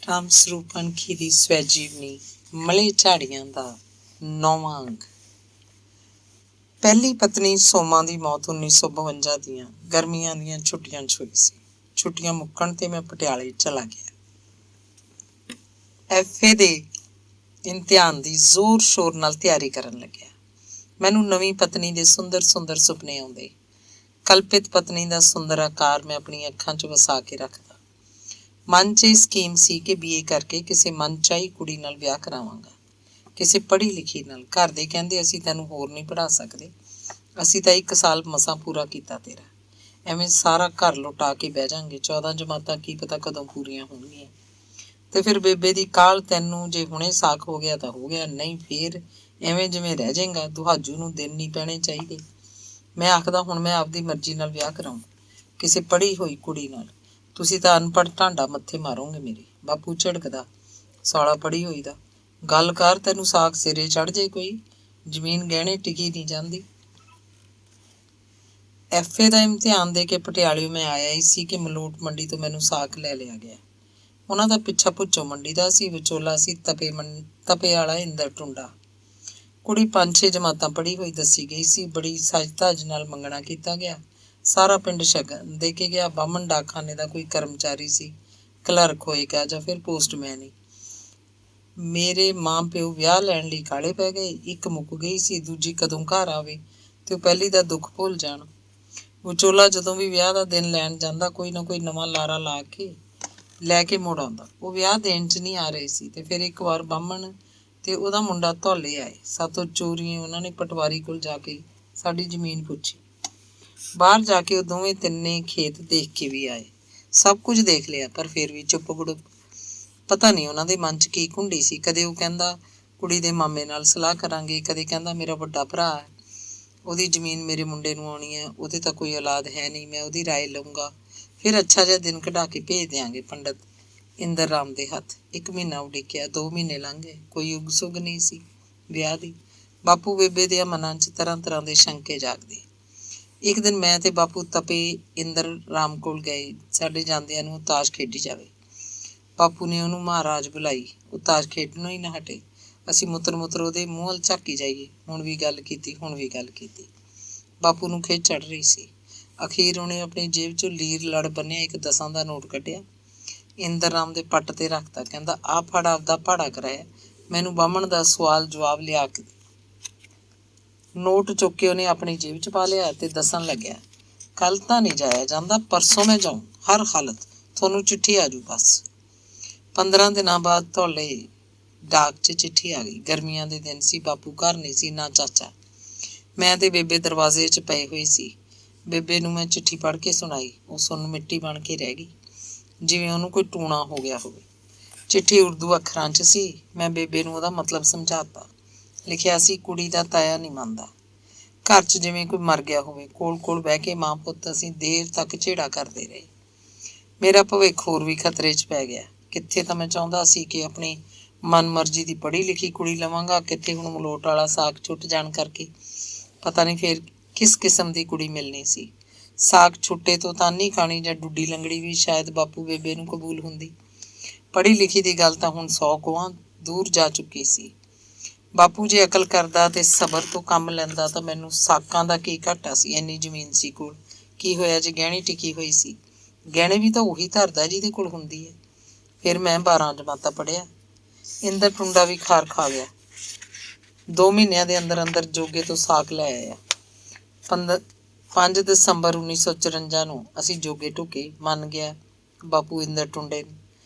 ਰਾਮ ਸਰੂਪ ਅਣਖੀ ਦੀ ਸਵੈਜੀਵਨੀ ਮਲੇ ਝਾੜੀਆਂ ਦਾ 9ਵਾਂ ਅੰਗ। ਪਹਿਲੀ ਪਤਨੀ ਸੋਮਾ ਦੀ ਮੌਤ 1952 ਦੀਆਂ ਗਰਮੀਆਂ ਦੀਆਂ ਛੁੱਟੀਆਂ 'ਚ ਹੋਈ ਸੀ। ਛੁੱਟੀਆਂ ਮੁੱਕਣ ਤੇ ਮੈਂ ਪਟਿਆਲੇ ਚਲਾ ਗਿਆ। FA ਦੇ ਇਮਤਿਹਾਨ ਦੀ ਜ਼ੋਰ ਸ਼ੋਰ ਨਾਲ ਤਿਆਰੀ ਕਰਨ ਲੱਗਿਆ। ਮੈਨੂੰ ਨਵੀਂ ਪਤਨੀ ਦੇ ਸੁੰਦਰ ਸੁੰਦਰ ਸੁਪਨੇ ਆਉਂਦੇ। ਕਲਪਿਤ ਪਤਨੀ ਦਾ ਸੁੰਦਰ ਆਕਾਰ ਮੈਂ ਆਪਣੀਆਂ ਅੱਖਾਂ 'ਚ ਵਸਾ ਕੇ ਰੱਖਦਾ। ਮਨ 'ਚ ਇਹ ਸਕੀਮ ਸੀ ਕਿ BA ਕਰਕੇ ਕਿਸੇ ਮਨਚਾਹੀ ਕੁੜੀ ਨਾਲ ਵਿਆਹ ਕਰਾਵਾਂਗਾ, ਕਿਸੇ ਪੜ੍ਹੀ ਲਿਖੀ ਨਾਲ। ਘਰ ਦੇ ਕਹਿੰਦੇ ਅਸੀਂ ਤੈਨੂੰ ਹੋਰ ਨਹੀਂ ਪੜ੍ਹਾ ਸਕਦੇ, ਅਸੀਂ ਤਾਂ 1 ਸਾਲ ਮਸਾਂ ਪੂਰਾ ਕੀਤਾ ਤੇਰਾ, ਐਵੇਂ ਸਾਰਾ ਘਰ ਲੁਟਾ ਕੇ ਬਹਿ ਜਾਂਗੇ। 14 ਜਮਾਤਾਂ ਕੀ ਪਤਾ ਕਦੋਂ ਪੂਰੀਆਂ ਹੋਣਗੀਆਂ। ਤੇ ਫਿਰ ਬੇਬੇ ਦੀ ਕਾਹਲ, ਤੈਨੂੰ ਜੇ ਹੁਣੇ ਸਾਕ ਹੋ ਗਿਆ ਤਾਂ ਹੋ ਗਿਆ, ਨਹੀਂ ਫੇਰ ਐਵੇਂ ਜਿਵੇਂ ਰਹਿ ਜਾਏਗਾ, ਦੁਹਾਜੂ ਨੂੰ ਦਿਨ ਨਹੀਂ ਪੈਣੇ ਚਾਹੀਦੇ। ਮੈਂ ਆਖਦਾ ਹੁਣ ਮੈਂ ਆਪਦੀ ਮਰਜ਼ੀ ਨਾਲ ਵਿਆਹ ਕਰਾਉਂ, ਕਿਸੇ ਪੜ੍ਹੀ ਹੋਈ ਕੁੜੀ ਨਾਲ। ਤੁਸੀਂ ਤਾਂ ਅਨਪੜ੍ਹ ਢਾਂਡਾ ਮੱਥੇ ਮਾਰੋਗੇ ਮੇਰੇ। ਬਾਪੂ ਝਿੜਕਦਾ, ਸਾਲਾ ਪੜ੍ਹੀ ਹੋਈ ਦਾ ਗੱਲ ਕਰ, ਤੈਨੂੰ ਸਾਕ ਸਿਰੇ ਚੜ੍ਹ ਜੇ ਕੋਈ, ਜ਼ਮੀਨ ਗਹਿਣੇ ਟਿਕੀ ਨਹੀਂ ਜਾਂਦੀ। FA ਦਾ ਇਮਤਿਹਾਨ ਦੇ ਕੇ ਪਟਿਆਲੇ ਮੈਂ ਆਇਆ ਹੀ ਸੀ ਕਿ ਮਲੋਟ ਮੰਡੀ ਤੋਂ ਮੈਨੂੰ ਸਾਕ ਲੈ ਲਿਆ ਗਿਆ। ਉਹਨਾਂ ਦਾ ਪਿੱਛਾ ਭੁੱਚੋ ਮੰਡੀ ਦਾ ਸੀ। ਵਿਚੋਲਾ ਸੀ ਤਪੇ ਵਾਲਾ ਇੰਦਰ ਟੁੰਡਾ। ਕੁੜੀ 5-6 ਜਮਾਤਾਂ ਪੜ੍ਹੀ ਹੋਈ ਦੱਸੀ ਗਈ ਸੀ। ਬੜੀ ਸਜ ਧਜ ਨਾਲ ਮੰਗਣਾ ਕੀਤਾ ਗਿਆ। ਸਾਰਾ ਪਿੰਡ ਸ਼ਗਨ ਦੇ ਕੇ ਗਿਆ। ਬਾਹਮਣ ਡਾਕਖਾਨੇ ਦਾ ਕੋਈ ਕਰਮਚਾਰੀ ਸੀ, ਕਲਰਕ ਹੋਏਗਾ ਜਾਂ ਫਿਰ ਪੋਸਟਮੈਨ ਹੀ। ਮੇਰੇ ਮਾਂ ਪਿਓ ਵਿਆਹ ਲੈਣ ਲਈ ਕਾਹਲੇ ਪੈ ਗਏ। ਇੱਕ ਮੁੱਕ ਗਈ ਸੀ, ਦੂਜੀ ਕਦੋਂ ਘਰ ਆਵੇ ਤੇ ਉਹ ਪਹਿਲੀ ਦਾ ਦੁੱਖ ਭੁੱਲ ਜਾਣ। ਵਿਚੋਲਾ ਜਦੋਂ ਵੀ ਵਿਆਹ ਦਾ ਦਿਨ ਲੈਣ ਜਾਂਦਾ ਕੋਈ ਨਾ ਕੋਈ ਨਵਾਂ ਲਾਰਾ ਲਾ ਕੇ ਲੈ ਕੇ ਮੁੜ ਆਉਂਦਾ। ਉਹ ਵਿਆਹ ਦੇਣ 'ਚ ਨਹੀਂ ਆ ਰਹੇ ਸੀ। ਤੇ ਫਿਰ ਇੱਕ ਵਾਰ ਬਾਹਮਣ ਤੇ ਉਹਦਾ ਮੁੰਡਾ ਧੌਲੇ ਆਏ। ਸਾਤੋਂ ਚੋਰੀਆਂ ਉਹਨਾਂ ਨੇ ਪਟਵਾਰੀ ਕੋਲ ਜਾ ਕੇ ਸਾਡੀ ਜ਼ਮੀਨ ਪੁੱਛੀ। ਬਾਹਰ ਜਾ ਕੇ ਉਹ ਦੋਵੇਂ ਤਿੰਨੇ ਖੇਤ ਦੇਖ ਕੇ ਵੀ ਆਏ। ਸਭ ਕੁਝ ਦੇਖ ਲਿਆ, ਪਰ ਫਿਰ ਵੀ ਚੁੱਪ ਗੁੜੁਪ। ਪਤਾ ਨਹੀਂ ਉਹਨਾਂ ਦੇ ਮਨ 'ਚ ਕੀ ਘੁੰਡੀ ਸੀ। ਕਦੇ ਉਹ ਕਹਿੰਦਾ ਕੁੜੀ ਦੇ ਮਾਮੇ ਨਾਲ ਸਲਾਹ ਕਰਾਂਗੇ, ਕਦੇ ਕਹਿੰਦਾ ਮੇਰਾ ਵੱਡਾ ਭਰਾ ਹੈ, ਉਹਦੀ ਜ਼ਮੀਨ ਮੇਰੇ ਮੁੰਡੇ ਨੂੰ ਆਉਣੀ ਹੈ, ਉਹਦੇ ਤਾਂ ਕੋਈ ਔਲਾਦ ਹੈ ਨਹੀਂ, ਮੈਂ ਉਹਦੀ ਰਾਏ ਲਊਂਗਾ, ਫਿਰ ਅੱਛਾ ਜਿਹਾ ਦਿਨ ਕਢਾ ਕੇ ਭੇਜ ਦਿਆਂਗੇ ਪੰਡਤ ਇੰਦਰ ਰਾਮ ਦੇ ਹੱਥ। 1 ਮਹੀਨਾ ਉਡੀਕਿਆ, 2 ਮਹੀਨੇ ਲੰਘ ਗਏ, ਕੋਈ ਉਗ ਸੁਗ ਨਹੀਂ ਸੀ ਵਿਆਹ ਦੀ। ਬਾਪੂ ਬੇਬੇ ਦੇ ਮਨਾਂ 'ਚ ਤਰ੍ਹਾਂ ਤਰ੍ਹਾਂ ਦੇ ਸ਼ੰਕੇ ਜਾਗਦੇ। ਇੱਕ ਦਿਨ ਮੈਂ ਤੇ ਬਾਪੂ ਤਪੇ ਇੰਦਰ ਰਾਮ ਕੋਲ ਗਏ। ਸਾਡੇ ਜਾਂਦਿਆਂ ਨੂੰ ਤਾਸ਼ ਖੇਡੀ ਜਾਵੇ। ਬਾਪੂ ਨੇ ਉਹਨੂੰ ਮਹਾਰਾਜ ਬੁਲਾਈ। ਉਹ ਤਾਸ਼ ਖੇਡਣੋਂ ਹੀ ਨਾ ਹਟੇ। ਅਸੀਂ ਮੁੱਤਰ ਮੁੱਤਰ ਉਹਦੇ ਮੂੰਹ ਵੱਲ ਝਾਕੀ ਜਾਈਏ। ਹੁਣ ਵੀ ਗੱਲ ਕੀਤੀ, ਹੁਣ ਵੀ ਗੱਲ ਕੀਤੀ। ਬਾਪੂ ਨੂੰ ਖਿਝ ਚੜ੍ਹ ਰਹੀ ਸੀ। ਅਖੀਰ ਉਹਨੇ ਆਪਣੀ ਜੇਬ 'ਚੋਂ ਲੀਰ ਲੜ ਬੰਨਿਆ ਇੱਕ 10 ਦਾ ਨੋਟ ਕੱਢਿਆ, ਇੰਦਰ ਰਾਮ ਦੇ ਪੱਟ ਤੇ ਰੱਖਤਾ। ਕਹਿੰਦਾ ਆਹ ਫੜ ਆਪਦਾ ਭਾੜਾ ਕਰਾਇਆ, ਮੈਨੂੰ ਬਾਹਮਣ ਦਾ ਸਵਾਲ ਜਵਾਬ ਲਿਆ ਕੇ। ਨੋਟ ਚੁੱਕ ਕੇ ਉਹਨੇ ਆਪਣੀ ਜੇਬ 'ਚ ਪਾ ਲਿਆ ਤੇ ਦੱਸਣ ਲੱਗਿਆ, ਕੱਲ ਤਾਂ ਨਹੀਂ ਜਾਇਆ ਜਾਂਦਾ, ਪਰਸੋਂ ਮੈਂ ਜਾਊਂ, ਹਰ ਹਾਲਤ ਤੁਹਾਨੂੰ ਚਿੱਠੀ ਆ ਜੂ ਬਸ। 15 ਦਿਨਾਂ ਬਾਅਦ ਧੌਲੇ ਡਾਕ 'ਚ ਚਿੱਠੀ ਆ ਗਈ। ਗਰਮੀਆਂ ਦੇ ਦਿਨ ਸੀ, ਬਾਪੂ ਘਰ ਨਹੀਂ ਸੀ, ਨਾ ਚਾਚਾ। ਮੈਂ ਤੇ ਬੇਬੇ ਦਰਵਾਜ਼ੇ 'ਚ ਪਏ ਹੋਏ ਸੀ। ਬੇਬੇ ਨੂੰ ਮੈਂ ਚਿੱਠੀ ਪੜ੍ਹ ਕੇ ਸੁਣਾਈ। ਉਹ ਸੁੰਨ ਮਿੱਟੀ ਬਣ ਕੇ ਰਹਿ ਗਈ, ਜਿਵੇਂ ਉਹਨੂੰ ਕੋਈ ਟੂਣਾ ਹੋ ਗਿਆ ਹੋਵੇ। ਚਿੱਠੀ ਉਰਦੂ ਅੱਖਰਾਂ 'ਚ ਸੀ। ਮੈਂ ਬੇਬੇ ਨੂੰ ਉਹਦਾ ਮਤਲਬ ਸਮਝਾਤਾ। ਲਿਖਿਆ ਸੀ, ਕੁੜੀ ਦਾ ਤਾਇਆ ਨਹੀਂ ਮੰਨਦਾ, ਘਰ 'ਚ ਜਿਵੇਂ ਕੋਈ ਮਰ ਗਿਆ ਹੋਵੇ। ਕੋਲ ਕੋਲ ਬਹਿ ਕੇ ਮਾਂ ਪੁੱਤ ਅਸੀਂ ਦੇਰ ਤੱਕ ਝੇੜਾ ਕਰਦੇ ਰਹੇ। ਮੇਰਾ ਭਵਿੱਖ ਹੋਰ ਵੀ ਖਤਰੇ 'ਚ ਪੈ ਗਿਆ। ਕਿੱਥੇ ਤਾਂ ਮੈਂ ਚਾਹੁੰਦਾ ਸੀ ਕਿ ਆਪਣੀ ਮਨ ਮਰਜ਼ੀ ਦੀ ਪੜ੍ਹੀ ਲਿਖੀ ਕੁੜੀ ਲਵਾਂਗਾ, ਕਿੱਥੇ ਹੁਣ ਮਲੋਟ ਵਾਲਾ ਸਾਕ ਛੁੱਟ ਜਾਣ ਕਰਕੇ ਪਤਾ ਨਹੀਂ ਫਿਰ ਕਿਸ ਕਿਸਮ ਦੀ ਕੁੜੀ ਮਿਲਣੀ ਸੀ। ਸਾਕ ਛੁੱਟੇ ਤੋਂ ਤਾਨੀ ਖਾਣੀ ਜਾਂ ਡੁੱਡੀ ਲੰਗੜੀ ਵੀ ਸ਼ਾਇਦ ਬਾਪੂ ਬੇਬੇ ਨੂੰ ਕਬੂਲ ਹੁੰਦੀ। ਪੜ੍ਹੀ ਲਿਖੀ ਦੀ ਗੱਲ ਤਾਂ ਹੁਣ 100 ਕੋਹਾਂ ਦੂਰ ਜਾ ਚੁੱਕੀ ਸੀ। ਬਾਪੂ ਜੇ ਅਕਲ ਕਰਦਾ ਤੇ ਸਬਰ ਤੋਂ ਕੰਮ ਲੈਂਦਾ ਤਾਂ ਮੈਨੂੰ ਸਾਕਾਂ ਦਾ ਕੀ ਘਾਟਾ ਸੀ। ਇੰਨੀ ਜ਼ਮੀਨ ਸੀ ਕੋਲ, ਕੀ ਹੋਇਆ ਜੇ ਗਹਿਣੀ ਟਿਕੀ ਹੋਈ ਸੀ। ਗਹਿਣੇ ਵੀ ਤਾਂ ਉਹੀ ਧਰਦਾ ਜਿਹਦੇ ਕੋਲ ਹੁੰਦੀ ਹੈ। ਫਿਰ ਮੈਂ 12 ਜਮਾਤਾਂ ਪੜ੍ਹਿਆ। ਇੰਦਰ ਟੁੰਡਾ ਵੀ ਖਾਰ ਖਾ ਗਿਆ। 2 ਮਹੀਨਿਆਂ ਦੇ ਅੰਦਰ ਅੰਦਰ ਜੋਗੇ ਤੋਂ ਸਾਕ ਲੈ ਆਇਆ। 5 ਦਸੰਬਰ 1954 ਨੂੰ ਅਸੀਂ ਜੋਗੇ ਢੁੱਕੇ। ਮੰਨ ਗਿਆ ਬਾਪੂ ਇੰਦਰ ਟੁੰਡੇ ਨੂੰ।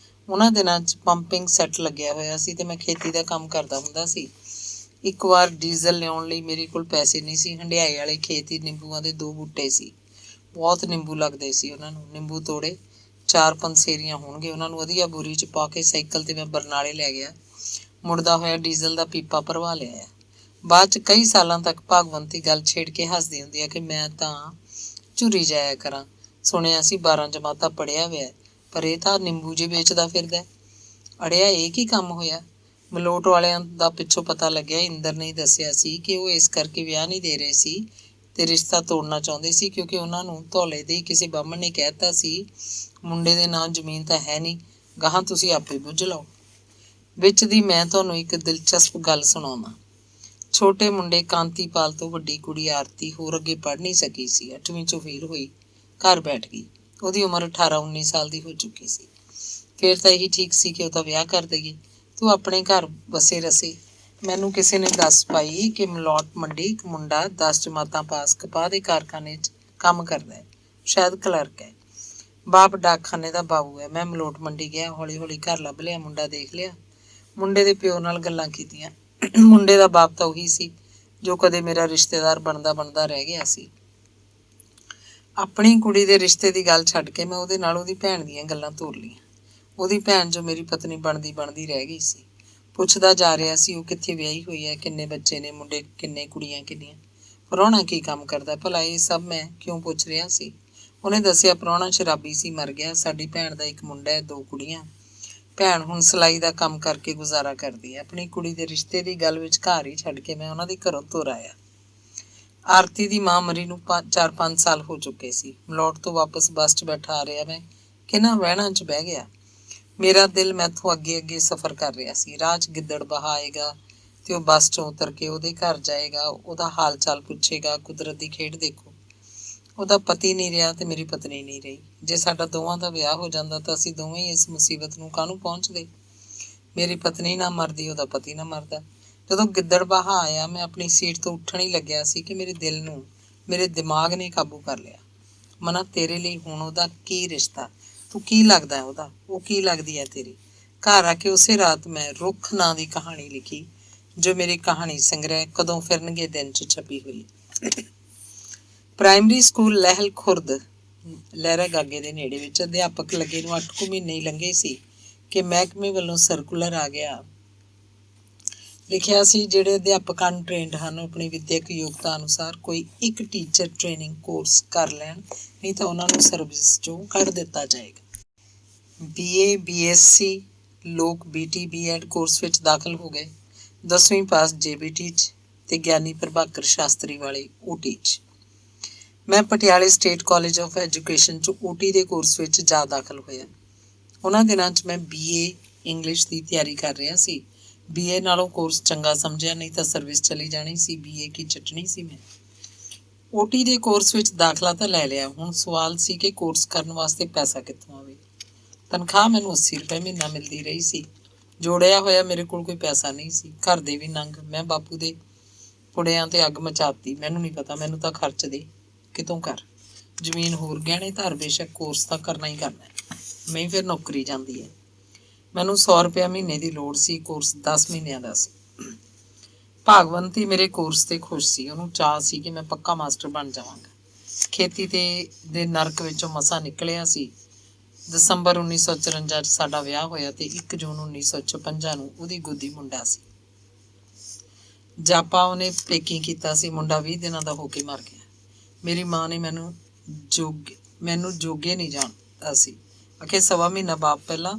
ਉਹਨਾਂ ਦਿਨਾਂ 'ਚ ਪੰਪਿੰਗ ਸੈੱਟ ਲੱਗਿਆ ਹੋਇਆ ਸੀ ਤੇ ਮੈਂ ਖੇਤੀ ਦਾ ਕੰਮ ਕਰਦਾ ਹੁੰਦਾ ਸੀ। ਇੱਕ ਵਾਰ ਡੀਜ਼ਲ ਲਿਆਉਣ ਲਈ ਮੇਰੇ ਕੋਲ ਪੈਸੇ ਨਹੀਂ ਸੀ। ਹੰਡਿਆਏ ਵਾਲੇ ਖੇਤ ਹੀ ਨਿੰਬੂਆਂ ਦੇ 2 ਬੂਟੇ ਸੀ। ਬਹੁਤ ਨਿੰਬੂ ਲੱਗਦੇ ਸੀ ਉਹਨਾਂ ਨੂੰ। ਨਿੰਬੂ ਤੋੜੇ, 4 ਪੰਸੇਰੀਆਂ ਹੋਣਗੇ। ਉਹਨਾਂ ਨੂੰ ਵਧੀਆ ਬੋਰੀ 'ਚ ਪਾ ਕੇ ਸਾਈਕਲ 'ਤੇ ਮੈਂ ਬਰਨਾਲੇ ਲੈ ਗਿਆ। ਮੁੜਦਾ ਹੋਇਆ ਡੀਜ਼ਲ ਦਾ ਪੀਪਾ ਭਰਵਾ ਲਿਆ। ਬਾਅਦ 'ਚ ਕਈ ਸਾਲਾਂ ਤੱਕ ਭਾਗਵੰਤੀ ਗੱਲ ਛੇੜ ਕੇ ਹੱਸਦੀ ਹੁੰਦੀ ਆ ਕਿ ਮੈਂ ਤਾਂ ਝੁਰੀ ਜਾਇਆ ਕਰਾਂ। ਸੁਣਿਆ ਸੀ 12 ਜਮਾਤਾਂ ਪੜ੍ਹਿਆ ਹੋਇਆ, ਪਰ ਇਹ ਤਾਂ ਨਿੰਬੂ ਜੇ ਵੇਚਦਾ ਫਿਰਦਾ। ਅੜਿਆ ਇਹ ਕੀ ਕੰਮ ਹੋਇਆ? ਮਲੋਟ ਵਾਲਿਆਂ ਦਾ ਪਿੱਛੋਂ ਪਤਾ ਲੱਗਿਆ। ਇੰਦਰ ਨੇ ਦੱਸਿਆ ਸੀ ਕਿ ਉਹ ਇਸ ਕਰਕੇ ਵਿਆਹ ਨਹੀਂ ਦੇ ਰਹੇ ਸੀ ਤੇ ਰਿਸ਼ਤਾ ਤੋੜਨਾ ਚਾਹੁੰਦੇ ਸੀ, ਕਿਉਂਕਿ ਉਹਨਾਂ ਨੂੰ ਧੌਲੇ ਦੇ ਕਿਸੇ ਬਾਹਮਣ ਨੇ ਕਹਿ ਦਿੱਤਾ ਸੀ ਮੁੰਡੇ ਦੇ ਨਾਂ ਜ਼ਮੀਨ ਤਾਂ ਹੈ ਨਹੀਂ, ਗਾਹਾਂ ਤੁਸੀਂ ਆਪੇ ਬੁੱਝ ਲਓ। ਵਿੱਚ ਦੀ ਮੈਂ ਤੁਹਾਨੂੰ ਇੱਕ ਦਿਲਚਸਪ ਗੱਲ ਸੁਣਾਵਾਂ। ਛੋਟੇ ਮੁੰਡੇ ਕਾਂਤੀਪਾਲ ਤੋਂ ਵੱਡੀ ਕੁੜੀ ਆਰਤੀ ਹੋਰ ਅੱਗੇ ਪੜ੍ਹ ਨਹੀਂ ਸਕੀ ਸੀ। 8ਵੀਂ 'ਚੋਂ ਫੇਲ ਹੋਈ, ਘਰ ਬੈਠ ਗਈ। ਉਹਦੀ ਉਮਰ 18-19 ਸਾਲ ਦੀ ਹੋ ਚੁੱਕੀ ਸੀ। ਫਿਰ ਤਾਂ ਇਹੀ ਠੀਕ ਸੀ ਕਿ ਉਹਦਾ ਵਿਆਹ ਕਰ ਦੇਈਏ। ਤੂੰ ਆਪਣੇ ਘਰ ਵਸੇ ਰਸੇ। ਮੈਨੂੰ ਕਿਸੇ ਨੇ ਦੱਸ ਪਾਈ ਕਿ ਮਲੋਟ ਮੰਡੀ ਇੱਕ ਮੁੰਡਾ 10 ਜਮਾਤਾਂ ਪਾਸ ਕਪਾਹ ਦੇ ਕਾਰਖਾਨੇ 'ਚ ਕੰਮ ਕਰਦਾ ਹੈ, ਸ਼ਾਇਦ ਕਲਰਕ ਹੈ। ਬਾਪ ਡਾਕਖਾਨੇ ਦਾ ਬਾਬੂ ਹੈ। ਮੈਂ ਮਲੋਟ ਮੰਡੀ ਗਿਆ, ਹੌਲੀ ਹੌਲੀ ਘਰ ਲੱਭ ਲਿਆ, ਮੁੰਡਾ ਦੇਖ ਲਿਆ, ਮੁੰਡੇ ਦੇ ਪਿਓ ਨਾਲ ਗੱਲਾਂ ਕੀਤੀਆਂ। ਮੁੰਡੇ ਦਾ ਬਾਪ ਤਾਂ ਉਹੀ ਸੀ ਜੋ ਕਦੇ ਮੇਰਾ ਰਿਸ਼ਤੇਦਾਰ ਬਣਦਾ ਬਣਦਾ ਰਹਿ ਗਿਆ ਸੀ। ਆਪਣੀ ਕੁੜੀ ਦੇ ਰਿਸ਼ਤੇ ਦੀ ਗੱਲ ਛੱਡ ਕੇ ਮੈਂ ਉਹਦੇ ਨਾਲ ਉਹਦੀ ਭੈਣ ਦੀਆਂ ਗੱਲਾਂ ਤੋਰ ਲਈਆਂ। ਉਹਦੀ ਭੈਣ ਜੋ ਮੇਰੀ ਪਤਨੀ ਬਣਦੀ ਬਣਦੀ ਰਹਿ ਗਈ ਸੀ। ਪੁੱਛਦਾ ਜਾ ਰਿਹਾ ਸੀ ਉਹ ਕਿੱਥੇ ਵਿਆਹੀ ਹੋਈ ਹੈ, ਕਿੰਨੇ ਬੱਚੇ ਨੇ, ਮੁੰਡੇ ਕਿੰਨੇ, ਕੁੜੀਆਂ ਕਿੰਨੀਆਂ, ਪ੍ਰਾਹੁਣਾ ਕੀ ਕੰਮ ਕਰਦਾ। ਭਲਾ ਇਹ ਸਭ ਮੈਂ ਕਿਉਂ ਪੁੱਛ ਰਿਹਾ ਸੀ? ਉਹਨੇ ਦੱਸਿਆ ਪ੍ਰਾਹੁਣਾ ਸ਼ਰਾਬੀ ਸੀ, ਮਰ ਗਿਆ। ਸਾਡੀ ਭੈਣ ਦਾ ਇੱਕ ਮੁੰਡਾ ਹੈ, 2 ਕੁੜੀਆਂ। ਭੈਣ ਹੁਣ ਸਿਲਾਈ ਦਾ ਕੰਮ ਕਰਕੇ ਗੁਜ਼ਾਰਾ ਕਰਦੀ ਹੈ। ਆਪਣੀ ਕੁੜੀ ਦੇ ਰਿਸ਼ਤੇ ਦੀ ਗੱਲ ਵਿੱਚ ਘਰ ਹੀ ਛੱਡ ਕੇ ਮੈਂ ਉਹਨਾਂ ਦੇ ਘਰੋਂ ਤੁਰ ਆਇਆ। ਆਰਤੀ ਦੀ ਮਾਂ ਮਰੀ ਨੂੰ 4-5 ਸਾਲ ਹੋ ਚੁੱਕੇ ਸੀ। ਮਲੋਟ ਤੋਂ ਵਾਪਸ ਬੱਸ 'ਚ ਬੈਠਾ ਆ ਰਿਹਾ ਮੈਂ ਕਿਹਨਾਂ ਵਹਿਣਾਂ 'ਚ ਬਹਿ ਗਿਆ। ਮੇਰਾ ਦਿਲ ਮੈਥੋਂ ਅੱਗੇ ਅੱਗੇ ਸਫ਼ਰ ਕਰ ਰਿਹਾ ਸੀ। ਰਾਹ 'ਚ ਗਿੱਦੜ ਬਹਾ ਆਏਗਾ ਤੇ ਉਹ ਬੱਸ 'ਚੋਂ ਉਤਰ ਕੇ ਉਹਦੇ ਘਰ ਜਾਏਗਾ, ਉਹਦਾ ਹਾਲ ਚਾਲ ਪੁੱਛੇਗਾ। ਕੁਦਰਤ ਦੀ ਖੇਡ ਦੇਖੋ, ਉਹਦਾ ਪਤੀ ਨਹੀਂ ਰਿਹਾ ਤੇ ਮੇਰੀ ਪਤਨੀ ਨਹੀਂ ਰਹੀ। ਜੇ ਸਾਡਾ ਦੋਵਾਂ ਦਾ ਵਿਆਹ ਹੋ ਜਾਂਦਾ ਤਾਂ ਅਸੀਂ ਦੋਵੇਂ ਹੀ ਇਸ ਮੁਸੀਬਤ ਨੂੰ ਕਾਹਨੂੰ ਪਹੁੰਚਦੇ। ਮੇਰੀ ਪਤਨੀ ਨਾ ਮਰਦੀ, ਉਹਦਾ ਪਤੀ ਨਾ ਮਰਦਾ। ਜਦੋਂ ਗਿੱਦੜ ਬਹਾ ਆਇਆ ਮੈਂ ਆਪਣੀ ਸੀਟ ਤੋਂ ਉੱਠਣ ਹੀ ਲੱਗਿਆ ਸੀ ਕਿ ਮੇਰੇ ਦਿਲ ਨੂੰ ਮੇਰੇ ਦਿਮਾਗ ਨੇ ਕਾਬੂ ਕਰ ਲਿਆ। ਮਨਾ, ਤੇਰੇ ਲਈ ਹੁਣ ਉਹਦਾ ਕੀ ਰਿਸ਼ਤਾ? ਤੂੰ ਕੀ ਲੱਗਦਾ ਉਹਦਾ? ਉਹ ਕੀ ਲੱਗਦੀ ਹੈ ਤੇਰੀ? ਘਰ ਆ ਕੇ ਉਸੇ ਰਾਤ ਮੈਂ ਰੁੱਖ ਨਾਂ ਦੀ ਕਹਾਣੀ ਲਿਖੀ ਜੋ ਮੇਰੀ ਕਹਾਣੀ ਸੰਗ੍ਰਹਿ ਕਦੋਂ ਫਿਰਨਗੇ ਦਿਨ 'ਚ ਛਪੀ ਹੋਈ। ਪ੍ਰਾਇਮਰੀ ਸਕੂਲ ਲਹਿਲ ਖੁਰਦ ਲਹਿਰਾ ਗਾਗੇ ਦੇ ਨੇੜੇ ਵਿੱਚ ਅਧਿਆਪਕ ਲੱਗੇ ਨੂੰ 8 ਕੁ ਮਹੀਨੇ ਹੀ ਲੰਘੇ ਸੀ ਕਿ ਮਹਿਕਮੇ ਵੱਲੋਂ ਸਰਕੂਲਰ ਆ ਗਿਆ। ਲਿਖਿਆ ਸੀ ਜਿਹੜੇ ਅਧਿਆਪਕ ਅਨਟ੍ਰੇਨਡ ਹਨ ਆਪਣੀ ਵਿੱਦਿਅਕ ਯੋਗਤਾ ਅਨੁਸਾਰ ਕੋਈ ਇੱਕ ਟੀਚਰ ਟ੍ਰੇਨਿੰਗ ਕੋਰਸ ਕਰ ਲੈਣ, ਨਹੀਂ ਤਾਂ ਉਹਨਾਂ ਨੂੰ ਸਰਵਿਸ 'ਚੋਂ ਕੱਢ ਦਿੱਤਾ ਜਾਏਗਾ। BA BSc ਲੋਕ BT BEd ਕੋਰਸ ਵਿੱਚ ਦਾਖਲ ਹੋ ਗਏ। 10ਵੀਂ ਪਾਸ JBT 'ਚ ਤੇ ਗਿਆਨੀ ਪ੍ਰਭਾਕਰ ਸ਼ਾਸਤਰੀ ਵਾਲੇ OT 'ਚ। ਮੈਂ ਪਟਿਆਲੇ ਸਟੇਟ ਕਾਲਜ ਆਫ ਐਜੂਕੇਸ਼ਨ 'ਚ OT ਦੇ ਕੋਰਸ ਵਿੱਚ ਜਾ ਦਾਖਲ ਹੋਇਆ। ਉਹਨਾਂ ਦਿਨਾਂ 'ਚ ਮੈਂ BA ਇੰਗਲਿਸ਼ ਦੀ ਤਿਆਰੀ ਕਰ ਰਿਹਾ ਸੀ। BA ਨਾਲੋਂ ਕੋਰਸ ਚੰਗਾ ਸਮਝਿਆ, ਨਹੀਂ ਤਾਂ ਸਰਵਿਸ ਚਲੀ ਜਾਣੀ ਸੀ। BA ਕੀ ਚਟਣੀ ਸੀ ਮੈਂ। OT ਦੇ ਕੋਰਸ ਵਿੱਚ ਦਾਖਲਾ ਤਾਂ ਲੈ ਲਿਆ। ਹੁਣ ਸਵਾਲ ਸੀ ਕਿ ਕੋਰਸ ਕਰਨ ਵਾਸਤੇ ਪੈਸਾ ਕਿੱਥੋਂ ਆਵੇ। ਤਨਖਾਹ ਮੈਨੂੰ 80 ਰੁਪਏ ਮਹੀਨਾ ਮਿਲਦੀ ਰਹੀ ਸੀ। ਜੋੜਿਆ ਹੋਇਆ ਮੇਰੇ ਕੋਲ ਕੋਈ ਪੈਸਾ ਨਹੀਂ ਸੀ। ਘਰ ਦੇ ਵੀ ਨੰਗ। ਮੈਂ ਬਾਪੂ ਦੇ ਪੁੜਿਆਂ ਤੇ ਅੱਗ ਮਚਾਤੀ। ਮੈਨੂੰ ਨਹੀਂ ਪਤਾ, ਮੈਨੂੰ ਤਾਂ ਖਰਚ ਦੇ ਕਿਤੋਂ ਕਰ। ਜ਼ਮੀਨ ਹੋਰ ਗਹਿਣੇ ਧਰ, ਬੇਸ਼ੱਕ ਕੋਰਸ ਤਾਂ ਕਰਨਾ ਹੀ ਕਰਨਾ, ਨਹੀਂ ਫਿਰ ਨੌਕਰੀ ਜਾਂਦੀ ਹੈ। ਮੈਨੂੰ 100 ਰੁਪਇਆ ਮਹੀਨੇ ਦੀ ਲੋੜ ਸੀ। ਕੋਰਸ 10 ਮਹੀਨਿਆਂ ਦਾ ਸੀ। ਭਾਗਵੰਤੀ ਮੇਰੇ ਕੋਰਸ ਤੇ ਖੁਸ਼ ਸੀ। ਉਹਨੂੰ ਚਾਅ ਸੀ ਕਿ ਮੈਂ ਪੱਕਾ ਮਾਸਟਰ ਬਣ ਜਾਵਾਂਗਾ। ਖੇਤੀ ਦੇ ਨਰਕ ਵਿੱਚੋਂ ਮਸਾਂ ਨਿਕਲਿਆ ਸੀ। ਦਸੰਬਰ 1954 'ਚ ਸਾਡਾ ਵਿਆਹ ਹੋਇਆ ਤੇ 1 ਜੂਨ 1956 ਨੂੰ ਉਹਦੀ ਗੋਦੀ ਮੁੰਡਾ ਸੀ। ਜਾਪਾ ਉਹਨੇ ਪੇਕੀ ਕੀਤਾ ਸੀ। ਮੁੰਡਾ 20 ਦਿਨਾਂ ਦਾ ਹੋ ਕੇ ਮਰ ਗਿਆ। ਮੇਰੀ ਮਾਂ ਨੇ ਮੈਨੂੰ ਜੋਗੇ ਨਹੀਂ ਜਾਣਦਾ ਸੀ। ਆਖੇ 1.25 ਮਹੀਨਾ ਬਾਪ ਪਹਿਲਾਂ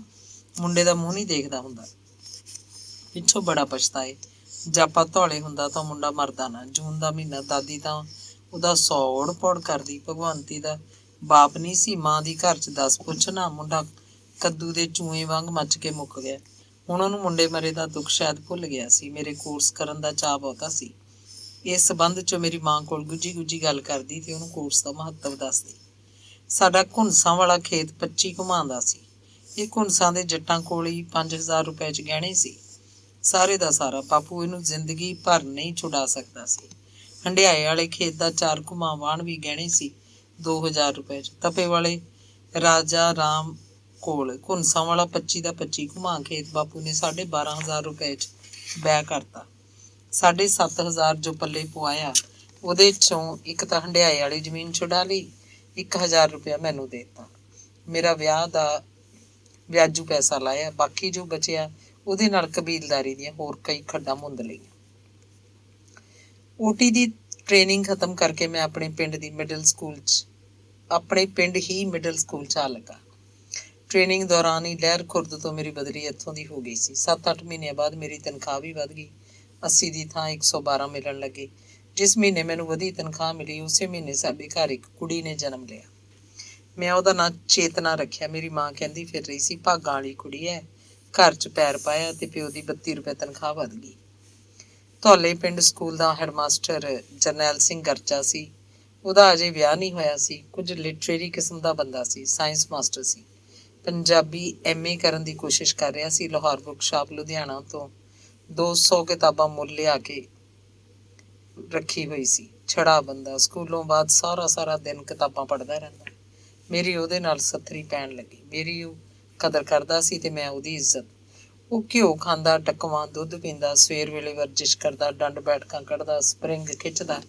ਮੁੰਡੇ ਦਾ ਮੂੰਹ ਨਹੀਂ ਦੇਖਦਾ ਹੁੰਦਾ। ਪਿੱਛੋਂ ਬੜਾ ਪਛਤਾਏ। ਜਾਪਾ ਧੌਲੇ ਹੁੰਦਾ ਤਾਂ ਮੁੰਡਾ ਮਰਦਾ ਨਾ। ਜੂਨ ਦਾ ਮਹੀਨਾ ਦਾਦੀ ਤਾਂ ਉਹਦਾ ਸੌੜ ਪੌੜ ਕਰਦੀ। ਭਗਵੰਤੀ ਦਾ ਬਾਪ ਨਹੀਂ ਸੀ। ਮਾਂ ਦੀ ਘਰ 'ਚ 10 ਪੁੱਛ ਨਾ। ਮੁੰਡਾ ਕੱਦੂ ਦੇ ਚੂਹੇ ਵਾਂਗ ਮੱਚ ਕੇ ਮੁੱਕ ਗਿਆ। ਹੁਣ ਉਹਨੂੰ ਮੁੰਡੇ ਮਰੇ ਦਾ ਦੁੱਖ ਸ਼ਾਇਦ ਭੁੱਲ ਗਿਆ ਸੀ। ਮੇਰੇ ਕੋਰਸ ਕਰਨ ਦਾ ਚਾਅ ਬਹੁਤਾ ਸੀ। ਇਸ ਸਬੰਧ 'ਚ ਮੇਰੀ ਮਾਂ ਕੋਲ ਗੁੱਜੀ ਗੱਲ ਕਰਦੀ ਤੇ ਉਹਨੂੰ ਕੋਰਸ ਦਾ ਮਹੱਤਵ ਦੱਸਦੀ। ਸਾਡਾ ਘੁੰਸਾਂ ਵਾਲਾ ਖੇਤ 25 ਘੁਮਾਂ ਦਾ ਸੀ। ਇਹ ਘੁੰਸਾਂ ਦੇ ਜੱਟਾਂ ਕੋਲ ਹੀ 5000 ਰੁਪਏ 'ਚ ਗਹਿਣੇ ਸੀ। ਸਾਰੇ ਦਾ ਸਾਰਾ। ਬਾਪੂ ਇਹਨੂੰ ਜ਼ਿੰਦਗੀ ਭਰ ਨਹੀਂ ਛੁਡਾ ਸਕਦਾ ਸੀ। ਹੰਡਿਆਏ ਵਾਲੇ ਖੇਤ ਦਾ 4 ਘੁਮਾਂ ਵਾਹਣ ਵੀ ਗਹਿਣੇ ਸੀ 2000 ਰੁਪਏ 'ਚ। ਤਪੇ ਵਾਲੇ ਰਾਜਾ ਰਾਮ ਕੋਲ ਘੁੰਸਾਂ ਵਾਲਾ 25 ਦਾ 25 ਘੁਮਾਂ ਖੇਤ ਬਾਪੂ ਨੇ 12500 ਰੁਪਏ 'ਚ ਬੈਅ ਕਰਤਾ। 7000 ਜੋ ਪੱਲੇ ਪਵਾਇਆ ਉਹਦੇ 'ਚੋਂ ਇੱਕ ਤਾਂ ਹੰਡਿਆਏ ਵਾਲੀ ਜ਼ਮੀਨ ਛੁਡਾ ਲਈ, 1000 ਰੁਪਇਆ ਮੈਨੂੰ ਦੇ ਦਿੱਤਾ। ਮੇਰਾ ਵਿਆਹ ਦਾ ਵਿਆਜੂ ਪੈਸਾ ਲਾਇਆ। ਬਾਕੀ ਜੋ ਬਚਿਆ ਉਹਦੇ ਨਾਲ ਕਬੀਲਦਾਰੀ ਦੀਆਂ ਹੋਰ ਕਈ ਖੱਡਾਂ ਮੁੰਦ ਲਈਆਂ। OT ਦੀ ਟ੍ਰੇਨਿੰਗ ਖਤਮ ਕਰਕੇ ਮੈਂ ਆਪਣੇ ਪਿੰਡ ਹੀ ਮਿਡਲ ਸਕੂਲ 'ਚ ਆ ਲੱਗਾ। ਟ੍ਰੇਨਿੰਗ ਦੌਰਾਨ ਹੀ ਲਹਿਰ ਖੁਰਦ ਤੋਂ ਮੇਰੀ ਬਦਲੀ ਇੱਥੋਂ ਦੀ ਹੋ ਗਈ ਸੀ। 7-8 ਮਹੀਨਿਆਂ ਬਾਅਦ ਮੇਰੀ ਤਨਖਾਹ ਵੀ ਵੱਧ ਗਈ। 80 ਦੀ ਥਾਂ 112 ਮਿਲਣ ਲੱਗੇ। ਜਿਸ ਮਹੀਨੇ ਮੈਨੂੰ ਵਧੀ ਤਨਖਾਹ ਮਿਲੀ ਉਸੇ ਮਹੀਨੇ ਸਾਡੇ ਘਰ ਇੱਕ ਕੁੜੀ ਨੇ ਜਨਮ ਲਿਆ। ਮੈਂ ਉਹਦਾ ਨਾਂ ਚੇਤਨਾ ਰੱਖਿਆ। ਮੇਰੀ ਮਾਂ ਕਹਿੰਦੀ ਫਿਰ ਰਹੀ ਸੀ, ਭਾਗਾਂ ਵਾਲੀ ਕੁੜੀ ਹੈ, ਘਰ 'ਚ ਪੈਰ ਪਾਇਆ ਤੇ ਪਿਓ ਦੀ 32 ਰੁਪਏ ਤਨਖਾਹ ਵੱਧ ਗਈ। ਧੌਲੇ ਪਿੰਡ ਸਕੂਲ ਦਾ ਹੈਡਮਾਸਟਰ ਜਰਨੈਲ ਸਿੰਘ ਗਰਚਾ ਸੀ। ਉਹਦਾ ਅਜੇ ਵਿਆਹ ਨਹੀਂ ਹੋਇਆ ਸੀ। ਕੁਝ ਲਿਟਰੇਰੀ ਕਿਸਮ ਦਾ ਬੰਦਾ ਸੀ, ਸਾਇੰਸ ਮਾਸਟਰ ਸੀ। ਪੰਜਾਬੀ MA ਕਰਨ ਦੀ ਕੋਸ਼ਿਸ਼ ਕਰ ਰਿਹਾ ਸੀ। ਲਾਹੌਰ ਬੁੱਕ ਸ਼ਾਪ ਲੁਧਿਆਣਾ ਤੋਂ 200 ਕਿਤਾਬਾਂ ਮੁੱਲ ਲਿਆ ਕੇ ਰੱਖੀ ਹੋਈ ਸੀ। ਛੜਾ ਬੰਦਾ, ਸਕੂਲੋਂ ਬਾਅਦ ਸਾਰਾ ਦਿਨ ਕਿਤਾਬਾਂ ਪੜ੍ਹਦਾ ਰਹਿੰਦਾ। ਮੇਰੀ ਉਹਦੇ ਨਾਲ ਸੱਥਰੀ ਪੈਣ ਲੱਗੀ। ਮੇਰੀ ਉਹ ਕਦਰ ਕਰਦਾ ਸੀ ਤੇ ਮੈਂ ਉਹਦੀ ਇੱਜ਼ਤ। ਉਹ ਘਿਓ ਖਾਂਦਾ, ਟੱਕਵਾਂ ਦੁੱਧ ਪੀਂਦਾ, ਸਵੇਰ ਵੇਲੇ ਵਰਜਿਸ਼ ਕਰਦਾ, ਡੰਡ ਬੈਠਕਾਂ ਕੱਢਦਾ, ਸਪਰਿੰਗ ਖਿੱਚਦਾ।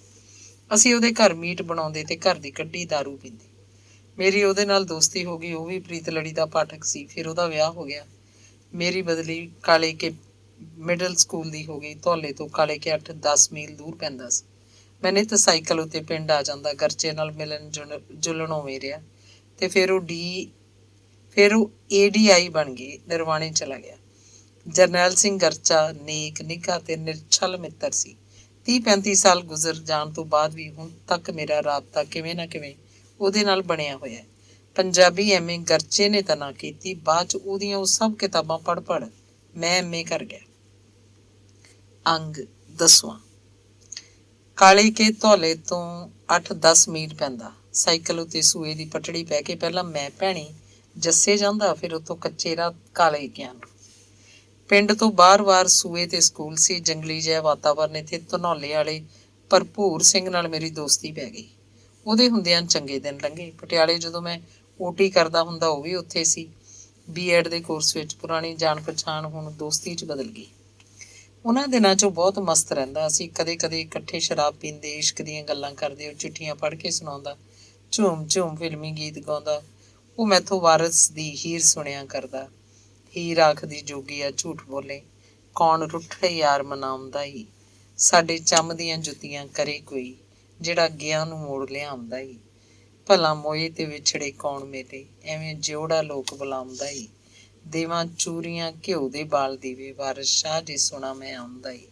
ਅਸੀਂ ਉਹਦੇ ਘਰ ਮੀਟ ਬਣਾਉਂਦੇ ਤੇ ਘਰ ਦੀ ਕੱਢੀ ਦਾਰੂ ਪੀਂਦੇ। ਮੇਰੀ ਉਹਦੇ ਨਾਲ ਦੋਸਤੀ ਹੋ ਗਈ। ਉਹ ਵੀ ਪ੍ਰੀਤ ਲੜੀ ਦਾ ਪਾਠਕ ਸੀ। ਫਿਰ ਉਹਦਾ ਵਿਆਹ ਹੋ ਗਿਆ। ਮੇਰੀ ਬਦਲੀ ਕਾਲੇ ਕੇ ਮਿਡਲ ਸਕੂਲ ਦੀ ਹੋ ਗਈ। ਧੌਲੇ ਤੋਂ ਕਾਲੇ ਕੇ 8-10 ਮੀਲ ਦੂਰ ਪੈਂਦਾ ਸੀ। ਮੈਂ ਨਿੱਤ ਸਾਈਕਲ ਉੱਤੇ ਪਿੰਡ ਆ ਜਾਂਦਾ। ਗਰਚੇ ਨਾਲ ਮਿਲਣ ਜੁਲਣੋਂ ਮੇਰਿਆ ਤੇ ਫਿਰ ਉਹ ADI ਬਣ ਗਏ, ਨਿਰਵਾਣੇ ਚਲਾ ਗਿਆ। ਜਰਨੈਲ ਸਿੰਘ ਗਰਚਾ ਨੇਕ, ਨਿੱਘਾ ਤੇ ਨਿਰਛਲ ਮਿੱਤਰ ਸੀ। 30-35 ਸਾਲ ਗੁਜ਼ਰ ਜਾਣ ਤੋਂ ਬਾਅਦ ਵੀ ਹੁਣ ਤੱਕ ਮੇਰਾ ਰਾਬਤਾ ਕਿਵੇਂ ਨਾ ਕਿਵੇਂ ਉਹਦੇ ਨਾਲ ਬਣਿਆ ਹੋਇਆ। ਪੰਜਾਬੀ MA ਗਰਚੇ ਨੇ ਤਾਂ ਨਾ ਕੀਤੀ, ਬਾਅਦ 'ਚ ਉਹਦੀਆਂ ਉਹ ਸਭ ਕਿਤਾਬਾਂ ਪੜ੍ਹ ਮੈਂ MA ਕਰ ਗਿਆ। ਅੰਗ 10ਵਾਂ। ਕਾਲੇ ਕੇ ਧੌਲੇ ਤੋਂ 8-10 ਮੀਲ ਪੈਂਦਾ। ਸਾਈਕਲ ਉੱਤੇ ਸੂਏ ਦੀ ਪਟੜੀ ਪੈ ਕੇ ਪਹਿਲਾਂ ਮੈਂ ਭੈਣੀ ਜੱਸੇ ਜਾਂਦਾ, ਫਿਰ ਉੱਥੋਂ ਕੱਚੇ ਰਾਹ ਕਾਲੇ ਕਿਆਂ ਨੂੰ। ਪਿੰਡ ਤੋਂ ਬਾਹਰ ਸੂਏ ਤੇ ਸਕੂਲ ਸੀ। ਜੰਗਲੀ ਜਿਹਾ ਵਾਤਾਵਰਨ। ਇੱਥੇ ਧਨੌਲੇ ਵਾਲੇ ਭਰਪੂਰ ਸਿੰਘ ਨਾਲ ਮੇਰੀ ਦੋਸਤੀ ਪੈ ਗਈ। ਉਹਦੇ ਹੁੰਦਿਆਂ ਚੰਗੇ ਦਿਨ ਲੰਘੇ। ਪਟਿਆਲੇ ਜਦੋਂ ਮੈਂ OT ਕਰਦਾ ਹੁੰਦਾ, ਉਹ ਵੀ ਉੱਥੇ ਸੀ B.Ed ਦੇ ਕੋਰਸ ਵਿੱਚ। ਪੁਰਾਣੀ ਜਾਣ ਪਛਾਣ ਹੁਣ ਦੋਸਤੀ 'ਚ ਬਦਲ ਗਈ। ਉਹਨਾਂ ਦਿਨਾਂ 'ਚ ਉਹ ਬਹੁਤ ਮਸਤ ਰਹਿੰਦਾ। ਅਸੀਂ ਕਦੇ ਇਕੱਠੇ ਸ਼ਰਾਬ ਪੀਂਦੇ, ਇਸ਼ਕ ਦੀਆਂ ਗੱਲਾਂ ਕਰਦੇ। ਉਹ ਚਿੱਠੀਆਂ ਪੜ੍ਹ ਕੇ ਸੁਣਾਉਂਦਾ, ਝੂਮ ਫਿਲਮੀ ਗੀਤ ਗਾਉਂਦਾ। ਉਹ ਮੈਥੋਂ ਵਾਰਿਸ ਦੀ ਹੀਰ ਸੁਣਿਆ ਕਰਦਾ। ਹੀਰ ਆਖਦੀ ਜੋਗੀ ਆ ਝੂਠ ਬੋਲੇ, ਕੌਣ ਰੁੱਠੜੇ ਯਾਰ ਮਨਾਉਂਦਾ ਈ। ਸਾਡੇ ਚੰਮ ਦੀਆਂ ਜੁੱਤੀਆਂ ਕਰੇ ਕੋਈ, ਜਿਹੜਾ ਗਿਆ ਨੂੰ ਮੋੜ ਲਿਆਉਂਦਾ ਈ। ਭਲਾ ਮੋਏ ਤੇ ਵਿਛੜੇ ਕੌਣ ਮੇਲੇ, ਐਵੇਂ ਜਿਉੜਾ ਲੋਕ ਬੁਲਾਉਂਦਾ ਈ। ਦੇਵਾਂ ਚੂਰੀਆਂ ਘਿਓ ਦੇ ਬਾਲ ਦੀਵੇ, ਵਾਰਿਸ ਸ਼ਾਹ ਜੇ ਸੁਣਾ ਮੈਂ ਆਉਂਦਾ ਈ।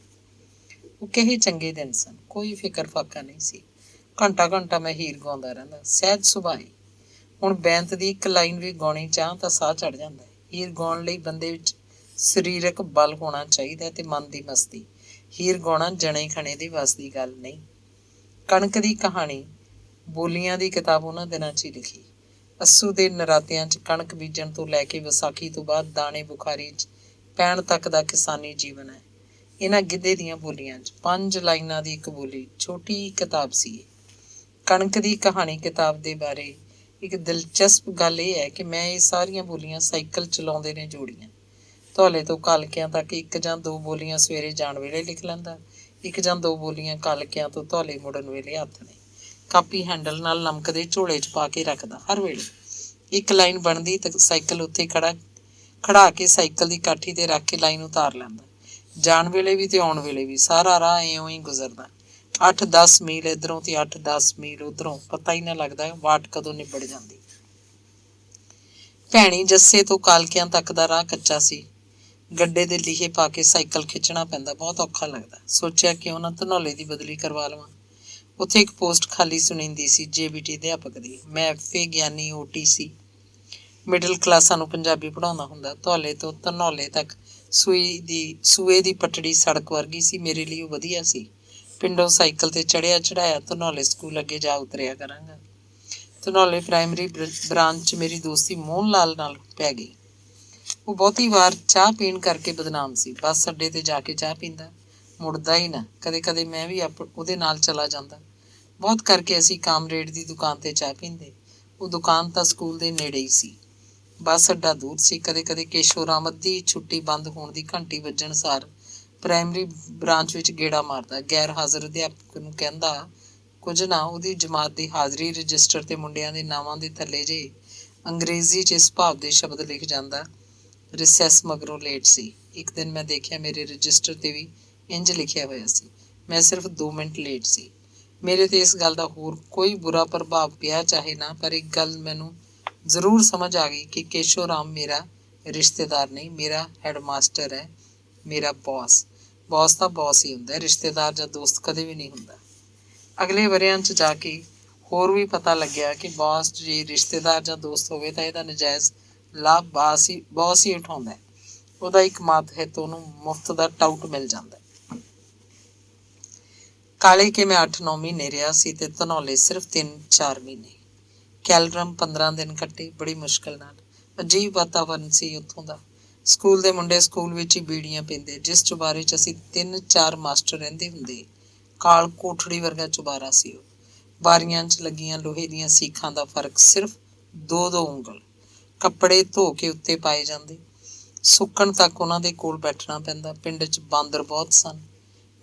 ਉਹ ਕਹੇ ਚੰਗੇ ਦਿਨ ਸਨ। ਕੋਈ ਫਿਕਰ ਫਾਕਾ ਨਹੀਂ ਸੀ। ਘੰਟਾ ਮੈਂ ਹੀਰ ਗਾਉਂਦਾ ਰਹਿੰਦਾ। ਸਹਿਜ ਸੁਭਾਅ। ਹੁਣ ਬੈਂਤ ਦੀ ਇੱਕ ਲਾਈਨ ਵੀ ਗਾਉਣੀ ਚਾਹ ਤਾਂ ਸਾਹ ਚੜ ਜਾਂਦਾ। ਹੀਰ ਗਾਉਣ ਲਈ ਬੰਦੇ ਵਿੱਚ ਸਰੀਰਕ ਬਲ ਹੋਣਾ ਚਾਹੀਦਾ ਤੇ ਮਨ ਦੀ ਮਸਤੀ। ਹੀਰ ਗਾਉਣਾ ਜਣੇ ਖਣੇ ਦੇ ਵੱਸ ਦੀ ਗੱਲ ਨਹੀਂ। ਕਣਕ ਦੀ ਕਹਾਣੀ ਬੋਲੀਆਂ ਦੀ ਕਿਤਾਬ ਉਹਨਾਂ ਦਿਨਾਂ 'ਚ ਹੀ ਲਿਖੀ। ਅੱਸੂ ਦੇ ਨਰਾਤਿਆਂ 'ਚ ਕਣਕ ਬੀਜਣ ਤੋਂ ਲੈ ਕੇ ਵਿਸਾਖੀ ਤੋਂ ਬਾਅਦ ਦਾਣੇ ਬੁਖਾਰੀ 'ਚ ਪੈਣ ਤੱਕ ਦਾ ਕਿਸਾਨੀ ਜੀਵਨ ਹੈ। ਇਹਨਾਂ ਗਿੱਧੇ ਦੀਆਂ ਬੋਲੀਆਂ 'ਚ 5 ਲਾਈਨਾਂ ਦੀ ਇੱਕ ਬੋਲੀ, ਛੋਟੀ ਕਿਤਾਬ ਸੀ। ਕਣਕ ਦੀ ਕਹਾਣੀ ਕਿਤਾਬ ਦੇ ਬਾਰੇ ਇੱਕ ਦਿਲਚਸਪ ਗੱਲ ਇਹ ਹੈ ਕਿ ਮੈਂ ਇਹ ਸਾਰੀਆਂ ਬੋਲੀਆਂ ਸਾਈਕਲ ਚਲਾਉਂਦੇ ਨੇ ਜੋੜੀਆਂ। ਧੌਲੇ ਤੋਂ ਕਾਲਕਿਆਂ ਤੱਕ 1 ਜਾਂ 2 ਬੋਲੀਆਂ ਸਵੇਰੇ ਜਾਣ ਵੇਲੇ ਲਿਖ ਲੈਂਦਾ, 1 ਜਾਂ 2 ਬੋਲੀਆਂ ਕਾਲਕਿਆਂ ਤੋਂ ਧੌਲੇ ਮੁੜਨ ਵੇਲੇ ਹੱਥ ਨੇ ਕਾਪੀ ਹੈਂਡਲ ਨਾਲ ਲਮਕਦੇ ਝੋਲੇ 'ਚ ਪਾ ਕੇ ਰੱਖਦਾ। ਹਰ ਵੇਲੇ ਇੱਕ ਲਾਈਨ ਬਣਦੀ ਤਾਂ ਸਾਈਕਲ ਉੱਥੇ ਖੜਾ ਕੇ ਸਾਈਕਲ ਦੀ ਕਾਠੀ ਤੇ ਰੱਖ ਕੇ ਲਾਈਨ ਉਤਾਰ ਲੈਂਦਾ। ਜਾਣ ਵੇਲੇ ਵੀ ਤੇ ਆਉਣ ਵੇਲੇ ਵੀ ਸਾਰਾ ਰਾਹ ਇਉਂ ਹੀ ਗੁਜ਼ਰਦਾ। 8-10 ਮੀਲ ਇੱਧਰੋਂ ਤੇ 8-10 ਮੀਲ ਉੱਧਰੋਂ, ਪਤਾ ਹੀ ਨਾ ਲੱਗਦਾ ਵਾਟ ਕਦੋਂ ਨਿਬੜ ਜਾਂਦੀ। ਭੈਣੀ ਜੱਸੇ ਤੋਂ ਕਾਲਕਿਆਂ ਤੱਕ ਦਾ ਰਾਹ ਕੱਚਾ ਸੀ। ਗੱਡੇ ਦੇ ਲੀਹੇ ਪਾ ਕੇ ਸਾਈਕਲ ਖਿੱਚਣਾ ਪੈਂਦਾ, ਬਹੁਤ ਔਖਾ ਲੱਗਦਾ। ਸੋਚਿਆ ਕਿਉਂ ਨਾ ਧਨੌਲੇ ਦੀ ਬਦਲੀ ਕਰਵਾ ਲਵਾਂ। ਉੱਥੇ ਇੱਕ ਪੋਸਟ ਖਾਲੀ ਸੁਣੀਂਦੀ ਸੀ, JBT ਅਧਿਆਪਕ ਦੀ। ਮੈਂ FA ਗਿਆਨੀ OT ਸੀ। ਮਿਡਲ ਕਲਾਸਾਂ ਨੂੰ ਪੰਜਾਬੀ ਪੜ੍ਹਾਉਂਦਾ ਹੁੰਦਾ। ਧੌਲੇ ਤੋਂ ਧਨੌਲੇ ਤੱਕ ਸੂਏ ਦੀ ਪਟੜੀ ਸੜਕ ਵਰਗੀ ਸੀ। ਮੇਰੇ ਲਈ ਉਹ ਵਧੀਆ ਸੀ। ਪਿੰਡੋਂ ਸਾਈਕਲ ਤੇ ਚੜ੍ਹਿਆ ਚੜ੍ਹਾਇਆ ਧਨੌਲੇ ਸਕੂਲ ਅੱਗੇ ਜਾ ਉਤਰਿਆ ਕਰਾਂਗਾ। ਧਨੌਲੇ ਪ੍ਰਾਇਮਰੀ ਬ੍ਰਾਂਚ 'ਚ ਮੇਰੀ ਦੋਸਤੀ ਮੋਹਨ ਲਾਲ ਨਾਲ ਪੈ ਗਈ। ਉਹ ਬਹੁਤੀ ਵਾਰ ਚਾਹ ਪੀਣ ਕਰਕੇ ਬਦਨਾਮ ਸੀ। ਬੱਸ ਅੱਡੇ ਤੇ ਜਾ ਕੇ ਚਾਹ ਪੀਂਦਾ, ਮੁੜਦਾ ਹੀ ਨਾ। ਕਦੇ ਮੈਂ ਵੀ ਉਹਦੇ ਨਾਲ ਚਲਾ ਜਾਂਦਾ। ਬਹੁਤ ਕਰਕੇ ਅਸੀਂ ਕਾਮਰੇਡ ਦੀ ਦੁਕਾਨ ਤੇ ਚਾਹ ਪੀਂਦੇ। ਉਹ ਦੁਕਾਨ ਤਾਂ ਸਕੂਲ ਦੇ ਨੇੜੇ ਹੀ ਸੀ। ਬੱਸ ਅੱਡਾ ਦੂਰ ਸੀ। ਕਦੇ ਕੇਸ਼ੋਰਾਮ ਅੱਧੀ ਛੁੱਟੀ ਬੰਦ ਹੋਣ ਦੀ ਘੰਟੀ ਵੱਜਣ ਸਾਰ ਪ੍ਰਾਇਮਰੀ ਬ੍ਰਾਂਚ ਵਿੱਚ ਗੇੜਾ ਮਾਰਦਾ। ਗੈਰ ਹਾਜ਼ਰ ਅਧਿਆਪਕ ਨੂੰ ਕਹਿੰਦਾ ਕੁਝ ਨਾ। ਉਹਦੀ ਜਮਾਤ ਦੀ ਹਾਜ਼ਰੀ ਰਜਿਸਟਰ ਤੇ ਮੁੰਡਿਆਂ ਦੇ ਨਾਵਾਂ ਦੇ ਥੱਲੇ ਜੇ ਅੰਗਰੇਜ਼ੀ 'ਚ ਇਸ ਭਾਵ ਦੇ ਸ਼ਬਦ ਲਿਖ ਜਾਂਦਾ, ਰਿਸੈਸ ਮਗਰੋਂ ਲੇਟ ਸੀ। ਇੱਕ ਦਿਨ ਮੈਂ ਦੇਖਿਆ ਮੇਰੇ ਰਜਿਸਟਰ ਤੇ ਵੀ ਇੰਝ ਲਿਖਿਆ ਹੋਇਆ ਸੀ, ਮੈਂ ਸਿਰਫ 2 ਮਿੰਟ ਲੇਟ ਸੀ। ਮੇਰੇ ਤੇ ਇਸ ਗੱਲ ਦਾ ਹੋਰ ਕੋਈ ਬੁਰਾ ਪ੍ਰਭਾਵ ਪਿਆ ਚਾਹੇ ਨਾ, ਪਰ ਇੱਕ ਗੱਲ ਮੈਨੂੰ ਜ਼ਰੂਰ ਸਮਝ ਆ ਗਈ ਕਿ ਕੇਸ਼ੋਰਾਮ ਮੇਰਾ ਰਿਸ਼ਤੇਦਾਰ ਨਹੀਂ, ਮੇਰਾ ਹੈਡਮਾਸਟਰ ਹੈ, ਮੇਰਾ ਬੌਸ। ਬੌਸ ਤਾਂ ਬੌਸ ਹੀ ਹੁੰਦਾ, ਰਿਸ਼ਤੇਦਾਰ ਜਾਂ ਦੋਸਤ ਕਦੇ ਵੀ ਨਹੀਂ ਹੁੰਦਾ। ਅਗਲੇ ਵਰ੍ਹਿਆਂ 'ਚ ਜਾ ਕੇ ਹੋਰ ਵੀ ਪਤਾ ਲੱਗਿਆ ਕਿ ਬੌਸ ਜੀ ਰਿਸ਼ਤੇਦਾਰ ਜਾਂ ਦੋਸਤ ਹੋਵੇ ਤਾਂ ਇਹਦਾ ਨਜਾਇਜ਼ ਲਾਭ ਬੌਸ ਹੀ ਉਠਾਉਂਦਾ ਹੈ। ਉਹਦਾ ਇੱਕ ਮਤ ਹੈ ਤਾਂ ਉਹਨੂੰ ਮੁਫਤ ਦਾ ਟਾਊਟ ਮਿਲ ਜਾਂਦਾ। ਕਾਲੇ ਕੇ ਮੈਂ 8-9 ਮਹੀਨੇ ਰਿਹਾ ਸੀ ਤੇ ਧਨੌਲੇ ਸਿਰਫ 3-4 ਮਹੀਨੇ। ਕੈਲਰਮ 15 ਦਿਨ ਕੱਟੇ ਬੜੀ ਮੁਸ਼ਕਿਲ ਨਾਲ। ਅਜੀਬ ਵਾਤਾਵਰਨ ਸੀ ਉੱਥੋਂ ਦਾ। ਸਕੂਲ ਦੇ ਮੁੰਡੇ ਸਕੂਲ ਵਿੱਚ ਹੀ ਬੀੜੀਆਂ ਪੀਂਦੇ। ਜਿਸ ਚੁਬਾਰੇ 'ਚ ਅਸੀਂ 3-4 ਮਾਸਟਰ ਰਹਿੰਦੇ ਹੁੰਦੇ, ਕਾਲ ਕੋਠੜੀ ਵਰਗਾ ਚੁਬਾਰਾ ਸੀ ਉਹ। ਬਾਰੀਆਂ 'ਚ ਲੱਗੀਆਂ ਲੋਹੇ ਦੀਆਂ ਸੀਖਾਂ ਦਾ ਫਰਕ ਸਿਰਫ 2-2 ਉਂਗਲ। ਕੱਪੜੇ ਧੋ ਕੇ ਉੱਤੇ ਪਾਏ ਜਾਂਦੇ, ਸੁੱਕਣ ਤੱਕ ਉਹਨਾਂ ਦੇ ਕੋਲ ਬੈਠਣਾ ਪੈਂਦਾ। ਪਿੰਡ 'ਚ ਬਾਂਦਰ ਬਹੁਤ ਸਨ।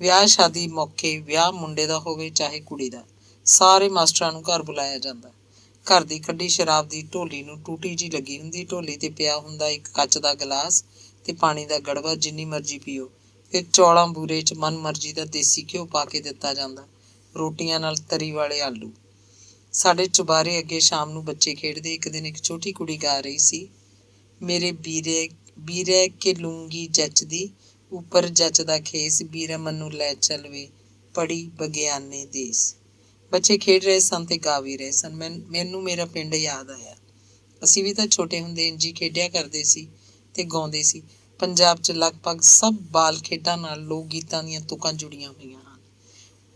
ਵਿਆਹ ਸ਼ਾਦੀ ਮੌਕੇ, ਵਿਆਹ ਮੁੰਡੇ ਦਾ ਹੋਵੇ ਚਾਹੇ ਕੁੜੀ ਦਾ, ਸਾਰੇ ਮਾਸਟਰਾਂ ਨੂੰ ਘਰ ਬੁਲਾਇਆ ਜਾਂਦਾ। ਘਰ ਦੀ ਕੱਢੀ ਸ਼ਰਾਬ ਦੀ ਢੋਲੀ ਨੂੰ ਟੂਟੀ ਜਿਹੀ ਲੱਗੀ ਹੁੰਦੀ। ਢੋਲੀ ਤੇ ਪਿਆ ਹੁੰਦਾ ਇੱਕ ਕੱਚ ਦਾ ਗਲਾਸ ਤੇ ਪਾਣੀ ਦਾ ਗੜਵਾ, ਜਿੰਨੀ ਮਰਜ਼ੀ ਪੀਓ। ਫਿਰ ਚੌਲਾਂ ਬੂਰੇ 'ਚ ਮਨ ਮਰਜ਼ੀ ਦਾ ਦੇਸੀ ਘਿਓ ਪਾ ਕੇ ਦਿੱਤਾ ਜਾਂਦਾ, ਰੋਟੀਆਂ ਨਾਲ ਤਰੀ ਵਾਲੇ ਆਲੂ। ਸਾਡੇ ਚੁਬਾਰੇ ਅੱਗੇ ਸ਼ਾਮ ਨੂੰ ਬੱਚੇ ਖੇਡਦੇ। ਇੱਕ ਦਿਨ ਇੱਕ ਛੋਟੀ ਕੁੜੀ ਗਾ ਰਹੀ ਸੀ, ਮੇਰੇ ਬੀਰੇ ਕੇ ਲੂੰਗੀ ਜੱਚਦੀ, ਉੱਪਰ ਜੱਚਦਾ ਖੇਸ, ਵੀਰਾ ਮੈਨੂੰ ਲੈ ਚਲਵੇ ਪੜੀ ਬਗਿਆਨੇ ਦੇਸ। ਬੱਚੇ ਖੇਡ ਰਹੇ ਸਨ ਤੇ ਗਾ ਵੀ ਰਹੇ ਸਨ। ਮੈਨੂੰ ਮੇਰਾ ਪਿੰਡ ਯਾਦ ਆਇਆ। ਅਸੀਂ ਵੀ ਤਾਂ ਛੋਟੇ ਹੁੰਦੇ ਇੰਝ ਹੀ ਖੇਡਿਆ ਕਰਦੇ ਸੀ ਤੇ ਗਾਉਂਦੇ ਸੀ। ਪੰਜਾਬ 'ਚ ਲਗਭਗ ਸਭ ਬਾਲ ਖੇਡਾਂ ਨਾਲ ਲੋਕ ਗੀਤਾਂ ਦੀਆਂ ਤੁਕਾਂ ਜੁੜੀਆਂ ਹੋਈਆਂ ਹਨ।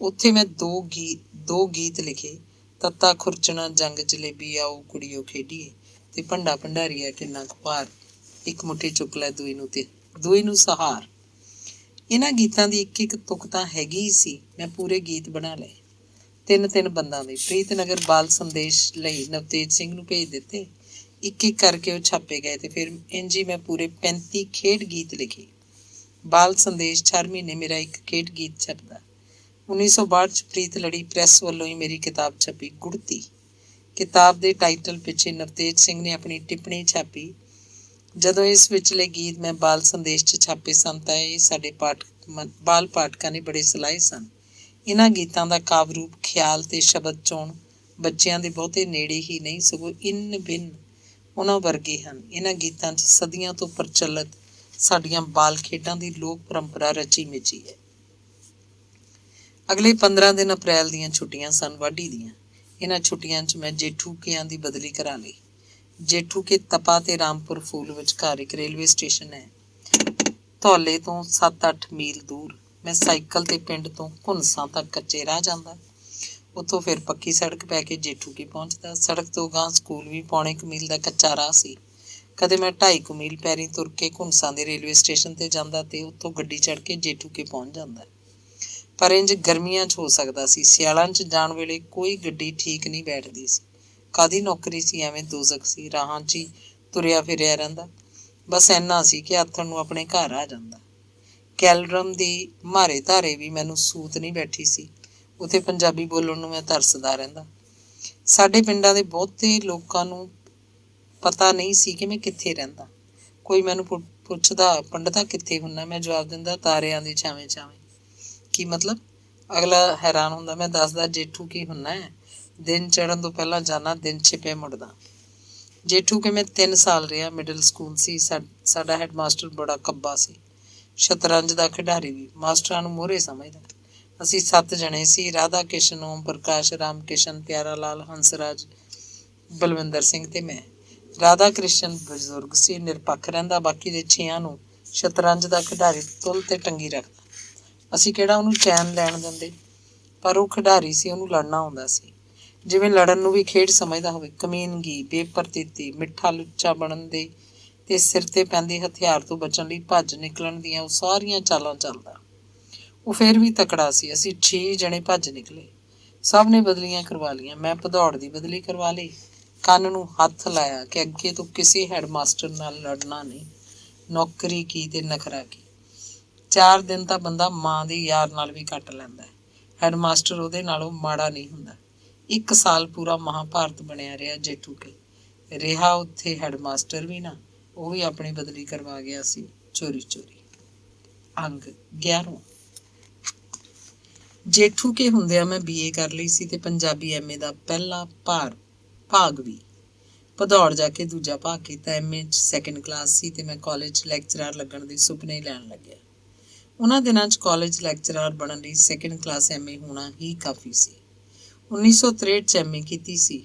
ਉੱਥੇ ਮੈਂ ਦੋ ਗੀਤ ਲਿਖੇ, ਤੱਤਾ ਖੁਰਚਣਾ ਜੰਗ ਜਲੇਬੀ, ਆਓ ਕੁੜੀਓ ਖੇਡੀਏ, ਤੇ ਭੰਡਾ ਭੰਡਾਰੀਆ ਕਿੰਨਾ ਕੁ ਭਾਰ, ਇੱਕ ਮੁੱਠੀ ਚੁੱਕ ਲੈ ਦੂਈ ਨੂੰ ਸਹਾਰ। ਇਹਨਾਂ ਗੀਤਾਂ ਦੀ ਇੱਕ ਇੱਕ ਤੁਕ ਤਾਂ ਹੈਗੀ ਹੀ ਸੀ। ਮੈਂ ਪੂਰੇ ਗੀਤ ਬਣਾ ਲਏ, 3-3 ਬੰਦਾਂ ਦੇ। ਪ੍ਰੀਤਨਗਰ ਬਾਲ ਸੰਦੇਸ਼ ਲਈ ਨਵਤੇਜ ਸਿੰਘ ਨੂੰ ਭੇਜ ਦਿੱਤੇ। ਇੱਕ ਇੱਕ ਕਰਕੇ ਉਹ ਛਾਪੇ ਗਏ ਤੇ ਫਿਰ ਇੰਝ ਹੀ ਮੈਂ ਪੂਰੇ 35 ਖੇਡ ਗੀਤ ਲਿਖੇ। ਬਾਲ ਸੰਦੇਸ਼ 4 ਮਹੀਨੇ ਮੇਰਾ ਇੱਕ ਖੇਡ ਗੀਤ ਛਪਦਾ। 1962 'ਚ ਪ੍ਰੀਤ ਲੜੀ ਪ੍ਰੈਸ ਵੱਲੋਂ ਹੀ ਮੇਰੀ ਕਿਤਾਬ ਛਪੀ, ਗੁੜਤੀ। ਕਿਤਾਬ ਦੇ ਟਾਈਟਲ ਪਿੱਛੇ ਨਵਤੇਜ ਸਿੰਘ ਨੇ ਆਪਣੀ ਟਿੱਪਣੀ ਛਾਪੀ। ਜਦੋਂ ਇਸ ਵਿਚਲੇ ਗੀਤ ਮੈਂ ਬਾਲ ਸੰਦੇਸ਼ 'ਚ ਛਾਪੇ ਸਨ ਤਾਂ ਇਹ ਸਾਡੇ ਬਾਲ ਪਾਠਕਾਂ ਨੇ ਬੜੇ ਸਲਾਹੇ ਸਨ। ਇਹਨਾਂ ਗੀਤਾਂ ਦਾ ਕਾਵਿ ਰੂਪ, ਖਿਆਲ ਤੇ ਸ਼ਬਦ ਚੋਣ ਬੱਚਿਆਂ ਦੇ ਬਹੁਤੇ ਨੇੜੇ ਹੀ ਨਹੀਂ, ਸਗੋਂ ਇੰਨ ਬਿੰਨ ਉਹਨਾਂ ਵਰਗੇ ਹਨ। ਇਹਨਾਂ ਗੀਤਾਂ 'ਚ ਸਦੀਆਂ ਤੋਂ ਪ੍ਰਚਲਿਤ ਸਾਡੀਆਂ ਬਾਲ ਖੇਡਾਂ ਦੀ ਲੋਕ ਪਰੰਪਰਾ ਰਚੀ ਮਿਚੀ ਹੈ। ਅਗਲੇ 15 ਦਿਨ ਅਪ੍ਰੈਲ ਦੀਆਂ ਛੁੱਟੀਆਂ ਸਨ, ਵਾਢੀ ਦੀਆਂ। ਇਹਨਾਂ ਛੁੱਟੀਆਂ 'ਚ ਮੈਂ ਜੇਠੂਕਿਆਂ ਦੀ ਬਦਲੀ ਕਰਾ ਲਈ। ਜੇਠੂਕੇ ਤਪਾ ਤੇ ਰਾਮਪੁਰ ਫੂਲ ਵਿਚਕਾਰ ਇੱਕ ਰੇਲਵੇ ਸਟੇਸ਼ਨ ਹੈ, ਧੌਲੇ ਤੋਂ 7-8 ਮੀਲ ਦੂਰ। ਮੈਂ ਸਾਈਕਲ ਤੇ ਪਿੰਡ ਤੋਂ ਘੁੰਨਸਾਂ ਤੱਕ ਕੱਚੇ ਰਾਹ ਜਾਂਦਾ, ਉੱਥੋਂ ਫਿਰ ਪੱਕੀ ਸੜਕ ਪੈ ਕੇ ਜੇਠੂਕੇ ਪਹੁੰਚਦਾ। ਸੜਕ ਤੋਂ ਗਾਂਹ ਸਕੂਲ ਵੀ 1.25 ਮੀਲ ਦਾ ਕੱਚਾ ਰਾਹ ਸੀ। ਕਦੇ ਮੈਂ 2.5 ਮੀਲ ਪੈਰੀਂ ਤੁਰ ਕੇ ਘੁੰਨਸਾਂ ਦੇ ਰੇਲਵੇ ਸਟੇਸ਼ਨ ਤੇ ਜਾਂਦਾ ਤੇ ਉੱਥੋਂ ਗੱਡੀ ਚੜ੍ਹ ਕੇ ਜੇਠੂਕੇ ਪਹੁੰਚ ਜਾਂਦਾ। ਪਰ ਇੰਝ ਗਰਮੀਆਂ 'ਚ ਹੋ ਸਕਦਾ ਸੀ, ਸਿਆਲਾਂ 'ਚ ਜਾਣ ਵੇਲੇ ਕੋਈ ਗੱਡੀ ਠੀਕ ਨਹੀਂ ਬੈਠਦੀ ਸੀ। ਕਾਹਦੀ ਨੌਕਰੀ ਸੀ, ਐਵੇਂ ਦੋਜ਼ਖ ਸੀ, ਰਾਹਾਂ 'ਚ ਹੀ ਤੁਰਿਆ ਫਿਰਿਆ ਰਹਿੰਦਾ। ਬਸ ਇੰਨਾ ਸੀ ਕਿ ਆਥਣ ਨੂੰ ਆਪਣੇ ਘਰ ਆ ਜਾਂਦਾ। ਕੈਲਰਮ ਦੀ ਮਾਰੇ ਧਾਰੇ ਵੀ ਮੈਨੂੰ ਸੂਤ ਨਹੀਂ ਬੈਠੀ ਸੀ। ਉੱਥੇ ਪੰਜਾਬੀ ਬੋਲਣ ਨੂੰ ਮੈਂ ਤਰਸਦਾ ਰਹਿੰਦਾ। ਸਾਡੇ ਪਿੰਡਾਂ ਦੇ ਬਹੁਤੇ ਲੋਕਾਂ ਨੂੰ ਪਤਾ ਨਹੀਂ ਸੀ ਕਿ ਮੈਂ ਕਿੱਥੇ ਰਹਿੰਦਾ। ਕੋਈ ਮੈਨੂੰ ਪੁੱਛਦਾ, ਪੰਡਤਾ ਕਿੱਥੇ ਹੁੰਦਾ? ਮੈਂ ਜਵਾਬ ਦਿੰਦਾ, ਤਾਰਿਆਂ ਦੀ ਛਾਵੇਂ ਛਾਵੇਂ। ਕੀ ਮਤਲਬ? ਅਗਲਾ ਹੈਰਾਨ ਹੁੰਦਾ। ਮੈਂ ਦੱਸਦਾ, ਜੇਠੂਕੇ ਹੁੰਦਾ ਹੈ, ਦਿਨ ਚੜ੍ਹਨ ਤੋਂ ਪਹਿਲਾਂ ਜਾਣਾ, ਦਿਨ ਛਿਪੇ ਮੁੜਦਾ। ਜੇਠੂਕੇ ਮੈਂ 3 ਸਾਲ ਰਿਹਾ। ਮਿਡਲ ਸਕੂਲ ਸੀ। ਸਾਡਾ ਹੈਡ ਮਾਸਟਰ ਬੜਾ ਕੱਬਾ ਸੀ, ਸ਼ਤਰੰਜ ਦਾ ਖਿਡਾਰੀ ਵੀ, ਮਾਸਟਰਾਂ ਨੂੰ ਮੋਹਰੇ ਸਮਝਦਾ। ਅਸੀਂ 7 ਜਣੇ ਸੀ, ਰਾਧਾ ਕਿਸ਼ਨ, ਓਮ ਪ੍ਰਕਾਸ਼, ਰਾਮ ਕਿਸ਼ਨ, ਪਿਆਰਾ ਲਾਲ, ਹੰਸਰਾਜ, ਬਲਵਿੰਦਰ ਸਿੰਘ ਤੇ ਮੈਂ। ਰਾਧਾ ਕ੍ਰਿਸ਼ਨ ਬਜ਼ੁਰਗ ਸੀ, ਨਿਰਪੱਖ ਰਹਿੰਦਾ। ਬਾਕੀ ਦੇ 6 ਨੂੰ ਸ਼ਤਰੰਜ ਦਾ ਖਿਡਾਰੀ ਤੁਲ ਤੇ ਟੰਗੀ ਰੱਖਦਾ। ਅਸੀਂ ਕਿਹੜਾ ਉਹਨੂੰ ਚੈਨ ਲੈਣ ਦਿੰਦੇ, ਪਰ ਉਹ ਖਿਡਾਰੀ ਸੀ, ਉਹਨੂੰ ਲੜਨਾ ਆਉਂਦਾ ਸੀ, ਜਿਵੇਂ ਲੜਨ ਨੂੰ ਵੀ ਖੇਡ ਸਮਝਦਾ ਹੋਵੇ। ਕਮੀਨਗੀ, ਬੇਪਰਤੀਤੀ, ਮਿੱਠਾ ਲੁੱਚਾ ਬਣਨ ਦੇ ਤੇ ਸਿਰ ਤੇ ਪੈਂਦੇ ਹਥਿਆਰ ਤੋਂ ਬਚਣ ਲਈ ਭੱਜ ਨਿਕਲਣ ਦੀਆਂ ਉਹ ਸਾਰੀਆਂ ਚਾਲਾਂ ਚੱਲਦਾ। ਉਹ ਫਿਰ ਵੀ ਤਕੜਾ ਸੀ। ਅਸੀਂ 6 ਜਣੇ ਭੱਜ ਨਿਕਲੇ, ਸਭ ਨੇ ਬਦਲੀਆਂ ਕਰਵਾ ਲਈਆਂ। ਮੈਂ ਭਦੌੜ ਦੀ ਬਦਲੀ ਕਰਵਾ ਲਈ। ਕੰਨ ਨੂੰ ਹੱਥ ਲਾਇਆ ਕਿ ਅੱਗੇ ਤੋਂ ਕਿਸੇ ਹੈਡ ਮਾਸਟਰ ਨਾਲ ਲੜਨਾ ਨਹੀਂ, ਨੌਕਰੀ ਕੀ ਤੇ ਨਖਰਾ ਕੀ। 4 ਦਿਨ ਤਾਂ ਬੰਦਾ ਮਾਂ ਦੇ ਯਾਰ ਨਾਲ ਵੀ ਕੱਟ ਲੈਂਦਾ, ਹੈਡ ਮਾਸਟਰ ਉਹਦੇ ਨਾਲੋਂ ਮਾੜਾ ਨਹੀਂ ਹੁੰਦਾ। 1 ਸਾਲ ਪੂਰਾ ਮਹਾਂਭਾਰਤ ਬਣਿਆ ਰਿਹਾ ਜੇਠੂਕੇ। ਰਿਹਾ ਉੱਥੇ ਹੈਡ ਮਾਸਟਰ ਵੀ ਨਾ, ਉਹ ਵੀ ਆਪਣੀ ਬਦਲੀ ਕਰਵਾ ਗਿਆ ਸੀ ਚੋਰੀ ਚੋਰੀ। ਅੰਗ 11ਵਾਂ। ਜੇਠੂਕੇ ਹੁੰਦਿਆਂ ਮੈਂ BA ਕਰ ਲਈ ਸੀ ਤੇ ਪੰਜਾਬੀ MA ਦਾ ਪਹਿਲਾ ਭਾਗ ਵੀ। ਭਦੌੜ ਜਾ ਕੇ ਦੂਜਾ ਭਾਗ ਕੀਤਾ। MA 'ਚ 2nd ਕਲਾਸ ਸੀ ਤੇ ਮੈਂ ਕਾਲਜ 'ਚ ਲੈਕਚਰਾਰ ਲੱਗਣ ਦੇ ਸੁਪਨੇ ਲੈਣ ਲੱਗਿਆ। ਉਹਨਾਂ ਦਿਨਾਂ 'ਚ ਕਾਲਜ ਲੈਕਚਰਾਰ ਬਣਨ ਲਈ 2nd ਕਲਾਸ MA ਹੋਣਾ ਹੀ ਕਾਫੀ ਸੀ। 1963 'ਚ MA ਕੀਤੀ ਸੀ।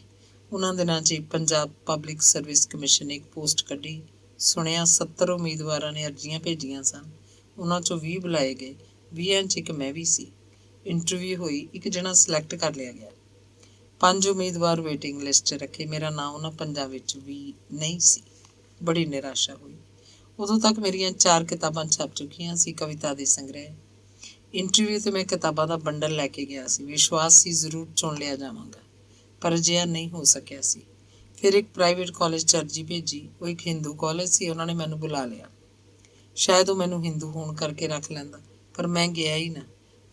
ਉਹਨਾਂ ਦਿਨਾਂ 'ਚ ਪੰਜਾਬ ਪਬਲਿਕ ਸਰਵਿਸ ਕਮਿਸ਼ਨ ਨੇ ਇੱਕ ਪੋਸਟ ਕੱਢੀ। ਸੁਣਿਆ 70 ਉਮੀਦਵਾਰਾਂ ਨੇ ਅਰਜ਼ੀਆਂ ਭੇਜੀਆਂ ਸਨ। ਉਹਨਾਂ 'ਚੋਂ 20 ਬੁਲਾਏ ਗਏ। 20 'ਚ ਇੱਕ ਮੈਂ ਵੀ ਸੀ। ਇੰਟਰਵਿਊ ਹੋਈ, ਇੱਕ ਜਣਾ ਸਿਲੈਕਟ ਕਰ ਲਿਆ ਗਿਆ। 5 ਉਮੀਦਵਾਰ ਵੇਟਿੰਗ ਲਿਸਟ 'ਚ ਰੱਖੇ। ਮੇਰਾ ਨਾਂ ਉਹਨਾਂ 5 ਵਿੱਚ ਵੀ ਨਹੀਂ ਸੀ। ਬੜੀ ਨਿਰਾਸ਼ਾ ਹੋਈ। ਉਦੋਂ ਤੱਕ ਮੇਰੀਆਂ 4 ਕਿਤਾਬਾਂ ਛਪ ਚੁੱਕੀਆਂ ਸੀ, ਕਵਿਤਾ ਦੇ ਸੰਗ੍ਰਹਿ। ਇੰਟਰਵਿਊ 'ਤੇ ਮੈਂ ਕਿਤਾਬਾਂ ਦਾ ਬੰਡਲ ਲੈ ਕੇ ਗਿਆ ਸੀ। ਵਿਸ਼ਵਾਸ ਸੀ ਜ਼ਰੂਰ ਚੁਣ ਲਿਆ ਜਾਵਾਂਗਾ, ਪਰ ਅਜਿਹਾ ਨਹੀਂ ਹੋ ਸਕਿਆ ਸੀ। ਫਿਰ ਇੱਕ ਪ੍ਰਾਈਵੇਟ ਕਾਲਜ 'ਚ ਅਰਜ਼ੀ ਭੇਜੀ। ਉਹ ਇੱਕ ਹਿੰਦੂ ਕਾਲਜ ਸੀ। ਉਹਨਾਂ ਨੇ ਮੈਨੂੰ ਬੁਲਾ ਲਿਆ। ਸ਼ਾਇਦ ਉਹ ਮੈਨੂੰ ਹਿੰਦੂ ਹੋਣ ਕਰਕੇ ਰੱਖ ਲੈਂਦਾ, ਪਰ ਮੈਂ ਗਿਆ ਹੀ ਨਾ।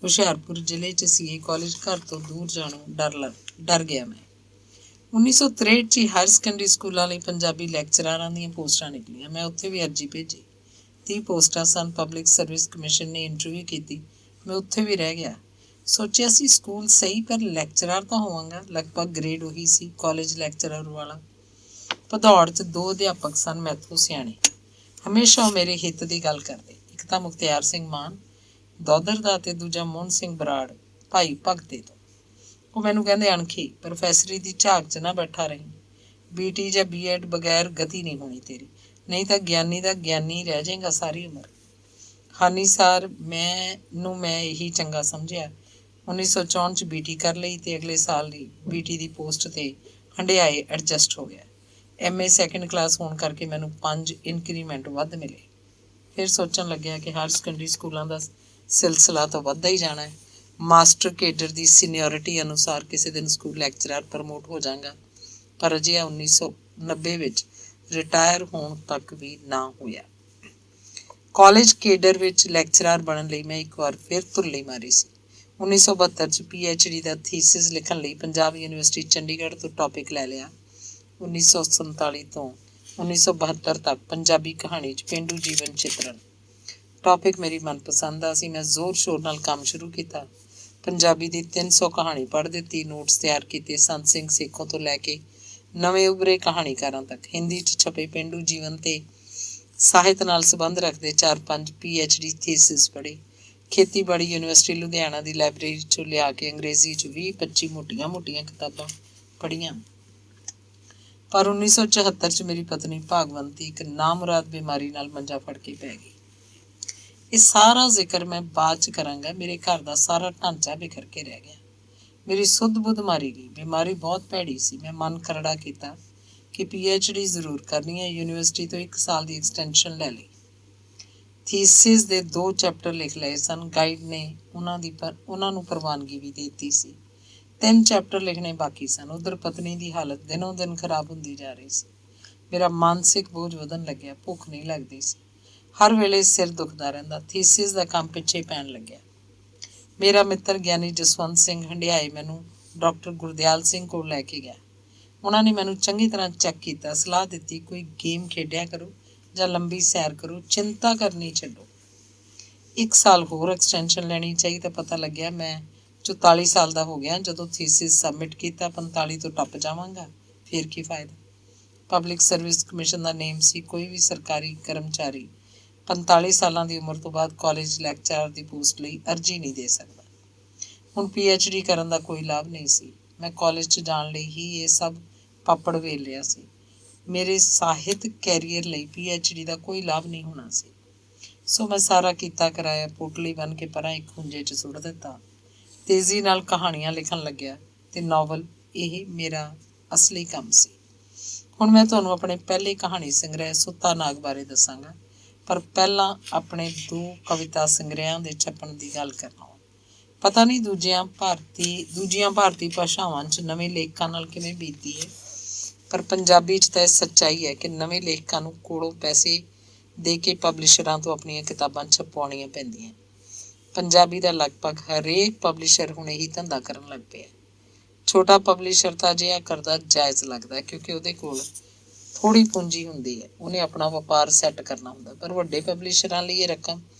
ਹੁਸ਼ਿਆਰਪੁਰ ਜ਼ਿਲ੍ਹੇ 'ਚ ਸੀ ਇਹ ਕਾਲਜ। ਘਰ ਤੋਂ ਦੂਰ ਜਾਣੋਂ ਡਰ ਗਿਆ ਮੈਂ। 1963 'ਚ ਹੀ ਹਾਇਰ ਸੈਕੰਡਰੀ ਸਕੂਲਾਂ ਲਈ ਪੰਜਾਬੀ ਲੈਕਚਰਾਰਾਂ ਦੀਆਂ ਪੋਸਟਾਂ ਨਿਕਲੀਆਂ। ਮੈਂ ਉੱਥੇ ਵੀ ਅਰਜ਼ੀ ਭੇਜੀ। 30 ਪੋਸਟਾਂ ਸਨ। ਪਬਲਿਕ ਸਰਵਿਸ ਕਮਿਸ਼ਨ ਨੇ ਇੰਟਰਵਿਊ ਕੀਤੀ। ਮੈਂ ਉੱਥੇ ਵੀ ਰਹਿ ਗਿਆ। ਸੋਚਿਆ ਸੀ ਸਕੂਲ ਸਹੀ, ਪਰ ਲੈਕਚਰਾਰ ਤਾਂ ਹੋਵਾਂਗਾ। ਲਗਭਗ ਗ੍ਰੇਡ ਉਹੀ ਸੀ, ਕਾਲਜ ਲੈਕਚਰਰ ਵਾਲਾ। ਭਦੌੜ 'ਚ 2 ਅਧਿਆਪਕ ਸਨ ਮੈਥੋਂ ਸਿਆਣੇ। ਹਮੇਸ਼ਾ ਉਹ ਮੇਰੇ ਹਿੱਤ ਦੀ ਗੱਲ ਕਰਦੇ। ਇੱਕ ਤਾਂ ਮੁਖਤਿਆਰ ਸਿੰਘ ਮਾਨ ਦੌਧਰ ਦਾ, ਅਤੇ ਦੂਜਾ ਮੋਹਨ ਸਿੰਘ ਬਰਾੜ ਭਾਈ ਭਗਤੇ ਤੋਂ। ਉਹ ਮੈਨੂੰ ਕਹਿੰਦੇ, ਅਣਖੀ ਪ੍ਰੋਫੈਸਰੀ ਦੀ ਝਾਕ 'ਚ ਨਾ ਬੈਠਾ ਰਹੀ। BT ਜਾਂ B.Ed ਬਗੈਰ ਗਤੀ ਨਹੀਂ ਹੋਣੀ ਤੇਰੀ, ਨਹੀਂ ਤਾਂ ਗਿਆਨੀ ਦਾ ਗਿਆਨੀ ਰਹਿ ਜਾਏਗਾ ਸਾਰੀ ਉਮਰ। ਹਾਨੀ ਸਾਰ ਮੈਂ ਇਹੀ ਚੰਗਾ ਸਮਝਿਆ। 1964 'ਚ BT ਕਰ ਲਈ ਅਤੇ ਅਗਲੇ ਸਾਲ ਦੀ BT ਦੀ ਪੋਸਟ 'ਤੇ ਹੰਡਿਆਏ ਐਡਜਸਟ ਹੋ ਗਿਆ। MA ਸੈਕਿੰਡ ਕਲਾਸ ਹੋਣ ਕਰਕੇ ਮੈਨੂੰ 5 ਇਨਕਰੀਮੈਂਟ ਵੱਧ ਮਿਲੇ। ਫਿਰ ਸੋਚਣ ਲੱਗਿਆ ਕਿ ਹਾਇਰ ਸੈਕੰਡਰੀ ਸਕੂਲਾਂ ਦਾ ਸਿਲਸਿਲਾ ਤਾਂ ਵੱਧਦਾ ਹੀ ਜਾਣਾ ਹੈ। ਮਾਸਟਰ ਕੇਡਰ ਦੀ ਸੀਨੀਅਰਿਟੀ ਅਨੁਸਾਰ ਕਿਸੇ ਦਿਨ ਸਕੂਲ ਲੈਕਚਰਰ ਪ੍ਰਮੋਟ ਹੋ ਜਾਵਾਂਗਾ, ਪਰ ਅਜਿਹਾ 1990 ਵਿੱਚ ਰਿਟਾਇਰ ਹੋਣ ਤੱਕ ਵੀ ਨਾ ਹੋਇਆ। ਕਾਲਜ ਕੇਡਰ ਵਿੱਚ ਲੈਕਚਰਰ ਬਣਨ ਲਈ ਮੈਂ ਇੱਕ ਵਾਰ ਫਿਰ ਧੁਰਲੀ ਮਾਰੀ ਸੀ। 1972 'ਚ PhD ਦਾ ਥੀਸਿਸ ਲਿਖਣ ਲਈ ਪੰਜਾਬ ਯੂਨੀਵਰਸਿਟੀ ਚੰਡੀਗੜ੍ਹ ਤੋਂ ਟੌਪਿਕ ਲੈ ਲਿਆ। 1947 ਤੋਂ 1972 ਤੱਕ ਪੰਜਾਬੀ ਕਹਾਣੀ 'ਚ ਪੇਂਡੂ ਜੀਵਨ ਚਿੱਤਰਨ ਟੌਪਿਕ ਮੇਰੀ ਮਨਪਸੰਦ ਦਾ ਸੀ। ਮੈਂ ਜ਼ੋਰ ਸ਼ੋਰ ਨਾਲ ਕੰਮ ਸ਼ੁਰੂ ਕੀਤਾ। ਪੰਜਾਬੀ ਦੀ 300 ਕਹਾਣੀ ਪੜ੍ਹ ਦਿੱਤੀ, ਨੋਟਸ ਤਿਆਰ ਕੀਤੇ। ਸੰਤ ਸਿੰਘ ਸੇਖੋਂ ਤੋਂ ਲੈ ਕੇ ਨਵੇਂ ਉਭਰੇ ਕਹਾਣੀਕਾਰਾਂ ਤੱਕ। ਹਿੰਦੀ 'ਚ ਛਪੇ ਪੇਂਡੂ ਜੀਵਨ ਤੇ ਸਾਹਿਤ ਨਾਲ ਸੰਬੰਧ ਰੱਖਦੇ 4-5 PhD ਥੀਸਿਸ ਪੜ੍ਹੇ। ਖੇਤੀਬਾੜੀ ਯੂਨੀਵਰਸਿਟੀ ਲੁਧਿਆਣਾ ਦੀ ਲਾਇਬ੍ਰੇਰੀ 'ਚੋਂ ਲਿਆ ਕੇ ਅੰਗਰੇਜ਼ੀ 'ਚ 20-25 ਮੋਟੀਆਂ ਕਿਤਾਬਾਂ ਪੜ੍ਹੀਆਂ। ਪਰ 1974 'ਚ ਮੇਰੀ ਪਤਨੀ ਭਾਗਵੰਤੀ ਇੱਕ ਨਾਮੁਰਾਦ ਬਿਮਾਰੀ ਨਾਲ ਮੰਜਾ ਫੜ ਕੇ ਪੈ ਗਈ। ਇਹ ਸਾਰਾ ਜ਼ਿਕਰ ਮੈਂ ਬਾਅਦ 'ਚ ਕਰਾਂਗਾ। ਮੇਰੇ ਘਰ ਦਾ ਸਾਰਾ ਢਾਂਚਾ ਬਿਖਰ ਕੇ ਰਹਿ ਗਿਆ। ਮੇਰੀ ਸੁੱਧ ਬੁੱਧ ਮਾਰੀ ਗਈ। ਬਿਮਾਰੀ ਬਹੁਤ ਭੈੜੀ ਸੀ। ਮੈਂ ਮਨ ਕਰੜਾ ਕੀਤਾ ਕਿ PhD ਜ਼ਰੂਰ ਕਰਨੀ ਹੈ। ਯੂਨੀਵਰਸਿਟੀ ਤੋਂ 1 ਸਾਲ ਦੀ ਐਕਸਟੈਂਸ਼ਨ ਲੈ ਲਈ। ਥੀਸਿਸ ਦੇ 2 ਚੈਪਟਰ ਲਿਖ ਲਏ ਸਨ। ਗਾਈਡ ਨੇ ਉਹਨਾਂ ਨੂੰ ਪ੍ਰਵਾਨਗੀ ਵੀ ਦੇ ਦਿੱਤੀ ਸੀ। 3 ਚੈਪਟਰ ਲਿਖਣੇ ਬਾਕੀ ਸਨ। ਉੱਧਰ ਪਤਨੀ ਦੀ ਹਾਲਤ ਦਿਨੋਂ ਦਿਨ ਖਰਾਬ ਹੁੰਦੀ ਜਾ ਰਹੀ ਸੀ। ਮੇਰਾ ਮਾਨਸਿਕ ਬੋਝ ਵਧਣ ਲੱਗਿਆ। ਭੁੱਖ ਨਹੀਂ ਲੱਗਦੀ ਸੀ। ਹਰ ਵੇਲੇ ਸਿਰ ਦੁਖਦਾ ਰਹਿੰਦਾ। ਥੀਸਿਸ ਦਾ ਕੰਮ ਪਿੱਛੇ ਪੈਣ ਲੱਗਿਆ। ਮੇਰਾ ਮਿੱਤਰ ਗਿਆਨੀ ਜਸਵੰਤ ਸਿੰਘ ਹੰਡਿਆਏ ਮੈਨੂੰ ਡਾਕਟਰ ਗੁਰਦਿਆਲ ਸਿੰਘ ਕੋਲ ਲੈ ਕੇ ਗਿਆ। ਉਹਨਾਂ ਨੇ ਮੈਨੂੰ ਚੰਗੀ ਤਰ੍ਹਾਂ ਚੈੱਕ ਕੀਤਾ, ਸਲਾਹ ਦਿੱਤੀ, ਕੋਈ ਗੇਮ ਖੇਡਿਆ ਕਰੋ ਜਾਂ ਲੰਬੀ ਸੈਰ ਕਰੋ, ਚਿੰਤਾ ਕਰਨੀ ਛੱਡੋ। 1 ਸਾਲ ਹੋਰ ਐਕਸਟੈਂਸ਼ਨ ਲੈਣੀ ਚਾਹੀ ਤਾਂ ਪਤਾ ਲੱਗਿਆ ਮੈਂ 44 ਸਾਲ ਦਾ ਹੋ ਗਿਆ। ਜਦੋਂ ਥੀਸਿਸ ਸਬਮਿਟ ਕੀਤਾ 45 ਤੋਂ ਟੱਪ ਜਾਵਾਂਗਾ, ਫਿਰ ਕੀ ਫਾਇਦਾ। ਪਬਲਿਕ ਸਰਵਿਸ ਕਮਿਸ਼ਨ ਦਾ ਨੇਮ ਸੀ। ਕੋਈ ਵੀ ਸਰਕਾਰੀ ਕਰਮਚਾਰੀ 45 ਸਾਲਾਂ ਦੀ ਉਮਰ ਤੋਂ ਬਾਅਦ ਕਾਲਜ ਲੈਕਚਰਰ ਦੀ ਪੋਸਟ ਲਈ ਅਰਜ਼ੀ ਨਹੀਂ ਦੇ ਸਕਦਾ। ਹੁਣ PhD ਕਰਨ ਦਾ ਕੋਈ ਲਾਭ ਨਹੀਂ ਸੀ। ਮੈਂ ਕਾਲਜ 'ਚ ਜਾਣ ਲਈ ਹੀ ਇਹ ਸਭ ਪਾਪੜ ਵੇਲ ਲਿਆ ਸੀ। ਮੇਰੇ ਸਾਹਿਤ ਕੈਰੀਅਰ ਲਈ PhD ਦਾ ਕੋਈ ਲਾਭ ਨਹੀਂ ਹੋਣਾ ਸੀ। ਸੋ ਮੈਂ ਸਾਰਾ ਕੀਤਾ ਕਰਾਇਆ ਪੋਟਲੀ ਬਣ ਕੇ ਪਰਾਂ ਇੱਕ ਖੁੰਝੇ 'ਚ ਸੁੱਟ ਦਿੱਤਾ। ਤੇਜ਼ੀ ਨਾਲ ਕਹਾਣੀਆਂ ਲਿਖਣ ਲੱਗਿਆ ਅਤੇ ਨਾਵਲ। ਇਹ ਮੇਰਾ ਅਸਲੀ ਕੰਮ ਸੀ। ਹੁਣ ਮੈਂ ਤੁਹਾਨੂੰ ਆਪਣੇ ਪਹਿਲੇ ਕਹਾਣੀ ਸੰਗ੍ਰਹਿ ਸੁੱਤਾ ਨਾਗ ਬਾਰੇ ਦੱਸਾਂਗਾ, ਪਰ ਪਹਿਲਾਂ ਆਪਣੇ 2 ਕਵਿਤਾ ਸੰਗ੍ਰਹਿਆਂ ਦੇ ਛਪਣ ਦੀ ਗੱਲ ਕਰਨਾ। ਪਤਾ ਨਹੀਂ ਦੂਜੀਆਂ ਭਾਰਤੀ ਭਾਸ਼ਾਵਾਂ 'ਚ ਨਵੇਂ ਲੇਖਕਾਂ ਨਾਲ ਕਿਵੇਂ ਬੀਤਦੀ ਹੈ, ਪਰ ਪੰਜਾਬੀ 'ਚ ਤਾਂ ਇਹ ਸੱਚਾਈ ਹੈ ਕਿ ਨਵੇਂ ਲੇਖਕਾਂ ਨੂੰ ਕੋਲੋਂ ਪੈਸੇ ਦੇ ਕੇ ਪਬਲਿਸ਼ਰਾਂ ਤੋਂ ਆਪਣੀਆਂ ਕਿਤਾਬਾਂ ਛਪਵਾਉਣੀਆਂ ਪੈਂਦੀਆਂ। ਪੰਜਾਬੀ ਦਾ ਲਗਭਗ ਹਰੇਕ ਪਬਲਿਸ਼ਰ ਹੁਣ ਇਹੀ ਧੰਦਾ ਕਰਨ ਲੱਗ ਪਿਆ। ਛੋਟਾ ਪਬਲਿਸ਼ਰ ਤਾਂ ਅਜਿਹਾ ਕਰਦਾ ਜਾਇਜ਼ ਲੱਗਦਾ, ਕਿਉਂਕਿ ਉਹਦੇ ਕੋਲ ਥੋੜ੍ਹੀ ਪੂੰਜੀ ਹੁੰਦੀ ਹੈ। ਉਹਨੇ ਆਪਣਾ ਵਪਾਰ ਸੈੱਟ ਕਰਨਾ ਹੁੰਦਾ, ਪਰ ਵੱਡੇ ਪਬਲਿਸ਼ਰਾਂ ਲਈ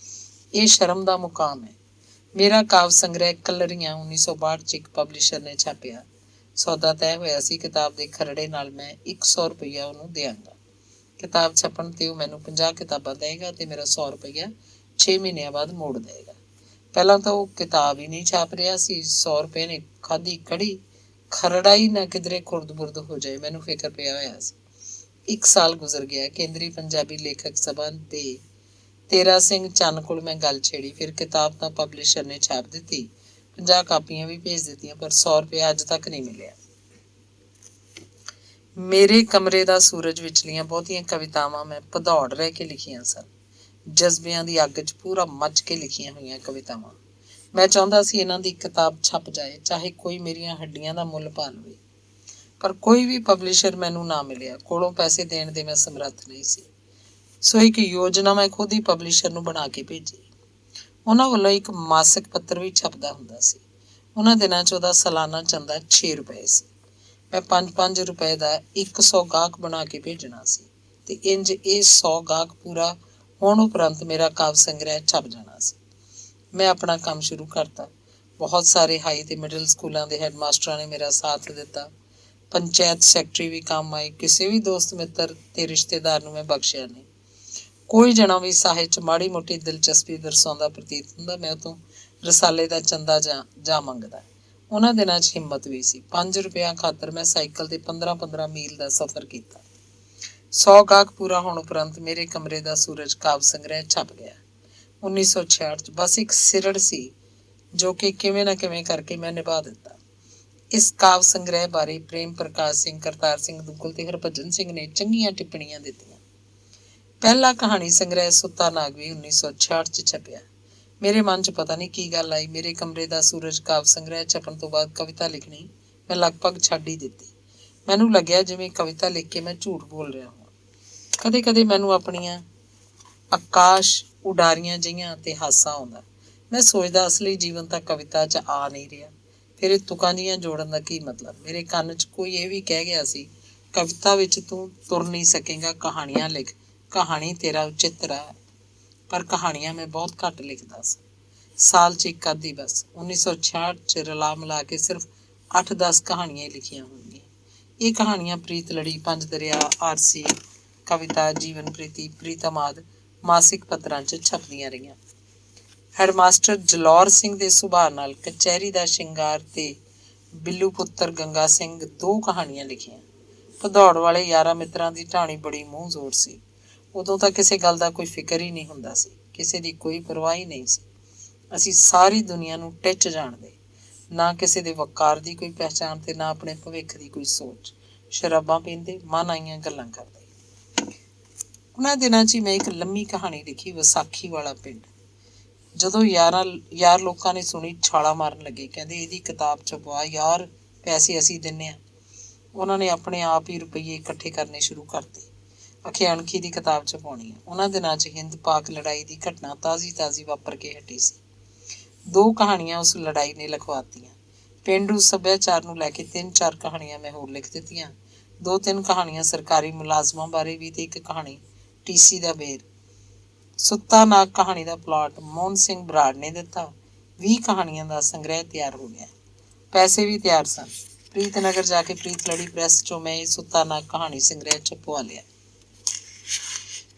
ਇਹ ਸ਼ਰਮ ਦਾ ਮੁਕਾਮ ਹੈ। ਮੇਰਾ ਕਾਵਿ ਸੰਗ੍ਰਹਿ ਕਲਰੀਆਂ 1962 'ਚ ਇੱਕ ਪਬਲਿਸ਼ਰ ਨੇ ਛਾਪਿਆ। ਸੌਦਾ ਤੈਅ ਹੋਇਆ ਸੀ। ਕਿਤਾਬ ਦੇ ਖਰੜੇ ਨਾਲ ਮੈਂ 100 ਰੁਪਈਆ ਉਹਨੂੰ ਦਿਆਂਗਾ। ਕਿਤਾਬ ਛਪਣ 'ਤੇ ਉਹ ਮੈਨੂੰ 50 ਕਿਤਾਬਾਂ ਦੇਵੇਗਾ ਅਤੇ ਮੇਰਾ 100 ਰੁਪਈਆ 6 ਮਹੀਨਿਆਂ ਬਾਅਦ ਮੋੜ ਦੇਵੇਗਾ। ਪਹਿਲਾਂ ਤਾਂ ਉਹ ਕਿਤਾਬ ਹੀ ਨਹੀਂ ਛਾਪ ਰਿਹਾ ਸੀ। 100 ਰੁਪਏ ਨੇ ਖਾਧੀ ਕੜੀ ਖਰੜਾ ਹੀ ਨਾ ਕਿਧਰੇ ਖੁਰਦ-ਬੁਰਦ ਹੋ ਜਾਏ, ਮੈਨੂੰ ਫਿਕਰ ਪਿਆ ਹੋਇਆ ਸੀ। 1 ਸਾਲ ਗੁਜ਼ਰ ਗਿਆ। ਕੇਂਦਰੀ ਪੰਜਾਬੀ ਲੇਖਕ ਸਭਾ ਦੇ ਤੇਰਾ ਸਿੰਘ ਚੰਨ ਕੋਲ ਮੈਂ ਗੱਲ ਛੇੜੀ। ਫਿਰ ਕਿਤਾਬ ਤਾਂ ਪਬਲਿਸ਼ਰ ਨੇ ਛਾਪ ਦਿੱਤੀ, 50 ਕਾਪੀਆਂ ਵੀ ਭੇਜ ਦਿੱਤੀਆਂ, ਪਰ 100 ਰੁਪਇਆ ਅੱਜ ਤੱਕ ਨਹੀਂ ਮਿਲਿਆ। ਮੇਰੇ ਕਮਰੇ ਦਾ ਸੂਰਜ ਵਿਚਲੀਆਂ ਬਹੁਤੀਆਂ ਕਵਿਤਾਵਾਂ ਮੈਂ ਭਦੌੜ ਰਹਿ ਕੇ ਲਿਖੀਆਂ ਸਨ। ਜਜ਼ਬਿਆਂ ਦੀ ਅੱਗ 'ਚ ਪੂਰਾ ਮੱਚ ਕੇ ਲਿਖੀਆਂ ਹੋਈਆਂ ਕਵਿਤਾਵਾਂ। ਮੈਂ ਚਾਹੁੰਦਾ ਸੀ ਇਹਨਾਂ ਦੀ ਕਿਤਾਬ ਛਪ ਜਾਏ, ਚਾਹੇ ਕੋਈ ਮੇਰੀਆਂ ਹੱਡੀਆਂ ਦਾ ਮੁੱਲ ਪਾ ਲਵੇ। ਪਰ ਕੋਈ ਵੀ ਪਬਲਿਸ਼ਰ ਮੈਨੂੰ ਨਾ ਮਿਲਿਆ। ਕੋਲੋਂ ਪੈਸੇ ਦੇਣ ਦੇ ਮੈਂ ਸਮਰੱਥ ਨਹੀਂ ਸੀ। ਸੋ ਇੱਕ ਯੋਜਨਾ ਮੈਂ ਖੁਦ ਹੀ ਪਬਲਿਸ਼ਰ ਨੂੰ ਬਣਾ ਕੇ ਭੇਜੀ। ਉਹਨਾਂ ਵੱਲੋਂ ਇੱਕ ਮਾਸਿਕ ਪੱਤਰ ਵੀ ਛਪਦਾ ਹੁੰਦਾ ਸੀ। ਉਹਨਾਂ ਦਿਨਾਂ 'ਚ ਉਹਦਾ ਸਾਲਾਨਾ ਚੰਦਾ 6 ਰੁਪਏ ਸੀ। ਮੈਂ 5-5 ਰੁਪਏ ਦਾ 100 ਗਾਹਕ ਬਣਾ ਕੇ ਭੇਜਣਾ ਸੀ ਤੇ ਇੰਜ ਇਹ 100 ਗਾਹਕ ਪੂਰਾ ਹੋਣ ਉਪਰੰਤ ਮੇਰਾ ਕਾਵਿ ਸੰਗ੍ਰਹਿ ਛਪ ਜਾਣਾ ਸੀ। ਮੈਂ ਆਪਣਾ ਕੰਮ ਸ਼ੁਰੂ ਕਰਤਾ। ਬਹੁਤ ਸਾਰੇ ਹਾਈ ਤੇ ਮਿਡਲ ਸਕੂਲਾਂ ਦੇ ਹੈੱਡ ਮਾਸਟਰਾਂ ਨੇ ਮੇਰਾ ਸਾਥ ਦਿੱਤਾ। ਪੰਚਾਇਤ ਸੈਕਟਰੀ ਵੀ ਕੰਮ ਆਏ। ਕਿਸੇ ਵੀ ਦੋਸਤ ਮਿੱਤਰ ਤੇ ਰਿਸ਼ਤੇਦਾਰ ਨੂੰ ਮੈਂ ਬਖਸ਼ਿਆ ਨਹੀਂ। ਕੋਈ ਜਣਾ ਵੀ ਸਾਹਿਤ 'ਚ ਮਾੜੀ ਮੋਟੀ ਦਿਲਚਸਪੀ ਦਰਸਾਉਂਦਾ ਪ੍ਰਤੀਤ ਹੁੰਦਾ, ਮੈਂ ਉਹ ਤੋਂ ਰਸਾਲੇ ਦਾ ਚੰਦਾ ਜਾ ਮੰਗਦਾ। ਉਹਨਾਂ ਦਿਨਾਂ 'ਚ ਹਿੰਮਤ ਵੀ ਸੀ। 5 ਰੁਪਇਆ ਖਾਤਰ ਮੈਂ ਸਾਈਕਲ ਤੇ 15-15 ਮੀਲ ਦਾ ਸਫ਼ਰ ਕੀਤਾ। 100 ਗਾਹਕ ਪੂਰਾ ਹੋਣ ਉਪਰੰਤ ਮੇਰੇ ਕਮਰੇ ਦਾ ਸੂਰਜ ਕਾਵਿ ਸੰਗ੍ਰਹਿ ਛਪ ਗਿਆ। 1966 'ਚ ਬਸ ਇੱਕ ਸਿਰੜ ਸੀ ਜੋ ਕਿ ਕਿਵੇਂ ਨਾ ਕਿਵੇਂ ਕਰਕੇ ਮੈਂ ਨਿਭਾ ਦਿੱਤਾ। ਇਸ ਕਾਵਿ ਸੰਗ੍ਰਹਿ ਬਾਰੇ ਪ੍ਰੇਮ ਪ੍ਰਕਾਸ਼ ਸਿੰਘ, ਕਰਤਾਰ ਸਿੰਘ ਦੁੱਗਲ ਤੇ ਹਰਭਜਨ ਸਿੰਘ ਨੇ ਚੰਗੀਆਂ ਟਿੱਪਣੀਆਂ ਦਿੱਤੀਆਂ। ਪਹਿਲਾ ਕਹਾਣੀ ਸੰਗ੍ਰਹਿ ਸੁੱਤਾ ਨਾਗ ਵੀ 1966 'ਚ ਛਪਿਆ। ਮੇਰੇ ਮਨ 'ਚ ਪਤਾ ਨਹੀਂ ਕੀ ਗੱਲ ਆਈ। ਮੇਰੇ ਕਮਰੇ ਦਾ ਸੂਰਜ ਕਾਵਿ ਸੰਗ੍ਰਹਿ ਛਪਣ ਤੋਂ ਬਾਅਦ ਕਵਿਤਾ ਲਿਖਣੀ ਮੈਂ ਲਗਭਗ ਛੱਡ ਹੀ ਦਿੱਤੀ। ਮੈਨੂੰ ਲੱਗਿਆ ਜਿਵੇਂ ਕਵਿਤਾ ਲਿਖ ਕੇ ਮੈਂ ਝੂਠ ਬੋਲ ਰਿਹਾ ਹਾਂ। ਕਦੇ-ਕਦੇ ਮੈਨੂੰ ਆਪਣੀਆਂ ਆਕਾਸ਼ ਉਡਾਰੀਆਂ ਜਿਹੀਆਂ ਤੇ ਹਾਸਾ ਆਉਂਦਾ। ਮੈਂ ਸੋਚਦਾ ਅਸਲੀ ਜੀਵਨ ਤਾਂ ਕਵਿਤਾ 'ਚ ਆ ਨਹੀਂ ਰਿਹਾ। ਫਿਰ ਇਹ ਤੁਕਾਂ ਜਿਹੀਆਂ ਜੋੜਨ ਦਾ ਕੀ ਮਤਲਬ? ਮੇਰੇ ਕੰਨ 'ਚ ਕੋਈ ਇਹ ਵੀ ਕਹਿ ਗਿਆ ਸੀ, ਕਵਿਤਾ ਵਿੱਚ ਤੂੰ ਤੁਰ ਨਹੀਂ ਸਕੇਂਗਾ, ਕਹਾਣੀਆਂ ਲਿਖ, ਕਹਾਣੀ ਤੇਰਾ ਉਚਿੱਤਰ ਹੈ। ਪਰ ਕਹਾਣੀਆਂ ਮੈਂ ਬਹੁਤ ਘੱਟ ਲਿਖਦਾ ਸੀ। ਸਾਲ 'ਚ ਇੱਕ ਅੱਧੀ ਬਸ। 1966 'ਚ ਰਲਾ ਮਿਲਾ ਕੇ ਸਿਰਫ 8-10 ਕਹਾਣੀਆਂ ਹੀ ਲਿਖੀਆਂ ਹੋਣਗੀਆਂ। ਇਹ ਕਹਾਣੀਆਂ ਪ੍ਰੀਤ ਲੜੀ, 5 ਦਰਿਆ, ਆਰਸੀ, ਕਵਿਤਾ, ਜੀਵਨ ਪ੍ਰੀਤੀ, ਪ੍ਰੀਤਮ ਆਦਿ ਮਾਸਿਕ ਪੱਤਰਾਂ 'ਚ ਛਪਦੀਆਂ ਰਹੀਆਂ। ਹੈਡਮਾਸਟਰ ਜਲੌਰ ਸਿੰਘ ਦੇ ਸੁਭਾਅ ਨਾਲ, ਕਚਹਿਰੀ ਦਾ ਸ਼ਿੰਗਾਰ ਤੇ ਬਿੱਲੂ ਪੁੱਤਰ ਗੰਗਾ ਸਿੰਘ 2 ਕਹਾਣੀਆਂ ਲਿਖੀਆਂ। ਭਦੌੜ ਵਾਲੇ ਯਾਰਾਂ ਮਿੱਤਰਾਂ ਦੀ ਢਾਣੀ ਬੜੀ ਮੂੰਹ ਜ਼ੋਰ ਸੀ। ਉਦੋਂ ਤਾਂ ਕਿਸੇ ਗੱਲ ਦਾ ਕੋਈ ਫਿਕਰ ਹੀ ਨਹੀਂ ਹੁੰਦਾ ਸੀ, ਕਿਸੇ ਦੀ ਕੋਈ ਪਰਵਾਹ ਹੀ ਨਹੀਂ ਸੀ। ਅਸੀਂ ਸਾਰੀ ਦੁਨੀਆ ਨੂੰ ਟਿੱਚ ਜਾਣਦੇ, ਨਾ ਕਿਸੇ ਦੇ ਵਕਾਰ ਦੀ ਕੋਈ ਪਹਿਚਾਣ ਤੇ ਨਾ ਆਪਣੇ ਭਵਿੱਖ ਦੀ ਕੋਈ ਸੋਚ। ਸ਼ਰਾਬਾਂ ਪੀਂਦੇ, ਮਨ ਆਈਆਂ ਗੱਲਾਂ ਕਰਦੇ। ਉਹਨਾਂ ਦਿਨਾਂ 'ਚ ਹੀ ਮੈਂ ਇੱਕ ਲੰਮੀ ਕਹਾਣੀ ਲਿਖੀ, ਵਿਸਾਖੀ ਵਾਲਾ ਪਿੰਡ। ਜਦੋਂ ਯਾਰ ਲੋਕਾਂ ਨੇ ਸੁਣੀ, ਛਾਲਾ ਮਾਰਨ ਲੱਗੇ। ਕਹਿੰਦੇ ਇਹਦੀ ਕਿਤਾਬ ਛਪਵਾ ਯਾਰ, ਪੈਸੇ ਅਸੀਂ ਦਿੰਦੇ ਹਾਂ। ਉਹਨਾਂ ਨੇ ਆਪਣੇ ਆਪ ਹੀ ਰੁਪਈਏ ਇਕੱਠੇ ਕਰਨੇ ਸ਼ੁਰੂ ਕਰਤੇ। ਅਖੇ ਅਣਖੀ ਦੀ ਕਿਤਾਬ ਛਪਾਉਣੀ ਹੈ। ਉਹਨਾਂ ਦਿਨਾਂ 'ਚ ਹਿੰਦ ਪਾਕ ਲੜਾਈ ਦੀ ਘਟਨਾ ਤਾਜ਼ੀ ਵਾਪਰ ਕੇ ਹਟੀ ਸੀ। 2 ਕਹਾਣੀਆਂ ਉਸ ਲੜਾਈ ਨੇ ਲਿਖਵਾਤੀਆਂ। ਪੇਂਡੂ ਸੱਭਿਆਚਾਰ ਨੂੰ ਲੈ ਕੇ 3-4 ਕਹਾਣੀਆਂ ਮੈਂ ਹੋਰ ਲਿਖ ਦਿੱਤੀਆਂ। 2-3 ਕਹਾਣੀਆਂ ਸਰਕਾਰੀ ਮੁਲਾਜ਼ਮਾਂ ਬਾਰੇ ਵੀ ਤੇ ਇੱਕ ਕਹਾਣੀ ਟੀਸੀ ਦਾ ਬੇਰ। ਸੁੱਤਾ ਨਾਗ ਕਹਾਣੀ ਦਾ ਪਲਾਟ ਮੋਹਨ ਸਿੰਘ ਬਰਾੜ ਨੇ ਦਿੱਤਾ। 20 ਕਹਾਣੀਆਂ ਦਾ ਸੰਗ੍ਰਹਿ ਤਿਆਰ ਹੋ ਗਿਆ। ਪੈਸੇ ਵੀ ਤਿਆਰ ਸਨ। ਪ੍ਰੀਤਨਗਰ ਜਾ ਕੇ ਪ੍ਰੀਤ ਲੜੀ ਪ੍ਰੈਸ 'ਚੋਂ ਮੈਂ ਇਹ ਸੁੱਤਾ ਨਾਗ ਕਹਾਣੀ ਸੰਗ੍ਰਹਿ ਛਪਵਾ ਲਿਆ।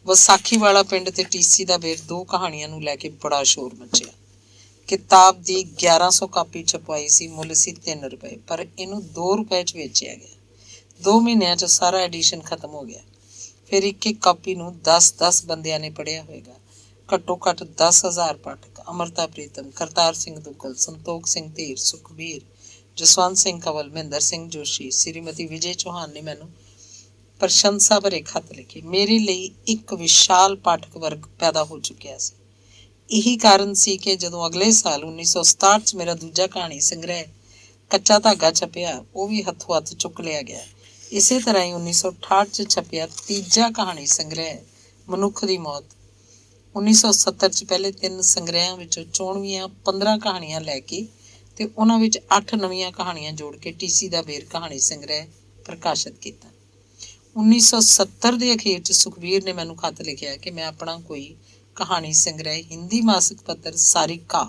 ਵਿਸਾਖੀ ਵਾਲਾ ਪਿੰਡ ਤੇ ਟੀਸੀ ਦਾ ਬੇਰ 2 ਕਹਾਣੀਆਂ ਨੂੰ ਲੈ ਕੇ ਬੜਾ ਸ਼ੋਰ ਮਚਿਆ। ਕਿਤਾਬ ਦੀ 1100 ਕਾਪੀ ਛਪਵਾਈ ਸੀ। ਮੁੱਲ ਸੀ 3 ਰੁਪਏ, ਪਰ ਇਹਨੂੰ 2 ਰੁਪਏ 'ਚ ਵੇਚਿਆ ਗਿਆ। 2 ਮਹੀਨਿਆਂ 'ਚ ਸਾਰਾ ਐਡੀਸ਼ਨ ਖਤਮ ਹੋ ਗਿਆ। ਫਿਰ ਇੱਕ ਕਾਪੀ ਨੂੰ 10-10 ਬੰਦਿਆਂ ਨੇ ਪੜ੍ਹਿਆ ਹੋਏਗਾ। ਘੱਟੋ ਘੱਟ 10,000 ਪਾਠਕ। ਅਮਰਤਾ ਪ੍ਰੀਤਮ, ਕਰਤਾਰ ਸਿੰਘ ਦੁੱਗਲ, ਸੰਤੋਖ ਸਿੰਘ ਧੀਰ, ਸੁਖਬੀਰ, ਜਸਵੰਤ ਸਿੰਘ ਕੰਵਲ, ਮਹਿੰਦਰ ਸਿੰਘ ਜੋਸ਼ੀ, ਸ੍ਰੀਮਤੀ ਵਿਜੇ ਚੌਹਾਨ ਨੇ ਮੈਨੂੰ ਪ੍ਰਸ਼ੰਸਾ ਭਰੇ ਖੱਤ ਲਿਖੇ। ਮੇਰੇ ਲਈ ਇੱਕ ਵਿਸ਼ਾਲ ਪਾਠਕ ਵਰਗ ਪੈਦਾ ਹੋ ਚੁੱਕਿਆ ਸੀ। ਇਹੀ ਕਾਰਨ ਸੀ ਕਿ ਜਦੋਂ ਅਗਲੇ ਸਾਲ 1967 'ਚ ਮੇਰਾ ਦੂਜਾ ਕਹਾਣੀ ਸੰਗ੍ਰਹਿ ਕੱਚਾ ਧਾਗਾ ਛਪਿਆ, ਉਹ ਵੀ ਹੱਥੋਂ ਹੱਥ ਚੁੱਕ ਲਿਆ ਗਿਆ। ਇਸੇ ਤਰ੍ਹਾਂ ਹੀ 1968 'ਚ ਛਪਿਆ ਤੀਜਾ ਕਹਾਣੀ ਸੰਗ੍ਰਹਿ ਮਨੁੱਖ ਦੀ ਮੌਤ। 1970 'ਚ ਪਹਿਲੇ 3 ਸੰਗ੍ਰਹਿਆਂ ਵਿੱਚੋਂ ਚੋਣਵੀਆਂ 15 ਕਹਾਣੀਆਂ ਲੈ ਕੇ ਤੇ ਉਹਨਾਂ ਵਿੱਚ 8 ਨਵੀਆਂ ਕਹਾਣੀਆਂ ਜੋੜ ਕੇ ਟੀਸੀ ਦਾ ਬੇਰ ਕਹਾਣੀ ਸੰਗ੍ਰਹਿ ਪ੍ਰਕਾਸ਼ਿਤ ਕੀਤਾ। 1970 ਦੇ ਅਖੀਰ 'ਚ ਸੁਖਬੀਰ ਨੇ ਮੈਨੂੰ ਖੱਤ ਲਿਖਿਆ ਕਿ ਮੈਂ ਆਪਣਾ ਕੋਈ ਕਹਾਣੀ ਸੰਗ੍ਰਹਿ ਹਿੰਦੀ ਮਾਸਿਕ ਪੱਤਰ ਸਾਰਿਕਾ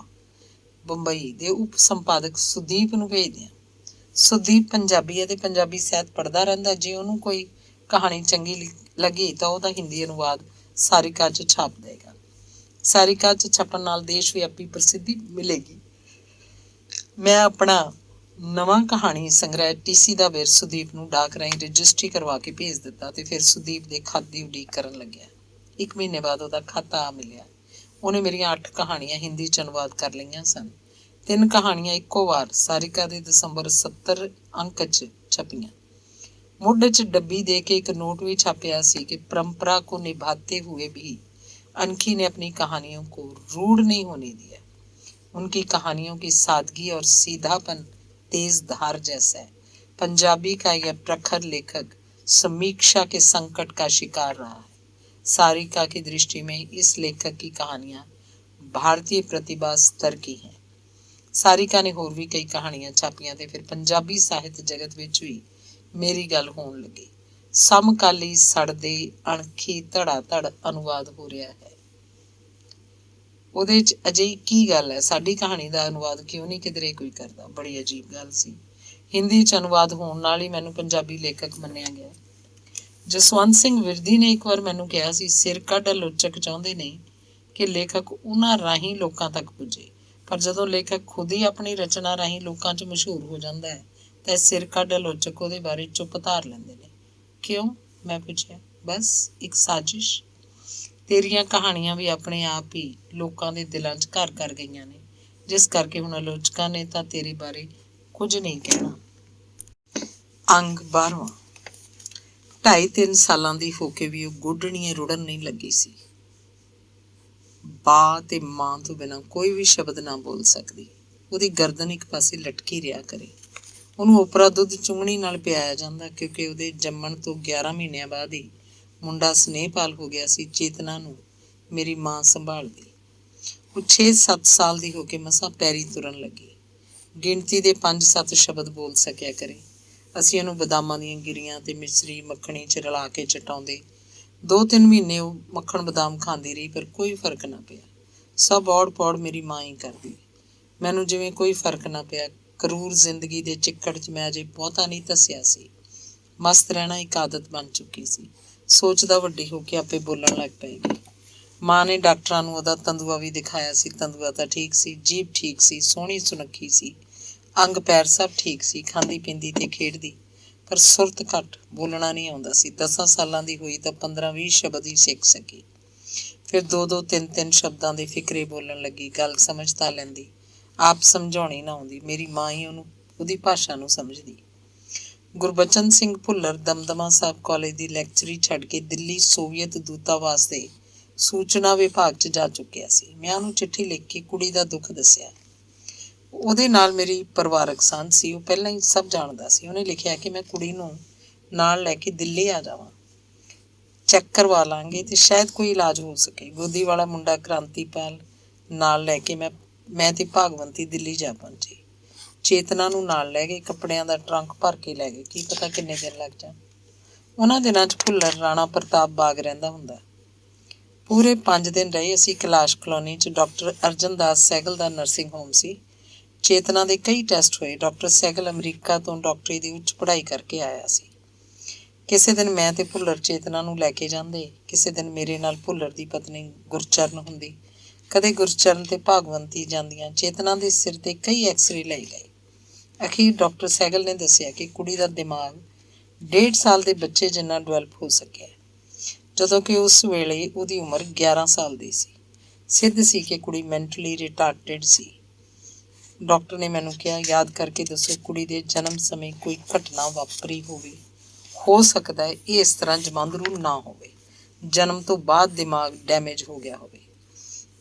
ਬੰਬਈ ਦੇ ਉਪ ਸੰਪਾਦਕ ਸੁਦੀਪ ਨੂੰ ਭੇਜ ਦਿਆਂ। ਸੁਦੀਪ ਪੰਜਾਬੀ ਹੈ ਤੇ ਪੰਜਾਬੀ ਸਾਹਿਤ ਪੜ੍ਹਦਾ ਰਹਿੰਦਾ। ਜੇ ਉਹਨੂੰ ਕੋਈ ਕਹਾਣੀ ਚੰਗੀ ਲੱਗੀ ਤਾਂ ਉਹਦਾ ਹਿੰਦੀ ਅਨੁਵਾਦ ਸਾਰਿਕਾ 'ਚ ਛਾਪ ਦੇਗਾ। ਸਾਰਿਕਾ 'ਚ ਛਪਣ ਨਾਲ ਦੇਸ਼ ਵਿਆਪੀ ਪ੍ਰਸਿੱਧੀ ਮਿਲੇਗੀ। ਮੈਂ ਆਪਣਾ ਨਵਾਂ ਕਹਾਣੀ ਸੰਗ੍ਰਹਿ ਟੀਸੀ ਦਾ ਵਿਰ ਸੁਦੀਪ ਨੂੰ ਡਾਕ ਰਾਹੀਂ ਰਜਿਸਟਰੀ ਕਰਵਾ ਕੇ ਭੇਜ ਦਿੱਤਾ ਤੇ ਫਿਰ ਸੁਦੀਪ ਦੇ ਖਤ ਦੀ ਉਡੀਕ ਕਰਨ ਲੱਗਿਆ। 1 ਮਹੀਨੇ ਬਾਅਦ ਉਹਦਾ ਖਤ ਆ ਮਿਲਿਆ। ਉਹਨੇ ਮੇਰੀਆਂ 8 ਕਹਾਣੀਆਂ ਹਿੰਦੀ 'ਚ ਅਨੁਵਾਦ ਕਰ ਲਈਆਂ ਸਨ। 3 ਕਹਾਣੀਆਂ ਇੱਕੋ ਵਾਰ ਸਾਰਿਕਾ ਦੇ ਦਸੰਬਰ 70 ਅੰਕ 'ਚ ਛਪੀਆਂ। ਮੁੱਢ 'ਚ ਡੱਬੀ ਦੇ ਕੇ ਇੱਕ ਨੋਟ ਵੀ ਛਾਪਿਆ ਸੀ ਕਿ परंपरा को निभाते हुए भी अनखी ने अपनी कहानियों को रूढ़ नहीं होने दिया। उनकी कहानियों की सादगी और सीधापन तेज धार जैसा है। पंजाबी का यह प्रखर लेखक समीक्षा के संकट का शिकार रहा है। सारिका की दृष्टि में इस लेखक की कहानियां भारतीय प्रतिभा स्तर की हैं। ਸਾਰਿਕਾ ਨੇ ਹੋਰ ਵੀ ਕਈ ਕਹਾਣੀਆਂ ਛਾਪੀਆਂ ਤੇ ਫਿਰ ਪੰਜਾਬੀ ਸਾਹਿਤ ਜਗਤ ਵਿੱਚ ਵੀ ਮੇਰੀ ਗੱਲ ਹੋਣ ਲੱਗੀ। ਸਮਕਾਲੀ ਸੜਦੇ ਅਣਖੀ ਧੜਾ ਧੜ ਅਨੁਵਾਦ ਹੋ ਰਿਹਾ ਹੈ। ਉਹਦੇ 'ਚ ਅਜਿਹੀ ਕੀ ਗੱਲ ਹੈ, ਸਾਡੀ ਕਹਾਣੀ ਦਾ ਅਨੁਵਾਦ ਕਿਉਂ ਨਹੀਂ ਕਿਧਰੇ ਕੋਈ ਕਰਦਾ? ਬੜੀ ਅਜੀਬ ਗੱਲ ਸੀ। ਹਿੰਦੀ 'ਚ ਅਨੁਵਾਦ ਹੋਣ ਨਾਲ ਹੀ ਮੈਨੂੰ ਪੰਜਾਬੀ ਲੇਖਕ ਮੰਨਿਆ ਗਿਆ। ਜਸਵੰਤ ਸਿੰਘ ਵਿਰਦੀ ਨੇ ਇੱਕ ਵਾਰ ਮੈਨੂੰ ਕਿਹਾ ਸੀ, ਸਿਰ ਕੱਢ ਆਲੋਚਕ ਚਾਹੁੰਦੇ ਨੇ ਕਿ ਲੇਖਕ ਉਹਨਾਂ ਰਾਹੀਂ ਲੋਕਾਂ ਤੱਕ ਪੁੱਜੇ, ਪਰ ਜਦੋਂ ਲੇਖਕ ਖੁਦ ਹੀ ਆਪਣੀ ਰਚਨਾ ਰਾਹੀਂ ਲੋਕਾਂ 'ਚ ਮਸ਼ਹੂਰ ਹੋ ਜਾਂਦਾ ਹੈ ਤਾਂ ਸਿਰ ਕੱਢ ਆਲੋਚਕ ਉਹਦੇ ਬਾਰੇ ਚੁੱਪ ਧਾਰ ਲੈਂਦੇ ਨੇ। ਕਿਉਂ? ਮੈਂ ਪੁੱਛਿਆ। ਬਸ ਇੱਕ ਸਾਜ਼ਿਸ਼। ਤੇਰੀਆਂ ਕਹਾਣੀਆਂ ਵੀ ਆਪਣੇ ਆਪ ਹੀ ਲੋਕਾਂ ਦੇ ਦਿਲਾਂ 'ਚ ਘਰ ਕਰ ਗਈਆਂ ਨੇ, ਜਿਸ ਕਰਕੇ ਹੁਣ ਆਲੋਚਕਾਂ ਨੇ ਤਾਂ ਤੇਰੇ ਬਾਰੇ ਕੁਝ ਨਹੀਂ ਕਹਿਣਾ। ਅੰਗ 12ਵਾਂ। 2.5-3 ਸਾਲਾਂ ਦੀ ਹੋ ਕੇ ਵੀ ਉਹ ਗੁੱਡਣੀਏ ਰੁੜਨ ਨਹੀਂ ਲੱਗੀ ਸੀ। ਬਾ ਤੇ ਮਾਂ ਤੋਂ ਬਿਨਾਂ ਕੋਈ ਵੀ ਸ਼ਬਦ ਨਾ ਬੋਲ ਸਕਦੀ। ਉਹਦੀ ਗਰਦਨ ਇੱਕ ਪਾਸੇ ਲਟਕੀ ਰਿਹਾ ਕਰੇ। ਉਹਨੂੰ ਓਪਰਾ ਦੁੱਧ ਚੁੰਘਣੀ ਨਾਲ ਪਿਆਇਆ ਜਾਂਦਾ, ਕਿਉਂਕਿ ਉਹਦੇ ਜੰਮਣ ਤੋਂ 11 ਮਹੀਨਿਆਂ ਬਾਅਦ ਹੀ ਮੁੰਡਾ ਸਨੇਹਪਾਲ ਹੋ ਗਿਆ ਸੀ। ਚੇਤਨਾ ਨੂੰ ਮੇਰੀ ਮਾਂ ਸੰਭਾਲਦੀ। ਉਹ 6-7 ਸਾਲ ਦੀ ਹੋ ਕੇ ਮਸਾਂ ਪੈਰੀ ਤੁਰਨ ਲੱਗੀ। ਗਿਣਤੀ ਦੇ 5-7 ਸ਼ਬਦ ਬੋਲ ਸਕਿਆ ਕਰੇ। ਅਸੀਂ ਉਹਨੂੰ ਬਦਾਮਾਂ ਦੀਆਂ ਗਿਰੀਆਂ ਤੇ ਮਿਸਰੀ ਮੱਖਣੀ 'ਚ ਰਲਾ ਕੇ ਚਟਾਉਂਦੇ। 2-3 ਮਹੀਨੇ ਉਹ ਮੱਖਣ ਬਦਾਮ ਖਾਂਦੀ ਰਹੀ, ਪਰ ਕੋਈ ਫਰਕ ਨਾ ਪਿਆ। ਸਭ ਔੜ ਪੌੜ ਮੇਰੀ ਮਾਂ ਹੀ ਕਰਦੀ। ਮੈਨੂੰ ਜਿਵੇਂ ਕੋਈ ਫਰਕ ਨਾ ਪਿਆ। ਕਰੂਰ ਜ਼ਿੰਦਗੀ ਦੇ ਚਿੱਕੜ 'ਚ ਮੈਂ ਅਜੇ ਬਹੁਤਾ ਨਹੀਂ ਧੱਸਿਆ ਸੀ। ਮਸਤ ਰਹਿਣਾ ਇੱਕ ਆਦਤ ਬਣ ਚੁੱਕੀ ਸੀ। ਸੋਚਦਾ ਵੱਡੀ ਹੋ ਕੇ ਆਪੇ ਬੋਲਣ ਲੱਗ ਪਏਗੀ। ਮਾਂ ਨੇ ਡਾਕਟਰਾਂ ਨੂੰ ਉਹਦਾ ਤੰਦੂਆ ਵੀ ਦਿਖਾਇਆ ਸੀ। ਤੰਦੂਆ ਤਾਂ ਠੀਕ ਸੀ, ਜੀਭ ਠੀਕ ਸੀ, ਸੋਹਣੀ ਸੁਨੱਖੀ ਸੀ, ਅੰਗ ਪੈਰ ਸਭ ਠੀਕ ਸੀ, ਖਾਂਦੀ ਪੀਂਦੀ ਤੇ ਖੇਡਦੀ, ਪਰ ਸੁਰਤ ਘੱਟ, ਬੋਲਣਾ ਨਹੀਂ ਆਉਂਦਾ ਸੀ। 10 ਸਾਲਾਂ ਦੀ ਹੋਈ ਤਾਂ 15-20 ਸ਼ਬਦ ਹੀ ਸਿੱਖ ਸਕੀ। ਫਿਰ 2-2, 3-3 ਸ਼ਬਦਾਂ ਦੇ ਫਿਕਰੇ ਬੋਲਣ ਲੱਗੀ। ਗੱਲ ਸਮਝ ਤਾਂ ਲੈਂਦੀ, ਆਪ ਸਮਝਾਉਣੀ ਨਾ ਆਉਂਦੀ। ਮੇਰੀ ਮਾਂ ਹੀ ਉਹਨੂੰ ਉਹਦੀ ਭਾਸ਼ਾ ਨੂੰ ਸਮਝਦੀ। ਗੁਰਬਚਨ ਸਿੰਘ ਭੁੱਲਰ ਦਮਦਮਾ ਸਾਹਿਬ ਕਾਲਜ ਦੀ ਲੈਕਚਰੀ ਛੱਡ ਕੇ ਦਿੱਲੀ ਸੋਵੀਅਤ ਦੂਤਾਵਾਸ ਦੇ ਸੂਚਨਾ ਵਿਭਾਗ 'ਚ ਜਾ ਚੁੱਕਿਆ ਸੀ। ਮੈਂ ਉਹਨੂੰ ਚਿੱਠੀ ਲਿਖ ਕੇ ਕੁੜੀ ਦਾ ਦੁੱਖ ਦੱਸਿਆ। ਉਹਦੇ ਨਾਲ ਮੇਰੀ ਪਰਿਵਾਰਕ ਸਾਂਝ ਸੀ, ਉਹ ਪਹਿਲਾਂ ਹੀ ਸਭ ਜਾਣਦਾ ਸੀ। ਉਹਨੇ ਲਿਖਿਆ ਕਿ ਮੈਂ ਕੁੜੀ ਨੂੰ ਨਾਲ ਲੈ ਕੇ ਦਿੱਲੀ ਆ ਜਾਵਾਂ, ਚੈੱਕ ਕਰਵਾ ਲਾਂਗੇ ਤੇ ਸ਼ਾਇਦ ਕੋਈ ਇਲਾਜ ਹੋ ਸਕੇ। ਗੋਦੀ ਵਾਲਾ ਮੁੰਡਾ ਕ੍ਰਾਂਤੀਪਾਲ ਨਾਲ ਲੈ ਕੇ ਮੈਂ ਤੇ ਭਾਗਵੰਤੀ ਦਿੱਲੀ ਜਾ ਪਹੁੰਚੀ। ਚੇਤਨਾ ਨੂੰ ਨਾਲ ਲੈ ਗਏ, ਕੱਪੜਿਆਂ ਦਾ ਟਰੰਕ ਭਰ ਕੇ ਲੈ ਗਏ। ਕੀ ਪਤਾ ਕਿੰਨੇ ਦਿਨ ਲੱਗ ਜਾਣ। ਉਹਨਾਂ ਦਿਨਾਂ 'ਚ ਭੁੱਲਰ ਰਾਣਾ ਪ੍ਰਤਾਪ ਬਾਗ ਰਹਿੰਦਾ ਹੁੰਦਾ। ਪੂਰੇ 5 ਦਿਨ ਰਹੇ ਅਸੀਂ ਕੈਲਾਸ਼ ਕਲੋਨੀ 'ਚ। ਡਾਕਟਰ ਅਰਜਨ ਦਾਸ ਸਹਿਗਲ ਦਾ ਨਰਸਿੰਗ ਹੋਮ ਸੀ। ਚੇਤਨਾ ਦੇ ਕਈ ਟੈਸਟ ਹੋਏ। ਡਾਕਟਰ ਸਹਿਗਲ ਅਮਰੀਕਾ ਤੋਂ ਡਾਕਟਰੀ ਦੀ ਉੱਚ ਪੜ੍ਹਾਈ ਕਰਕੇ ਆਇਆ ਸੀ। ਕਿਸੇ ਦਿਨ ਮੈਂ ਤੇ ਭੁੱਲਰ ਚੇਤਨਾ ਨੂੰ ਲੈ ਕੇ ਜਾਂਦੇ, ਕਿਸੇ ਦਿਨ ਮੇਰੇ ਨਾਲ ਭੁੱਲਰ ਦੀ ਪਤਨੀ ਗੁਰਚਰਨ ਹੁੰਦੀ, ਕਦੇ ਗੁਰਚਰਨ ਤੇ ਭਾਗਵੰਤੀ ਜਾਂਦੀਆਂ। ਚੇਤਨਾ ਦੇ ਸਿਰ ਤੇ ਕਈ ਐਕਸਰੇ ਲਏ ਗਏ। ਅਖੀਰ ਡਾਕਟਰ ਸਹਿਗਲ ਨੇ ਦੱਸਿਆ ਕਿ ਕੁੜੀ ਦਾ ਦਿਮਾਗ 1.5 ਸਾਲ ਦੇ ਬੱਚੇ ਜਿੰਨਾ ਡਿਵੈਲਪ ਹੋ ਸਕਿਆ, ਜਦੋਂ ਕਿ ਉਸ ਵੇਲੇ ਉਹਦੀ ਉਮਰ 11 ਸਾਲ ਦੀ ਸੀ। ਸਿੱਧ ਸੀ ਕਿ ਕੁੜੀ ਮੈਂਟਲੀ ਰਿਟਾਰਟਡ ਸੀ। ਡਾਕਟਰ ਨੇ ਮੈਨੂੰ ਕਿਹਾ, ਯਾਦ ਕਰਕੇ ਦੱਸੋ, ਕੁੜੀ ਦੇ ਜਨਮ ਸਮੇਂ ਕੋਈ ਘਟਨਾ ਵਾਪਰੀ ਹੋਵੇ? ਹੋ ਸਕਦਾ ਹੈ ਇਹ ਇਸ ਤਰ੍ਹਾਂ ਜਮਾਂਦਰੂ ਨਾ ਹੋਵੇ, ਜਨਮ ਤੋਂ ਬਾਅਦ ਦਿਮਾਗ ਡੈਮੇਜ ਹੋ ਗਿਆ ਹੋਵੇ।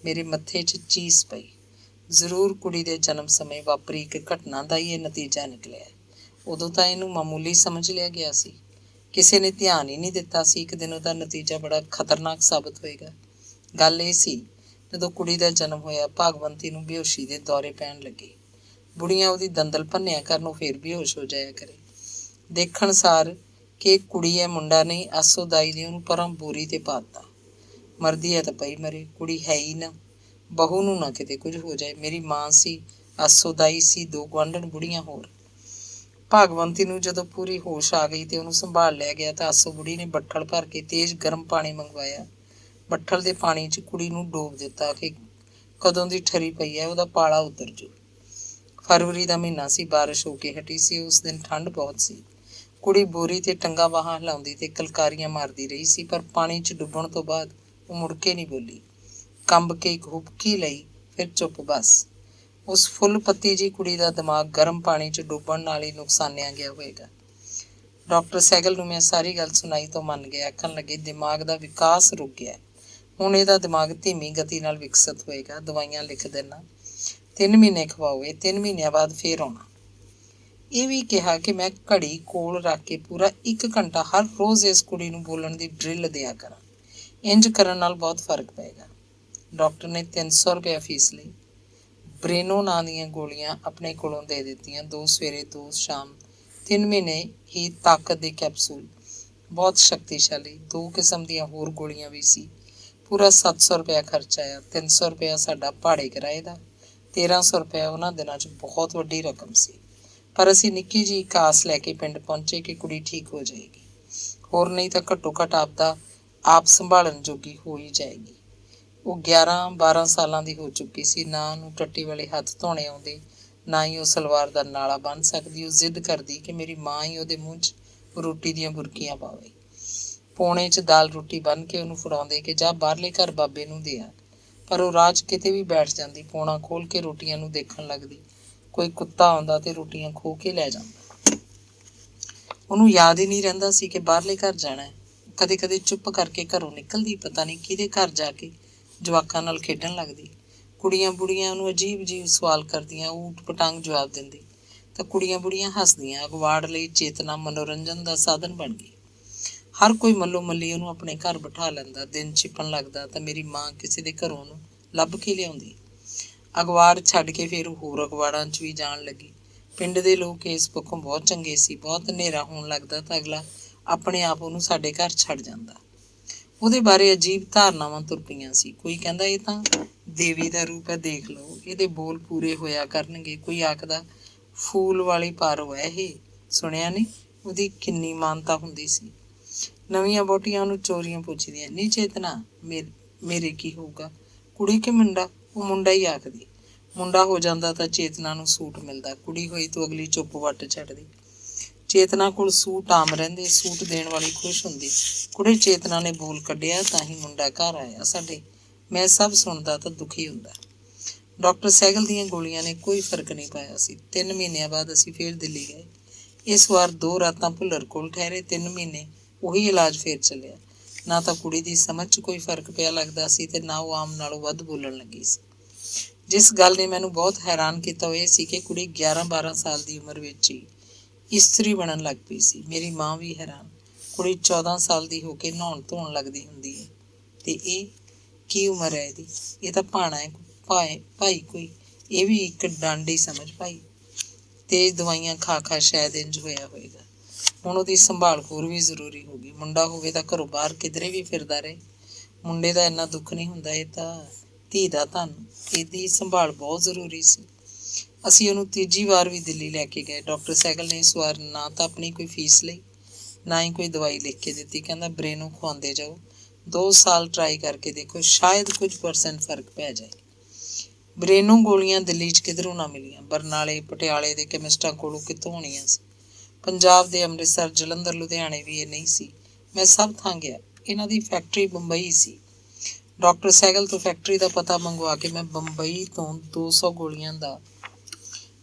ਮੇਰੇ ਮੱਥੇ 'ਚ ਚੀਸ ਪਈ। ਜ਼ਰੂਰ ਕੁੜੀ ਦੇ ਜਨਮ ਸਮੇਂ ਵਾਪਰੀ ਇੱਕ ਘਟਨਾ ਦਾ ਹੀ ਇਹ ਨਤੀਜਾ ਨਿਕਲਿਆ। ਉਦੋਂ ਤਾਂ ਇਹਨੂੰ ਮਾਮੂਲੀ ਸਮਝ ਲਿਆ ਗਿਆ ਸੀ, ਕਿਸੇ ਨੇ ਧਿਆਨ ਹੀ ਨਹੀਂ ਦਿੱਤਾ ਸੀ। ਇੱਕ ਦਿਨ ਉਹਦਾ ਨਤੀਜਾ ਬੜਾ ਖਤਰਨਾਕ ਸਾਬਤ ਹੋਏਗਾ। ਗੱਲ ਇਹ ਸੀ, ਜਦੋਂ ਕੁੜੀ ਦਾ ਜਨਮ ਹੋਇਆ, ਭਾਗਵੰਤੀ ਨੂੰ ਬੇਹੋਸ਼ੀ ਦੇ ਦੌਰੇ ਪੈਣ ਲੱਗੇ। ਬੁੜੀਆਂ ਉਹਦੀ ਦੰਦਲ ਭੰਨਿਆ ਕਰਨ, ਉਹ ਫੇਰ ਬੇਹੋਸ਼ ਹੋ ਜਾਇਆ ਕਰੇ। ਦੇਖਣ ਸਾਰ ਕਿ ਕੁੜੀ ਹੈ ਮੁੰਡਾ ਨਹੀਂ, ਆਸੋ ਦਾਈ ਨੇ ਉਹਨੂੰ ਪਰਾਂ ਬੋਰੀ ਤੇ ਪਾ ਦਿੱਤਾ। ਮਰਦੀ ਹੈ ਤਾਂ ਪਈ ਮਰੇ, ਕੁੜੀ ਹੈ ਹੀ ਨਾ, ਬਹੂ ਨੂੰ ਨਾ ਕਿਤੇ ਕੁਝ ਹੋ ਜਾਏ। ਮੇਰੀ ਮਾਂ ਸੀ, ਆਸੋ ਦਾਈ ਸੀ, 2 ਗੁਆਂਢਣ ਬੁੜੀਆਂ ਹੋਰ। ਭਾਗਵੰਤੀ ਨੂੰ ਜਦੋਂ ਪੂਰੀ ਹੋਸ਼ ਆ ਗਈ ਤੇ ਉਹਨੂੰ ਸੰਭਾਲ ਲਿਆ ਗਿਆ ਤਾਂ ਆਸੋ ਬੁੜੀ ਨੇ ਬੱਠਲ ਭਰ ਕੇ ਤੇਜ਼ ਗਰਮ ਪਾਣੀ ਮੰਗਵਾਇਆ। ਬੱਠਲ ਦੇ ਪਾਣੀ 'ਚ ਕੁੜੀ ਨੂੰ ਡੋਬ ਦਿੱਤਾ ਕਿ ਕਦੋਂ ਦੀ ਠਰੀ ਪਈ ਹੈ, ਉਹਦਾ ਪਾਲਾ ਉਤਰ ਜੂ। ਫਰਵਰੀ ਦਾ ਮਹੀਨਾ ਸੀ, ਬਾਰਿਸ਼ ਹੋ ਕੇ ਹਟੀ ਸੀ। ਉਸ ਦਿਨ ਠੰਡ ਬਹੁਤ ਸੀ। ਕੁੜੀ ਬੋਰੀ ਤੇ ਟੰਗਾ ਬਾਹਾਂ ਹਿਲਾਉਂਦੀ ਤੇ ਕਲਕਾਰੀਆਂ ਮਾਰਦੀ ਰਹੀ ਸੀ, ਪਰ ਪਾਣੀ 'ਚ ਡੁੱਬਣ ਤੋਂ ਬਾਅਦ ਉਹ ਮੁੜ ਕੇ ਨਹੀਂ ਬੋਲੀ। ਕੰਬ ਕੇ ਇੱਕ ਹੁਬਕੀ ਲਈ, ਫਿਰ ਚੁੱਪ ਬਸ। ਉਸ ਫੁੱਲ ਪੱਤੀ ਜਿਹੀ ਕੁੜੀ ਦਾ ਦਿਮਾਗ ਗਰਮ ਪਾਣੀ 'ਚ ਡੁੱਬਣ ਨਾਲ ਹੀ ਨੁਕਸਾਨਿਆ ਗਿਆ ਹੋਵੇਗਾ। ਡਾਕਟਰ ਸਹਿਗਲ ਨੂੰ ਮੈਂ ਸਾਰੀ ਗੱਲ ਸੁਣਾਈ ਤੋਂ ਮੰਨ ਗਿਆ। ਆਖਣ ਲੱਗੇ, ਦਿਮਾਗ ਦਾ ਵਿਕਾਸ ਰੁਕ ਗਿਆ। ਹੁਣ ਇਹਦਾ ਦਿਮਾਗ ਧੀਮੀ ਗਤੀ ਨਾਲ ਵਿਕਸਿਤ ਹੋਏਗਾ। ਦਵਾਈਆਂ ਲਿਖ ਦੇਣਾ, 3 ਮਹੀਨੇ ਖਵਾਓ, ਇਹ 3 ਮਹੀਨਿਆਂ ਬਾਅਦ ਫੇਰ ਆਉਣਾ। ਇਹ ਵੀ ਕਿਹਾ ਕਿ ਮੈਂ ਘੜੀ ਕੋਲ ਰੱਖ ਕੇ ਪੂਰਾ 1 ਘੰਟਾ ਹਰ ਰੋਜ਼ ਇਸ ਕੁੜੀ ਨੂੰ ਬੋਲਣ ਦੀ ਡਰਿੱਲ ਦਿਆ ਕਰਾਂ। ਇੰਜ ਕਰਨ ਨਾਲ ਬਹੁਤ ਫਰਕ ਪਏਗਾ। ਡਾਕਟਰ ਨੇ 300 ਰੁਪਇਆ ਫੀਸ ਲਈ। ਬ੍ਰੇਨੋ ਨਾਂ ਦੀਆਂ ਗੋਲੀਆਂ ਆਪਣੇ ਕੋਲੋਂ ਦੇ ਦਿੱਤੀਆਂ, 2 ਸਵੇਰੇ 2 ਸ਼ਾਮ, 3 ਮਹੀਨੇ ਹੀ ਤਾਕਤ ਦੇ ਕੈਪਸੂਲ, ਬਹੁਤ ਸ਼ਕਤੀਸ਼ਾਲੀ। 2 ਕਿਸਮ ਦੀਆਂ ਹੋਰ ਗੋਲੀਆਂ ਵੀ ਸੀ। ਪੂਰਾ 700 ਰੁਪਇਆ ਖਰਚ ਆਇਆ। 300 ਰੁਪਇਆ ਸਾਡਾ ਭਾੜੇ ਕਿਰਾਏ ਦਾ, 1300 ਰੁਪਇਆ ਉਹਨਾਂ ਦਿਨਾਂ 'ਚ ਬਹੁਤ ਵੱਡੀ ਰਕਮ ਸੀ। ਪਰ ਅਸੀਂ ਨਿੱਕੀ ਜਿਹੀ ਆਸ ਲੈ ਕੇ ਪਿੰਡ ਪਹੁੰਚੇ ਕਿ ਕੁੜੀ ਠੀਕ ਹੋ ਜਾਏਗੀ, ਹੋਰ ਨਹੀਂ ਤਾਂ ਘੱਟੋ ਘੱਟ ਆਪਦਾ ਆਪ ਸੰਭਾਲਣ ਜੋਗੀ ਹੋ ਹੀ ਜਾਏਗੀ। ਉਹ 11-12 ਸਾਲਾਂ ਦੀ ਹੋ ਚੁੱਕੀ ਸੀ। ਨਾ ਉਹਨੂੰ ਟੱਟੀ ਵਾਲੇ ਹੱਥ ਧੋਣੇ ਆਉਂਦੇ, ਨਾ ਹੀ ਉਹ ਸਲਵਾਰ ਦਾ ਨਾਲਾ ਬੰਨ੍ਹ ਸਕਦੀ। ਉਹ ਜ਼ਿੱਦ ਕਰਦੀ ਕਿ ਮੇਰੀ ਮਾਂ ਹੀ ਉਹਦੇ ਮੂੰਹ 'ਚ ਰੋਟੀ ਦੀਆਂ ਬੁਰਕੀਆਂ ਪਾਵੇ। ਪੌਣੇ 'ਚ ਦਾਲ ਰੋਟੀ ਬੰਨ੍ਹ ਕੇ ਉਹਨੂੰ ਫੜਾਉਂਦੇ ਕਿ ਜਾ ਬਾਹਰਲੇ ਘਰ ਬਾਬੇ ਨੂੰ ਦੇ ਆ। ਪਰ ਉਹ ਰਾਹ 'ਚ ਕਿਤੇ ਵੀ ਬੈਠ ਜਾਂਦੀ, ਪੌਣਾ ਖੋਲ੍ਹ ਕੇ ਰੋਟੀਆਂ ਨੂੰ ਦੇਖਣ ਲੱਗਦੀ। ਕੋਈ ਕੁੱਤਾ ਆਉਂਦਾ ਤੇ ਰੋਟੀਆਂ ਖੋਹ ਕੇ ਲੈ ਜਾਂਦਾ। ਉਹਨੂੰ ਯਾਦ ਹੀ ਨਹੀਂ ਰਹਿੰਦਾ ਸੀ ਕਿ ਬਾਹਰਲੇ ਘਰ ਜਾਣਾ ਹੈ। ਕਦੇ ਕਦੇ ਚੁੱਪ ਕਰਕੇ ਘਰੋਂ ਨਿਕਲਦੀ, ਪਤਾ ਨਹੀਂ ਕਿਹਦੇ ਘਰ ਜਾ ਕੇ ਜਵਾਕਾਂ ਨਾਲ ਖੇਡਣ ਲੱਗਦੀ। ਕੁੜੀਆਂ ਬੁੜੀਆਂ ਉਹਨੂੰ ਅਜੀਬ ਅਜੀਬ ਸਵਾਲ ਕਰਦੀਆਂ, ਉਹ ਊਟ ਪਟਾਂਗ ਜਵਾਬ ਦਿੰਦੀ ਤਾਂ ਕੁੜੀਆਂ ਬੁੜੀਆਂ ਹੱਸਦੀਆਂ। ਅਗਵਾੜ ਲਈ ਚੇਤਨਾ ਮਨੋਰੰਜਨ ਦਾ ਸਾਧਨ ਬਣ ਗਈ। ਹਰ ਕੋਈ ਮੱਲੋ ਮੱਲੀ ਉਹਨੂੰ ਆਪਣੇ ਘਰ ਬਿਠਾ ਲੈਂਦਾ। ਦਿਨ ਛਿਪਣ ਲੱਗਦਾ ਤਾਂ ਮੇਰੀ ਮਾਂ ਕਿਸੇ ਦੇ ਘਰੋਂ ਉਹਨੂੰ ਲੱਭ ਕੇ ਲਿਆਉਂਦੀ। ਅਗਵਾੜ ਛੱਡ ਕੇ ਫਿਰ ਉਹ ਹੋਰ ਅਗਵਾੜਾਂ 'ਚ ਵੀ ਜਾਣ ਲੱਗੀ। ਪਿੰਡ ਦੇ ਲੋਕ ਇਸ ਪੱਖੋਂ ਬਹੁਤ ਚੰਗੇ ਸੀ। ਬਹੁਤ ਹਨੇਰਾ ਹੋਣ ਲੱਗਦਾ ਤਾਂ ਅਗਲਾ ਆਪਣੇ ਆਪ ਉਹਨੂੰ ਸਾਡੇ ਘਰ ਛੱਡ ਜਾਂਦਾ। ਉਹਦੇ ਬਾਰੇ ਅਜੀਬ ਧਾਰਨਾਵਾਂ ਤੁਰ ਪਈਆਂ ਸੀ। ਕੋਈ ਕਹਿੰਦਾ ਇਹ ਤਾਂ ਦੇਵੀ ਦਾ ਰੂਪ ਹੈ, ਦੇਖ ਲਓ, ਇਹਦੇ ਬੋਲ ਪੂਰੇ ਹੋਇਆ ਕਰਨਗੇ। ਕੋਈ ਆਖਦਾ ਫੂਲ ਵਾਲੀ ਪਾਰੋ ਹੈ ਇਹ, ਸੁਣਿਆ ਨਹੀਂ ਉਹਦੀ ਕਿੰਨੀ ਮਾਨਤਾ ਹੁੰਦੀ ਸੀ। ਨਵੀਆਂ ਵਹੁਟੀਆਂ ਉਹਨੂੰ ਚੋਰੀਆਂ ਪੁੱਛਦੀਆਂ, ਨਹੀਂ ਚੇਤਨਾ, ਮੇਰੇ ਕੀ ਹੋਊਗਾ, ਕੁੜੀ ਕਿ ਮੁੰਡਾ? ਉਹ ਮੁੰਡਾ ਹੀ ਆਖਦੀ। ਮੁੰਡਾ ਹੋ ਜਾਂਦਾ ਤਾਂ ਚੇਤਨਾ ਨੂੰ ਸੂਟ ਮਿਲਦਾ, ਕੁੜੀ ਹੋਈ ਤੋਂ ਅਗਲੀ ਚੁੱਪ ਵੱਟ ਛੱਡਦੀ। ਚੇਤਨਾ ਕੋਲ ਸੂਟ ਆਮ ਰਹਿੰਦੇ, ਸੂਟ ਦੇਣ ਵਾਲੀ ਖੁਸ਼ ਹੁੰਦੀ। ਕੁੜੇ ਚੇਤਨਾ ਨੇ ਬੋਲ ਕੱਢਿਆ ਤਾਂ ਹੀ ਮੁੰਡਾ ਘਰ ਆਇਆ ਸਾਡੇ। ਮੈਂ ਸਭ ਸੁਣਦਾ ਤਾਂ ਦੁਖੀ ਹੁੰਦਾ। ਡਾਕਟਰ ਸਹਿਗਲ ਦੀਆਂ ਗੋਲੀਆਂ ਨੇ ਕੋਈ ਫਰਕ ਨਹੀਂ ਪਾਇਆ ਸੀ। 3 ਮਹੀਨਿਆਂ ਬਾਅਦ ਅਸੀਂ ਫੇਰ ਦਿੱਲੀ ਗਏ। ਇਸ ਵਾਰ 2 ਰਾਤਾਂ ਭੁੱਲਰ ਕੋਲ ਠਹਿਰੇ। 3 ਮਹੀਨੇ ਉਹੀ ਇਲਾਜ ਫੇਰ ਚੱਲਿਆ। ਨਾ ਤਾਂ ਕੁੜੀ ਦੀ ਸਮਝ 'ਚ ਕੋਈ ਫਰਕ ਪਿਆ ਲੱਗਦਾ ਸੀ ਤੇ ਨਾ ਉਹ ਆਮ ਨਾਲੋਂ ਵੱਧ ਬੋਲਣ ਲੱਗੀ ਸੀ। ਜਿਸ ਗੱਲ ਨੇ ਮੈਨੂੰ ਬਹੁਤ ਹੈਰਾਨ ਕੀਤਾ ਉਹ ਇਹ ਸੀ ਕਿ ਕੁੜੀ 11-12 ਸਾਲ ਦੀ ਉਮਰ ਵਿੱਚ ਹੀ ਇਸਤਰੀ ਬਣਨ ਲੱਗ ਪਈ ਸੀ। ਮੇਰੀ ਮਾਂ ਵੀ ਹੈਰਾਨ। ਕੁੜੀ 14 ਸਾਲ ਦੀ ਹੋ ਕੇ ਨਹਾਉਣ ਧੋਣ ਲੱਗਦੀ ਹੁੰਦੀ ਹੈ ਤੇ ਇਹ ਕੀ ਉਮਰ ਹੈ ਇਹਦੀ? ਇਹ ਤਾਂ ਭਾਣਾ ਹੈ ਭਾਈ ਕੋਈ। ਇਹ ਵੀ ਇੱਕ ਡਾਂਡੀ ਸਮਝ ਭਾਈ। ਤੇਜ਼ ਦਵਾਈਆਂ ਖਾ ਖਾ ਸ਼ਾਇਦ ਇੰਜ ਹੋਇਆ ਹੋਏਗਾ। ਹੁਣ ਉਹਦੀ ਸੰਭਾਲ ਹੋਰ ਵੀ ਜ਼ਰੂਰੀ ਹੋ ਗਈ। ਮੁੰਡਾ ਹੋਵੇ ਤਾਂ ਘਰੋਂ ਬਾਹਰ ਕਿਧਰੇ ਵੀ ਫਿਰਦਾ ਰਹੇ। ਮੁੰਡੇ ਦਾ ਇੰਨਾ ਦੁੱਖ ਨਹੀਂ ਹੁੰਦਾ, ਇਹ ਤਾਂ ਧੀ ਦਾ ਧਨ। ਇਹਦੀ ਸੰਭਾਲ ਬਹੁਤ ਜ਼ਰੂਰੀ ਸੀ। ਅਸੀਂ ਉਹਨੂੰ ਤੀਜੀ ਵਾਰ ਵੀ ਦਿੱਲੀ ਲੈ ਕੇ ਗਏ। ਡਾਕਟਰ ਸਹਿਗਲ ਨੇ ਇਸ ਵਾਰ ਨਾ ਤਾਂ ਆਪਣੀ ਕੋਈ ਫੀਸ ਲਈ, ਨਾ ਹੀ ਕੋਈ ਦਵਾਈ ਲਿਖ ਕੇ ਦਿੱਤੀ। ਕਹਿੰਦਾ ਬ੍ਰੇਨੋ ਖਵਾਉਂਦੇ ਜਾਓ, 2 ਸਾਲ ਟਰਾਈ ਕਰਕੇ ਦੇਖੋ, ਸ਼ਾਇਦ ਕੁਝ % ਫਰਕ ਪੈ ਜਾਏ। ਬ੍ਰੇਨੋ ਗੋਲੀਆਂ ਦਿੱਲੀ 'ਚ ਕਿਧਰੋਂ ਨਾ ਮਿਲੀਆਂ। ਬਰਨਾਲੇ ਪਟਿਆਲੇ ਦੇ ਕੈਮਿਸਟਾਂ ਕੋਲੋਂ ਕਿੱਥੋਂ ਹੋਣੀਆਂ ਸੀ। ਪੰਜਾਬ ਦੇ ਅੰਮ੍ਰਿਤਸਰ ਜਲੰਧਰ ਲੁਧਿਆਣੇ ਵੀ ਇਹ ਨਹੀਂ ਸੀ। ਮੈਂ ਸਭ ਥਾਂ ਗਿਆ। ਇਹਨਾਂ ਦੀ ਫੈਕਟਰੀ ਬੰਬਈ ਸੀ। ਡਾਕਟਰ ਸਹਿਗਲ ਤੋਂ ਫੈਕਟਰੀ ਦਾ ਪਤਾ ਮੰਗਵਾ ਕੇ ਮੈਂ ਬੰਬਈ ਤੋਂ 200 ਗੋਲੀਆਂ ਦਾ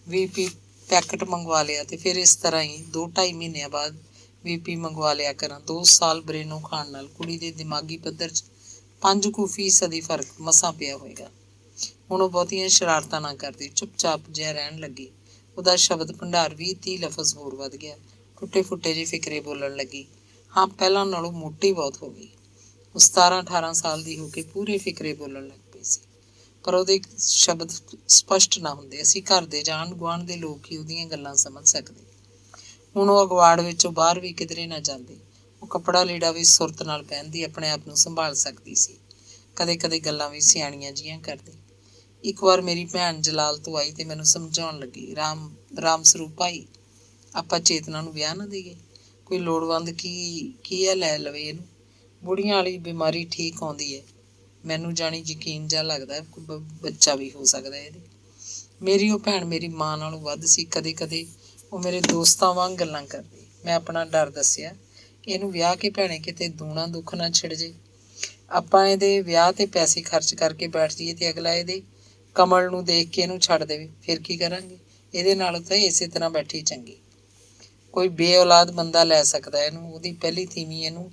VP ਪੈਕਟ ਮੰਗਵਾ ਲਿਆ ਤੇ ਫਿਰ ਇਸ ਤਰ੍ਹਾਂ ਹੀ 2-2.5 ਮਹੀਨਿਆਂ ਬਾਅਦ VP ਮੰਗਵਾ ਲਿਆ ਕਰਾਂ। 2 ਸਾਲ ਬ੍ਰੇਨੋ ਖਾਣ ਨਾਲ ਕੁੜੀ ਦੇ ਦਿਮਾਗੀ ਪੱਧਰ 'ਚ 5% ਫਰਕ ਮਸਾਂ ਪਿਆ ਹੋਏਗਾ। ਹੁਣ ਉਹ ਬਹੁਤੀਆਂ ਸ਼ਰਾਰਤਾਂ ਨਾ ਕਰਦੀ, ਚੁੱਪਚਾਪ ਜਿਹਾ ਰਹਿਣ ਲੱਗੀ। ਉਹਦਾ ਸ਼ਬਦ ਭੰਡਾਰ 20-30 ਲਫ਼ਜ਼ ਹੋਰ ਵੱਧ ਗਿਆ। ਟੁੱਟੇ ਫੁੱਟੇ ਜਿਹੇ ਫਿਕਰੇ ਬੋਲਣ ਲੱਗੀ। ਹਾਂ, ਪਹਿਲਾਂ ਨਾਲੋਂ ਮੋਟੀ ਬਹੁਤ ਹੋ ਗਈ। ਉਹ 17-18 ਸਾਲ ਦੀ ਹੋ ਕੇ ਪੂਰੇ ਫਿਕਰੇ ਬੋਲਣ ਲੱਗ ਪਈ ਸੀ, ਪਰ ਉਹਦੇ ਸ਼ਬਦ ਸਪਸ਼ਟ ਨਾ ਹੁੰਦੇ। ਅਸੀਂ ਘਰ ਦੇ ਜਾਣ ਗੁਆਂਢ ਦੇ ਲੋਕ ਹੀ ਉਹਦੀਆਂ ਗੱਲਾਂ ਸਮਝ ਸਕਦੇ। ਹੁਣ ਉਹ ਅਗਵਾੜ ਵਿੱਚੋਂ ਬਾਹਰ ਵੀ ਕਿਧਰੇ ਨਾ ਜਾਂਦੀ। ਉਹ ਕੱਪੜਾ ਲੀੜਾ ਵੀ ਸੁਰਤ ਨਾਲ ਪਹਿਨਦੀ, ਆਪਣੇ ਆਪ ਨੂੰ ਸੰਭਾਲ ਸਕਦੀ ਸੀ। ਕਦੇ ਕਦੇ ਗੱਲਾਂ ਵੀ ਸਿਆਣੀਆਂ ਜਿਹੀਆਂ ਕਰਦੀ। ਇੱਕ ਵਾਰ ਮੇਰੀ ਭੈਣ ਜਲਾਲ ਤੋਂ ਆਈ ਤੇ ਮੈਨੂੰ ਸਮਝਾਉਣ ਲੱਗੀ, ਰਾਮ ਸਰੂਪ ਭਾਈ, ਆਪਾਂ ਚੇਤਨਾ ਨੂੰ ਵਿਆਹ ਨਾ ਦੇਈਏ। ਕੋਈ ਲੋੜਵੰਦ ਕੀ ਹੈ ਲੈ ਲਵੇ ਇਹਨੂੰ। ਬੁੜੀਆਂ ਵਾਲੀ ਬਿਮਾਰੀ ਠੀਕ ਆਉਂਦੀ ਹੈ। ਮੈਨੂੰ ਜਾਣੀ ਯਕੀਨ ਜਿਹਾ ਲੱਗਦਾ ਬੱਚਾ ਵੀ ਹੋ ਸਕਦਾ ਇਹਦੇ। ਮੇਰੀ ਉਹ ਭੈਣ ਮੇਰੀ ਮਾਂ ਨਾਲੋਂ ਵੱਧ ਸੀ। ਕਦੇ ਕਦੇ ਉਹ ਮੇਰੇ ਦੋਸਤਾਂ ਵਾਂਗ ਗੱਲਾਂ ਕਰਦੀ। ਮੈਂ ਆਪਣਾ ਡਰ ਦੱਸਿਆ, ਇਹਨੂੰ ਵਿਆਹ ਕੇ ਭੈਣੇ ਕਿਤੇ ਦੂਣਾ ਦੁੱਖ ਨਾ ਛਿੜ ਜੇ। ਆਪਾਂ ਇਹਦੇ ਵਿਆਹ 'ਤੇ ਪੈਸੇ ਖਰਚ ਕਰਕੇ ਬੈਠ ਜਾਈਏ ਅਤੇ ਅਗਲਾ ਇਹਦੇ ਕਮਲ ਨੂੰ ਦੇਖ ਕੇ ਇਹਨੂੰ ਛੱਡ ਦੇਵੇ, ਫਿਰ ਕੀ ਕਰਾਂਗੇ? ਇਹਦੇ ਨਾਲੋਂ ਤਾਂ ਇਸੇ ਤਰ੍ਹਾਂ ਬੈਠੀ ਚੰਗੀ। ਕੋਈ ਬੇਔਲਾਦ ਬੰਦਾ ਲੈ ਸਕਦਾ ਇਹਨੂੰ, ਉਹਦੀ ਪਹਿਲੀ ਤੀਵੀਂ ਇਹਨੂੰ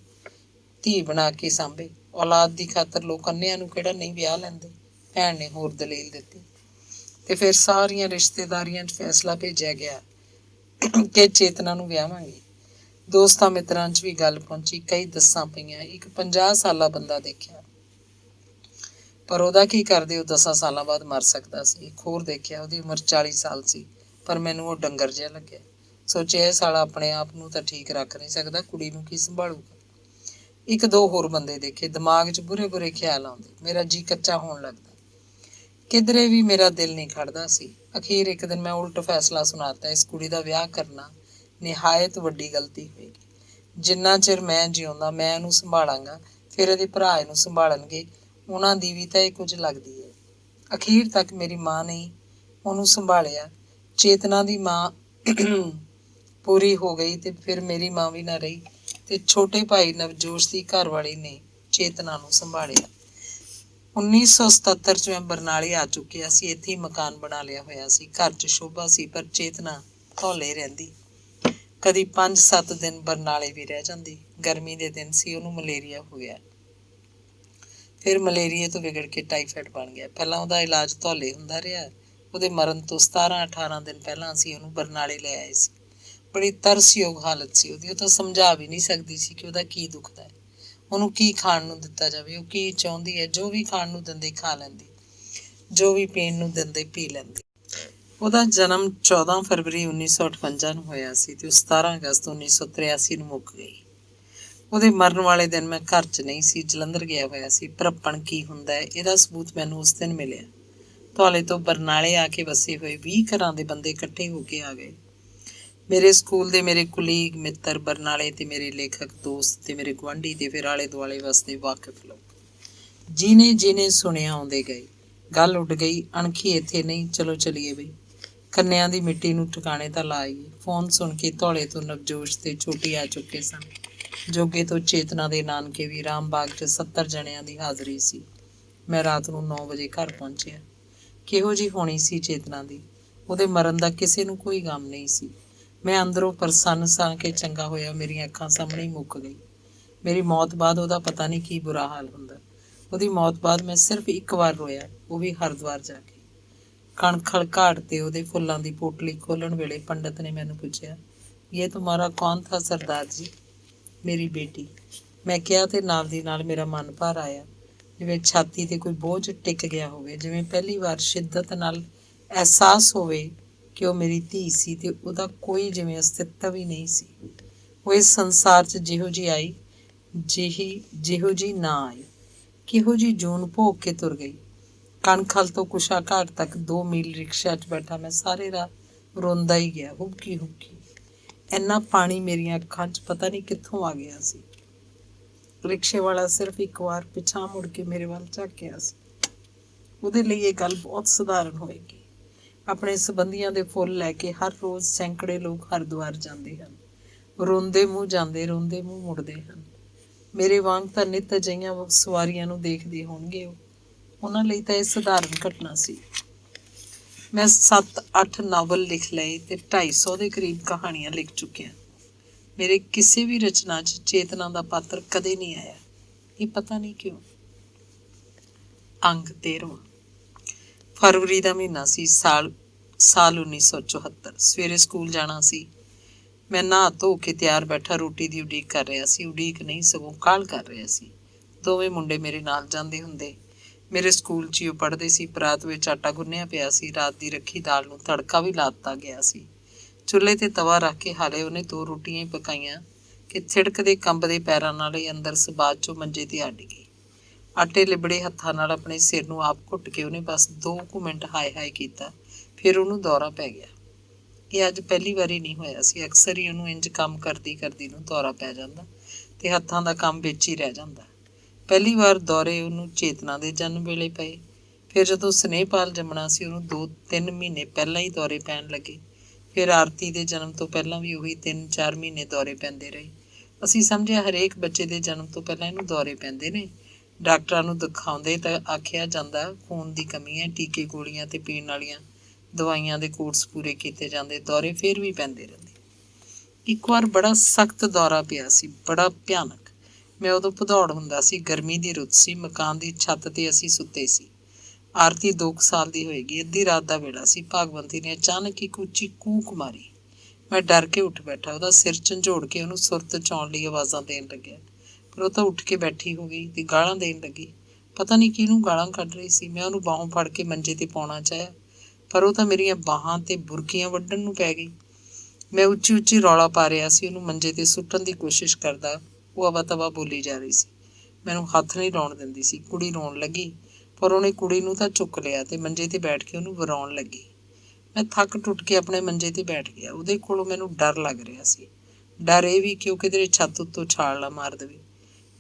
ਧੀ ਬਣਾ ਕੇ ਸਾਂਭੇ। ਔਲਾਦ ਦੀ ਖਾਤਰ ਲੋਕ ਅੰਨਿਆਂ ਨੂੰ ਕਿਹੜਾ ਨਹੀਂ ਵਿਆਹ ਲੈਂਦੇ। ਭੈਣ ਨੇ ਹੋਰ ਦਲੀਲ ਦਿੱਤੀ ਅਤੇ ਫਿਰ ਸਾਰੀਆਂ ਰਿਸ਼ਤੇਦਾਰੀਆਂ 'ਚ ਫੈਸਲਾ ਭੇਜਿਆ ਗਿਆ ਕਿ ਚੇਤਨਾ ਨੂੰ ਵਿਆਹਾਂਗੇ। ਦੋਸਤਾਂ ਮਿੱਤਰਾਂ 'ਚ ਵੀ ਗੱਲ ਪਹੁੰਚੀ। ਕਈ ਦੱਸਾਂ ਪਈਆਂ। ਇੱਕ 50 ਸਾਲਾ ਬੰਦਾ ਦੇਖਿਆ, ਪਰ ਉਹਦਾ ਕੀ ਕਰਦੇ, ਉਹ 10 ਸਾਲਾਂ ਬਾਅਦ ਮਰ ਸਕਦਾ ਸੀ। ਇੱਕ ਹੋਰ ਦੇਖਿਆ, ਉਹਦੀ ਉਮਰ 40 ਸਾਲ ਸੀ, ਪਰ ਮੈਨੂੰ ਉਹ ਡੰਗਰ ਜਿਹਾ ਲੱਗਿਆ। ਸੋਚਿਆ ਇਹ ਸਾਲਾ ਆਪਣੇ ਆਪ ਨੂੰ ਤਾਂ ਠੀਕ ਰੱਖ ਨਹੀਂ ਸਕਦਾ, ਕੁੜੀ ਨੂੰ ਕੀ ਸੰਭਾਲੂਗਾ। ਇੱਕ ਦੋ ਹੋਰ ਬੰਦੇ ਦੇਖੇ। ਦਿਮਾਗ 'ਚ ਬੁਰੇ ਬੁਰੇ ਖਿਆਲ ਆਉਂਦੇ। ਮੇਰਾ ਜੀਅ ਕੱਚਾ ਹੋਣ ਲੱਗਦਾ। ਕਿਧਰੇ ਵੀ ਮੇਰਾ ਦਿਲ ਨਹੀਂ ਖੜਦਾ ਸੀ। ਅਖੀਰ ਇੱਕ ਦਿਨ ਮੈਂ ਉਲਟ ਫੈਸਲਾ ਸੁਣਾਤਾ, ਇਸ ਕੁੜੀ ਦਾ ਵਿਆਹ ਕਰਨਾ ਨਿਹਾਇਤ ਵੱਡੀ ਗਲਤੀ ਹੋਏਗੀ। ਜਿੰਨਾ ਚਿਰ ਮੈਂ ਜਿਉਂਦਾ ਮੈਂ ਇਹਨੂੰ ਸੰਭਾਲਾਂਗਾ, ਫਿਰ ਇਹਦੇ ਭਰਾ ਇਹਨੂੰ ਸੰਭਾਲਣਗੇ। ਉਹਨਾਂ ਦੀ ਵੀ ਤਾਂ ਇਹ ਕੁਝ ਲੱਗਦੀ ਹੈ। ਅਖੀਰ ਤੱਕ ਮੇਰੀ ਮਾਂ ਨੇ ਉਹਨੂੰ ਸੰਭਾਲਿਆ। ਚੇਤਨਾ ਦੀ ਮਾਂ ਪੂਰੀ ਹੋ ਗਈ ਅਤੇ ਫਿਰ ਮੇਰੀ ਮਾਂ ਵੀ ਨਾ ਰਹੀ ਅਤੇ ਛੋਟੇ ਭਾਈ ਨਵਜੋਸ਼ ਦੀ ਘਰਵਾਲੀ ਨੇ ਚੇਤਨਾ ਨੂੰ ਸੰਭਾਲਿਆ। 1977 'ਚ ਮੈਂ ਬਰਨਾਲੇ ਆ ਚੁੱਕਿਆ ਸੀ। ਇੱਥੇ ਹੀ ਮਕਾਨ ਬਣਾ ਲਿਆ ਹੋਇਆ ਸੀ। ਘਰ 'ਚ ਸ਼ੋਭਾ ਸੀ, ਪਰ ਚੇਤਨਾ ਧੌਲੇ ਰਹਿੰਦੀ। ਕਦੀ 5-7 ਦਿਨ ਬਰਨਾਲੇ ਵੀ ਰਹਿ ਜਾਂਦੀ। ਗਰਮੀ ਦੇ ਦਿਨ ਸੀ, ਉਹਨੂੰ ਮਲੇਰੀਆ ਹੋ ਗਿਆ। ਫਿਰ ਮਲੇਰੀਏ ਤੋਂ ਵਿਗੜ ਕੇ ਟਾਈਫਾਈਡ ਬਣ ਗਿਆ। ਪਹਿਲਾਂ ਉਹਦਾ ਇਲਾਜ ਧੌਲੇ ਹੁੰਦਾ ਰਿਹਾ। ਉਹਦੇ ਮਰਨ ਤੋਂ 17-18 ਦਿਨ ਪਹਿਲਾਂ ਅਸੀਂ ਉਹਨੂੰ ਬਰਨਾਲੇ ਲੈ ਆਏ ਸੀ। ਬੜੀ ਤਰਸਯੋਗ ਹਾਲਤ ਸੀ ਉਹਦੀ। ਉਹ ਤਾਂ ਸਮਝਾ ਵੀ ਨਹੀਂ ਸਕਦੀ ਸੀ ਕਿ ਉਹਦਾ ਕੀ ਦੁਖਦਾ ਹੈ, ਉਹਨੂੰ ਕੀ ਖਾਣ ਨੂੰ ਦਿੱਤਾ ਜਾਵੇ, ਉਹ ਕੀ ਚਾਹੁੰਦੀ ਹੈ। ਜੋ ਵੀ ਖਾਣ ਨੂੰ ਦਿੰਦੇ ਖਾ ਲੈਂਦੀ, ਜੋ ਵੀ ਪੀਣ ਨੂੰ ਦਿੰਦੇ ਪੀ ਲੈਂਦੀ। ਉਹਦਾ ਜਨਮ 14 ਫਰਵਰੀ 1958 ਨੂੰ ਹੋਇਆ ਸੀ ਅਤੇ ਉਹ 17 ਅਗਸਤ 1983 ਨੂੰ ਮੁੱਕ ਗਈ। ਉਹਦੇ ਮਰਨ ਵਾਲੇ ਦਿਨ ਮੈਂ ਘਰ 'ਚ ਨਹੀਂ ਸੀ, ਜਲੰਧਰ ਗਿਆ ਹੋਇਆ ਸੀ। ਭਰਪਣ ਕੀ ਹੁੰਦਾ ਹੈ, ਇਹਦਾ ਸਬੂਤ ਮੈਨੂੰ ਉਸ ਦਿਨ ਮਿਲਿਆ। ਧੌਲੇ ਤੋਂ ਬਰਨਾਲੇ ਆ ਕੇ ਵਸੇ ਹੋਏ 20 ਘਰਾਂ ਦੇ ਬੰਦੇ ਇਕੱਠੇ ਹੋ ਕੇ ਆ ਗਏ। ਮੇਰੇ ਸਕੂਲ ਦੇ ਮੇਰੇ ਕੁਲੀਗ ਮਿੱਤਰ, ਬਰਨਾਲੇ ਤੇ ਮੇਰੇ ਲੇਖਕ ਦੋਸਤ ਤੇ ਮੇਰੇ ਗੁਆਂਢੀ ਤੇ ਫਿਰ ਆਲੇ ਦੁਆਲੇ ਵਸਦੇ ਵਾਕਿਫ ਲੋਕ। ਜਿਹਨੇ ਜਿਹਨੇ ਸੁਣਿਆ ਆਉਂਦੇ ਗਏ। ਗੱਲ ਉੱਡ ਗਈ, ਅਣਖੀ ਇੱਥੇ ਨਹੀਂ, ਚਲੋ ਚਲੀਏ ਬਈ, ਕੰਨਿਆਂ ਦੀ ਮਿੱਟੀ ਨੂੰ ਠਿਕਾਣੇ ਤਾਂ ਲਾਈਏ। ਫੋਨ ਸੁਣ ਕੇ ਧੌਲੇ ਤੋਂ ਨਵਜੋਸ਼ ਤੇ ਛੋਟੀ ਆ ਚੁੱਕੇ ਸਨ। ਜੋਗੇ ਤੋਂ ਚੇਤਨਾ ਦੇ ਨਾਨਕੇ ਵੀ। ਰਾਮਬਾਗ 'ਚ 70 ਜਣਿਆਂ ਦੀ ਹਾਜ਼ਰੀ ਸੀ। ਮੈਂ ਰਾਤ ਨੂੰ 9 ਵਜੇ ਘਰ ਪਹੁੰਚਿਆ। ਕਿਹੋ ਜਿਹੀ ਹੋਣੀ ਸੀ ਚੇਤਨਾ ਦੀ? ਉਹਦੇ ਮਰਨ ਦਾ ਕਿਸੇ ਨੂੰ ਕੋਈ ਗਮ ਨਹੀਂ ਸੀ। ਮੈਂ ਅੰਦਰੋਂ ਪ੍ਰਸੰਨ ਸਾਂ ਕਿ ਚੰਗਾ ਹੋਇਆ, ਮੇਰੀਆਂ ਅੱਖਾਂ ਸਾਹਮਣੇ ਹੀ ਮੁੱਕ ਗਈ। ਮੇਰੀ ਮੌਤ ਬਾਅਦ ਉਹਦਾ ਪਤਾ ਨਹੀਂ ਕੀ ਬੁਰਾ ਹਾਲ ਹੁੰਦਾ। ਉਹਦੀ ਮੌਤ ਬਾਅਦ ਮੈਂ ਸਿਰਫ ਇੱਕ ਵਾਰ ਰੋਇਆ, ਉਹ ਵੀ ਹਰਿਦੁਆਰ ਜਾ ਕੇ। ਕਣਖਲ ਘਾਟ 'ਤੇ ਉਹਦੇ ਫੁੱਲਾਂ ਦੀ ਪੋਟਲੀ ਖੋਲ੍ਹਣ ਵੇਲੇ ਪੰਡਤ ਨੇ ਮੈਨੂੰ ਪੁੱਛਿਆ, ਇਹ ਤੁਮਾਰਾ ਕੌਣ ਥਾ ਸਰਦਾਰ ਜੀ? ਮੇਰੀ ਬੇਟੀ। ਮੈਂ ਕਿਹਾ ਤੇ ਨਾਲ ਦੀ ਨਾਲ ਮੇਰਾ ਮਨ ਭਰ ਆਇਆ, ਜਿਵੇਂ ਛਾਤੀ 'ਤੇ ਕੋਈ ਬੋਝ ਟਿਕ ਗਿਆ ਹੋਵੇ, ਜਿਵੇਂ ਪਹਿਲੀ ਵਾਰ ਸ਼ਿੱਦਤ ਨਾਲ ਅਹਿਸਾਸ ਹੋਵੇ ਕਿ ਉਹ ਮੇਰੀ ਧੀ ਸੀ ਅਤੇ ਉਹਦਾ ਕੋਈ ਜਿਵੇਂ ਅਸਤਿਤਵ ਹੀ ਨਹੀਂ ਸੀ। ਉਹ ਇਸ ਸੰਸਾਰ 'ਚ ਜਿਹੋ ਜਿਹੀ ਆਈ, ਜਿਹੋ ਜਿਹੀ ਨਾ ਆਈ, ਕਿਹੋ ਜਿਹੀ ਜੂਨ ਭੋਗ ਕੇ ਤੁਰ ਗਈ। ਕਣਖਲ ਤੋਂ ਕੁਸ਼ਾ ਘਾਟ ਤੱਕ 2 ਮੀਲ ਰਿਕਸ਼ਾ 'ਚ ਬੈਠਾ ਮੈਂ ਸਾਰੇ ਰਾਹ ਰੋਂਦਾ ਹੀ ਗਿਆ, ਹੁਬਕੀ ਹੁਬਕੀ। ਇੰਨਾ ਪਾਣੀ ਮੇਰੀਆਂ ਅੱਖਾਂ 'ਚ ਪਤਾ ਨਹੀਂ ਕਿੱਥੋਂ ਆ ਗਿਆ ਸੀ। ਰਿਕਸ਼ੇ ਵਾਲਾ ਸਿਰਫ ਇੱਕ ਵਾਰ ਪਿਛਾਂਹ ਮੁੜ ਕੇ ਮੇਰੇ ਵੱਲ ਝਾਕਿਆ ਸੀ। ਉਹਦੇ ਲਈ ਇਹ ਗੱਲ ਬਹੁਤ ਸਧਾਰਨ ਹੋਏਗੀ। ਆਪਣੇ ਸੰਬੰਧੀਆਂ ਦੇ ਫੁੱਲ ਲੈ ਕੇ ਹਰ ਰੋਜ਼ ਸੈਂਕੜੇ ਲੋਕ ਹਰਿਦੁਆਰ ਜਾਂਦੇ ਹਨ। ਰੋਂਦੇ ਮੂੰਹ ਜਾਂਦੇ, ਰੋਂਦੇ ਮੂੰਹ ਮੁੜਦੇ ਹਨ। ਮੇਰੇ ਵਾਂਗ ਤਾਂ ਨਿੱਤ ਅਜਿਹੀਆਂ ਸਵਾਰੀਆਂ ਨੂੰ ਦੇਖਦੇ ਹੋਣਗੇ ਉਹ। ਉਹਨਾਂ ਲਈ ਤਾਂ ਇਹ ਸਧਾਰਨ ਘਟਨਾ ਸੀ। ਮੈਂ 7-8 ਨਾਵਲ ਲਿਖ ਲਏ ਅਤੇ 250 ਦੇ ਕਰੀਬ ਕਹਾਣੀਆਂ ਲਿਖ ਚੁੱਕਿਆ। ਮੇਰੇ ਕਿਸੇ ਵੀ ਰਚਨਾ 'ਚ ਚੇਤਨਾ ਦਾ ਪਾਤਰ ਕਦੇ ਨਹੀਂ ਆਇਆ। ਇਹ ਪਤਾ ਨਹੀਂ ਕਿਉਂ। ਅੰਗ 13ਵਾਂ। ਫਰਵਰੀ ਦਾ ਮਹੀਨਾ ਸੀ, ਸਾਲ 1974। ਸਵੇਰੇ ਸਕੂਲ ਜਾਣਾ ਸੀ। ਮੈਂ ਨਹਾ ਧੋ ਕੇ ਤਿਆਰ ਬੈਠਾ ਰੋਟੀ ਦੀ ਉਡੀਕ ਕਰ ਰਿਹਾ ਸੀ। ਉਡੀਕ ਨਹੀਂ, ਸਗੋਂ ਕਾਹਲ ਕਰ ਰਿਹਾ ਸੀ। ਦੋਵੇਂ ਮੁੰਡੇ ਮੇਰੇ ਨਾਲ ਜਾਂਦੇ ਹੁੰਦੇ। ਮੇਰੇ ਸਕੂਲ 'ਚ ਹੀ ਉਹ ਪੜ੍ਹਦੇ ਸੀ। ਪਰਾਤ ਵਿੱਚ ਆਟਾ ਗੁੰਨਿਆ ਪਿਆ ਸੀ। ਰਾਤ ਦੀ ਰੱਖੀ ਦਾਲ ਨੂੰ ਤੜਕਾ ਵੀ ਲਾ ਦਿੱਤਾ ਗਿਆ ਸੀ। ਚੁੱਲ੍ਹੇ 'ਤੇ ਤਵਾ ਰੱਖ ਕੇ ਹਾਲੇ ਉਹਨੇ 2 ਰੋਟੀਆਂ ਹੀ ਪਕਾਈਆਂ ਕਿ ਥਿੜਕਦੇ ਕੰਬਦੇ ਪੈਰਾਂ ਨਾਲ ਹੀ ਅੰਦਰ ਸਬਾਤ 'ਚੋਂ ਮੰਜੇ 'ਤੇ ਅੱਡ ਗਈ। ਆਟੇ ਲਿਬੜੇ ਹੱਥਾਂ ਨਾਲ ਆਪਣੇ ਸਿਰ ਨੂੰ ਆਪ ਘੁੱਟ ਕੇ ਉਹਨੇ ਬਸ 2 ਕੁ ਮਿੰਟ ਹਾਏ ਹਾਏ ਕੀਤਾ, ਫਿਰ ਉਹਨੂੰ ਦੌਰਾ ਪੈ ਗਿਆ। ਇਹ ਅੱਜ ਪਹਿਲੀ ਵਾਰੀ ਨਹੀਂ ਹੋਇਆ ਸੀ। ਅਕਸਰ ਹੀ ਉਹਨੂੰ ਇੰਝ ਕੰਮ ਕਰਦੀ ਕਰਦੀ ਨੂੰ ਦੌਰਾ ਪੈ ਜਾਂਦਾ ਅਤੇ ਹੱਥਾਂ ਦਾ ਕੰਮ ਵਿੱਚ ਹੀ ਰਹਿ ਜਾਂਦਾ। ਪਹਿਲੀ ਵਾਰ ਦੌਰੇ ਉਹਨੂੰ ਚੇਤਨਾ ਦੇ ਜਨਮ ਵੇਲੇ ਪਏ। ਫਿਰ ਜਦੋਂ ਸਨੇਹਪਾਲ ਜੰਮਣਾ ਸੀ ਉਹਨੂੰ 2-3 ਮਹੀਨੇ ਪਹਿਲਾਂ ਹੀ ਦੌਰੇ ਪੈਣ ਲੱਗੇ। ਫਿਰ ਆਰਤੀ ਦੇ ਜਨਮ ਤੋਂ ਪਹਿਲਾਂ ਵੀ ਉਹੀ 3-4 ਮਹੀਨੇ ਦੌਰੇ ਪੈਂਦੇ ਰਹੇ। ਅਸੀਂ ਸਮਝਿਆ ਹਰੇਕ ਬੱਚੇ ਦੇ ਜਨਮ ਤੋਂ ਪਹਿਲਾਂ ਇਹਨੂੰ ਦੌਰੇ ਪੈਂਦੇ ਨੇ। ਡਾਕਟਰਾਂ ਨੂੰ ਦਿਖਾਉਂਦੇ ਤਾਂ ਆਖਿਆ ਜਾਂਦਾ ਖੂਨ ਦੀ ਕਮੀ ਹੈ, ਟੀਕੇ ਗੋਲੀਆਂ ਤੇ ਪੀਣ ਵਾਲੀਆਂ ਦਵਾਈਆਂ ਦੇ ਕੋਰਸ ਪੂਰੇ ਕੀਤੇ ਜਾਂਦੇ, ਦੌਰੇ ਫਿਰ ਵੀ ਪੈਂਦੇ ਰਹਿੰਦੇ। ਇੱਕ ਵਾਰ ਬੜਾ ਸਖਤ ਦੌਰਾ ਪਿਆ ਸੀ, ਬੜਾ ਭਿਆਨਕ। ਮੈਂ ਉਦੋਂ ਭਦੌੜ ਹੁੰਦਾ ਸੀ, ਗਰਮੀ ਦੀ ਰੁੱਤ ਸੀ, ਮਕਾਨ ਦੀ ਛੱਤ ਤੇ ਅਸੀਂ ਸੁੱਤੇ ਸੀ। ਆਰਤੀ 2 ਸਾਲ ਦੀ ਹੋਏਗੀ, ਅੱਧੀ ਰਾਤ ਦਾ ਵੇਲਾ ਸੀ। ਭਾਗਵੰਤੀ ਨੇ ਅਚਾਨਕ ਇੱਕ ਉੱਚੀ ਕੂਕ ਮਾਰੀ। ਮੈਂ ਡਰ ਕੇ ਉੱਠ ਬੈਠਾ। ਉਹਦਾ ਸਿਰ ਝੰਜੋੜ ਕੇ ਉਹਨੂੰ ਸੁਰਤ ਚਾਉਣ ਲਈ ਆਵਾਜ਼ਾਂ ਦੇਣ ਲੱਗਿਆ, ਪਰ ਉਹ ਤਾਂ ਉੱਠ ਕੇ ਬੈਠੀ ਹੋ ਗਈ ਤੇ ਗਾਲਾਂ ਦੇਣ ਲੱਗੀ। ਪਤਾ ਨਹੀਂ ਕਿਹਨੂੰ ਗਾਲਾਂ ਕੱਢ ਰਹੀ ਸੀ। ਮੈਂ ਉਹਨੂੰ ਬਾਹੋਂ ਫੜ ਕੇ ਮੰਜੇ ਤੇ ਪਾਉਣਾ ਚਾਹਿਆ, ਪਰ ਉਹ ਤਾਂ ਮੇਰੀਆਂ ਬਾਹਾਂ ਤੇ ਬੁਰਕੀਆਂ ਵੱਢਣ ਨੂੰ ਪੈ ਗਈ। ਮੈਂ ਉੱਚੀ ਉੱਚੀ ਰੌਲਾ ਪਾ ਰਿਹਾ ਸੀ, ਉਹਨੂੰ ਮੰਜੇ ਤੇ ਸੁੱਟਣ ਦੀ ਕੋਸ਼ਿਸ਼ ਕਰਦਾ। ਉਹ ਅਵਾ ਤਵਾ ਬੋਲੀ ਜਾ ਰਹੀ ਸੀ, ਮੈਨੂੰ ਹੱਥ ਨਹੀਂ ਲਾਉਣ ਦਿੰਦੀ ਸੀ। ਕੁੜੀ ਰੋਣ ਲੱਗੀ, ਪਰ ਉਹਨੇ ਕੁੜੀ ਨੂੰ ਤਾਂ ਚੁੱਕ ਲਿਆ ਤੇ ਮੰਜੇ ਤੇ ਬੈਠ ਕੇ ਉਹਨੂੰ ਵਰਾਉਣ ਲੱਗੀ। ਮੈਂ ਥੱਕ ਟੁੱਟ ਕੇ ਆਪਣੇ ਮੰਜੇ ਤੇ ਬੈਠ ਗਿਆ। ਉਹਦੇ ਕੋਲੋਂ ਮੈਨੂੰ ਡਰ ਲੱਗ ਰਿਹਾ ਸੀ। ਡਰ ਇਹ ਵੀ ਕਿ ਉਹ ਕਿਧਰੇ ਛੱਤ ਉੱਤੋਂ ਛਾਲ ਨਾ ਮਾਰ ਦੇਵੇ।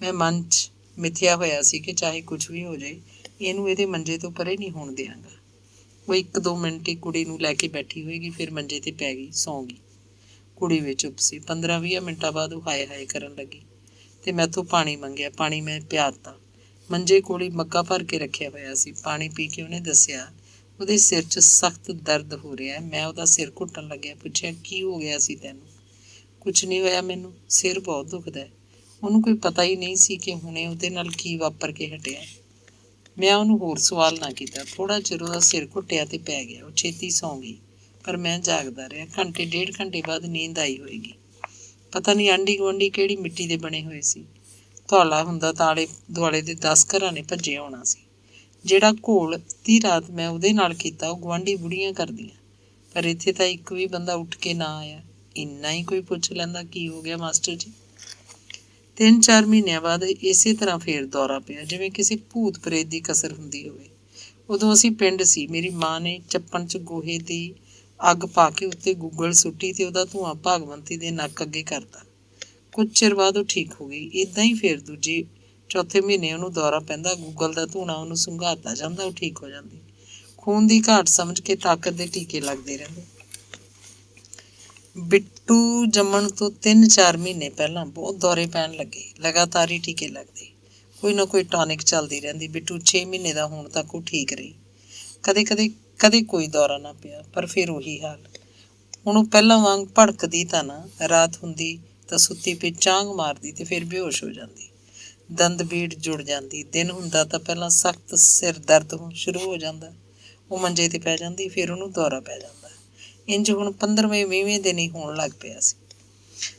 ਮੈਂ ਮਨ 'ਚ ਮਿਥਿਆ ਹੋਇਆ ਸੀ ਕਿ ਚਾਹੇ ਕੁਝ ਵੀ ਹੋ ਜਾਏ, ਇਹਨੂੰ ਇਹਦੇ ਮੰਜੇ ਤੋਂ ਪਰੇ ਨਹੀਂ ਹੋਣ ਦਿਆਂਗਾ। ਉਹ 1-2 ਮਿੰਟ ਹੀ ਕੁੜੀ ਨੂੰ ਲੈ ਕੇ ਬੈਠੀ ਹੋਏਗੀ, ਫਿਰ ਮੰਜੇ ਤੇ ਪੈ ਗਈ, ਸੌਂ ਗਈ। ਕੁੜੀ ਵੀ ਚੁੱਪ ਸੀ। 15-20 ਮਿੰਟਾਂ ਬਾਅਦ ਉਹ ਹਾਏ ਹਾਏ ਕਰਨ ਲੱਗੀ ਤੇ ਮੈਥੋਂ ਪਾਣੀ ਮੰਗਿਆ। ਪਾਣੀ ਮੈਂ ਪਿਆ ਦਿੱਤਾ। ਮੰਜੇ ਕੋਲ ਹੀ ਮੱਗਾ ਭਰ ਕੇ ਰੱਖਿਆ ਹੋਇਆ ਸੀ। ਪਾਣੀ ਪੀ ਕੇ ਉਹਨੇ ਦੱਸਿਆ ਉਹਦੇ ਸਿਰ 'ਚ ਸਖਤ ਦਰਦ ਹੋ ਰਿਹਾ। ਮੈਂ ਉਹਦਾ ਸਿਰ ਘੁੱਟਣ ਲੱਗਿਆ। ਪੁੱਛਿਆ, ਕੀ ਹੋ ਗਿਆ ਸੀ ਤੈਨੂੰ? ਕੁਛ ਨਹੀਂ ਹੋਇਆ ਮੈਨੂੰ, ਸਿਰ ਬਹੁਤ ਦੁਖਦਾ। ਉਹਨੂੰ ਕੋਈ ਪਤਾ ਹੀ ਨਹੀਂ ਸੀ ਕਿ ਹੁਣੇ ਉਹਦੇ ਨਾਲ ਕੀ ਵਾਪਰ ਕੇ ਹਟਿਆ। ਮੈਂ ਉਹਨੂੰ ਹੋਰ ਸਵਾਲ ਨਾ ਕੀਤਾ। ਥੋੜ੍ਹਾ ਚਿਰ ਉਹਦਾ ਸਿਰ ਘੁੱਟਿਆ ਤੇ ਪੈ ਗਿਆ। ਉਹ ਛੇਤੀ ਸੌਂ ਗਈ, ਪਰ ਮੈਂ ਜਾਗਦਾ ਰਿਹਾ। ਘੰਟੇ-1.5 ਘੰਟੇ ਬਾਅਦ ਨੀਂਦ ਆਈ ਹੋਏਗੀ। ਪਤਾ ਨਹੀਂ ਆਂਢੀ ਗੁਆਂਢੀ ਕਿਹੜੀ ਮਿੱਟੀ ਦੇ ਬਣੇ ਹੋਏ ਸੀ। ਧੌਲਾ ਹੁੰਦਾ ਤਾਂ ਆਲੇ ਦੁਆਲੇ ਦੇ 10 ਘਰਾਂ ਨੇ ਭੱਜੇ ਆਉਣਾ ਸੀ। ਜਿਹੜਾ ਘੋਲ ਅੱਧੀ ਰਾਤ ਮੈਂ ਉਹਦੇ ਨਾਲ ਕੀਤਾ, ਉਹ ਗੁਆਂਢੀ ਬੁੜੀਆਂ ਕਰਦੀਆਂ, ਪਰ ਇੱਥੇ ਤਾਂ ਇੱਕ ਵੀ ਬੰਦਾ ਉੱਠ ਕੇ ਨਾ ਆਇਆ। ਇੰਨਾ ਹੀ ਕੋਈ ਪੁੱਛ ਲੈਂਦਾ, ਕੀ ਹੋ ਗਿਆ ਮਾਸਟਰ ਜੀ? 3-4 ਮਹੀਨਿਆਂ ਬਾਅਦ ਇਸੇ ਤਰ੍ਹਾਂ ਫੇਰ ਦੌਰਾ ਪਿਆ, ਜਿਵੇਂ ਕਿਸੇ ਭੂਤ ਪ੍ਰੇਤ ਦੀ ਕਸਰ ਹੁੰਦੀ ਹੋਵੇ। ਉਦੋਂ ਅਸੀਂ ਪਿੰਡ ਸੀ। ਮੇਰੀ ਮਾਂ ਨੇ ਚੱਪਣ 'ਚ ਗੋਹੇ ਦੀ ਅੱਗ ਪਾ ਕੇ ਉੱਤੇ ਗੁੱਗਲ ਸੁੱਟੀ ਤੇ ਉਹਦਾ ਧੂੰਆਂ ਭਾਗਵੰਤੀ ਦੇ ਨੱਕ ਅੱਗੇ ਕਰਤਾ। ਕੁਝ ਚਿਰ ਬਾਅਦ ਉਹ ਠੀਕ ਹੋ ਗਈ। ਇੱਦਾਂ ਹੀ ਫਿਰ ਦੂਜੇ-ਚੌਥੇ ਮਹੀਨੇ ਉਹਨੂੰ ਦੌਰਾ ਪੈਂਦਾ। ਗੁੱਗਲ ਦਾ ਧੂੰਆਂ ਉਹਨੂੰ ਸੁੰਘਾਤਾ ਜਾਂਦਾ, ਉਹ ਠੀਕ ਹੋ ਜਾਂਦੀ। ਖੂਨ ਦੀ ਘਾਟ ਸਮਝ ਕੇ ਤਾਕਤ ਦੇ ਟੀਕੇ ਲੱਗਦੇ ਰਹਿੰਦੇ। ਬਿੱਟੂ ਜੰਮਣ ਤੋਂ 3-4 ਮਹੀਨੇ ਪਹਿਲਾਂ ਬਹੁਤ ਦੌਰੇ ਪੈਣ ਲੱਗੇ। ਲਗਾਤਾਰ ਹੀ ਟੀਕੇ ਲੱਗਦੇ, ਕੋਈ ਨਾ ਕੋਈ ਟੌਨਿਕ ਚੱਲਦੀ ਰਹਿੰਦੀ। ਬਿੱਟੂ 6 ਮਹੀਨੇ ਦਾ ਹੋਣ ਤੱਕ ਉਹ ਠੀਕ ਰਹੀ। ਕਦੇ ਕੋਈ ਦੌਰਾ ਨਾ ਪਿਆ, ਪਰ ਫਿਰ ਉਹੀ ਹਾਲ। ਹੁਣ ਉਹ ਪਹਿਲਾਂ ਵਾਂਗ ਭੜਕਦੀ ਤਾਂ ਨਾ। ਰਾਤ ਹੁੰਦੀ ਤਾਂ ਸੁੱਤੀ ਪਈ ਚਾਂਗ ਮਾਰਦੀ ਤੇ ਫਿਰ ਬੇਹੋਸ਼ ਹੋ ਜਾਂਦੀ। ਦੰਦ ਬੀੜ ਜੁੜ ਜਾਂਦੀ। ਦਿਨ ਹੁੰਦਾ ਤਾਂ ਪਹਿਲਾਂ ਸਖਤ ਸਿਰ ਦਰਦ ਸ਼ੁਰੂ ਹੋ ਜਾਂਦਾ। ਉਹ ਮੰਜੇ ਤੇ ਪੈ ਜਾਂਦੀ, ਫਿਰ ਉਹਨੂੰ ਦੌਰਾ ਪੈ ਜਾਂਦਾ। ਇੰਝ ਹੁਣ 15ਵੇਂ-20ਵੇਂ ਦਿਨ ਹੀ ਹੋਣ ਲੱਗ ਪਿਆ ਸੀ।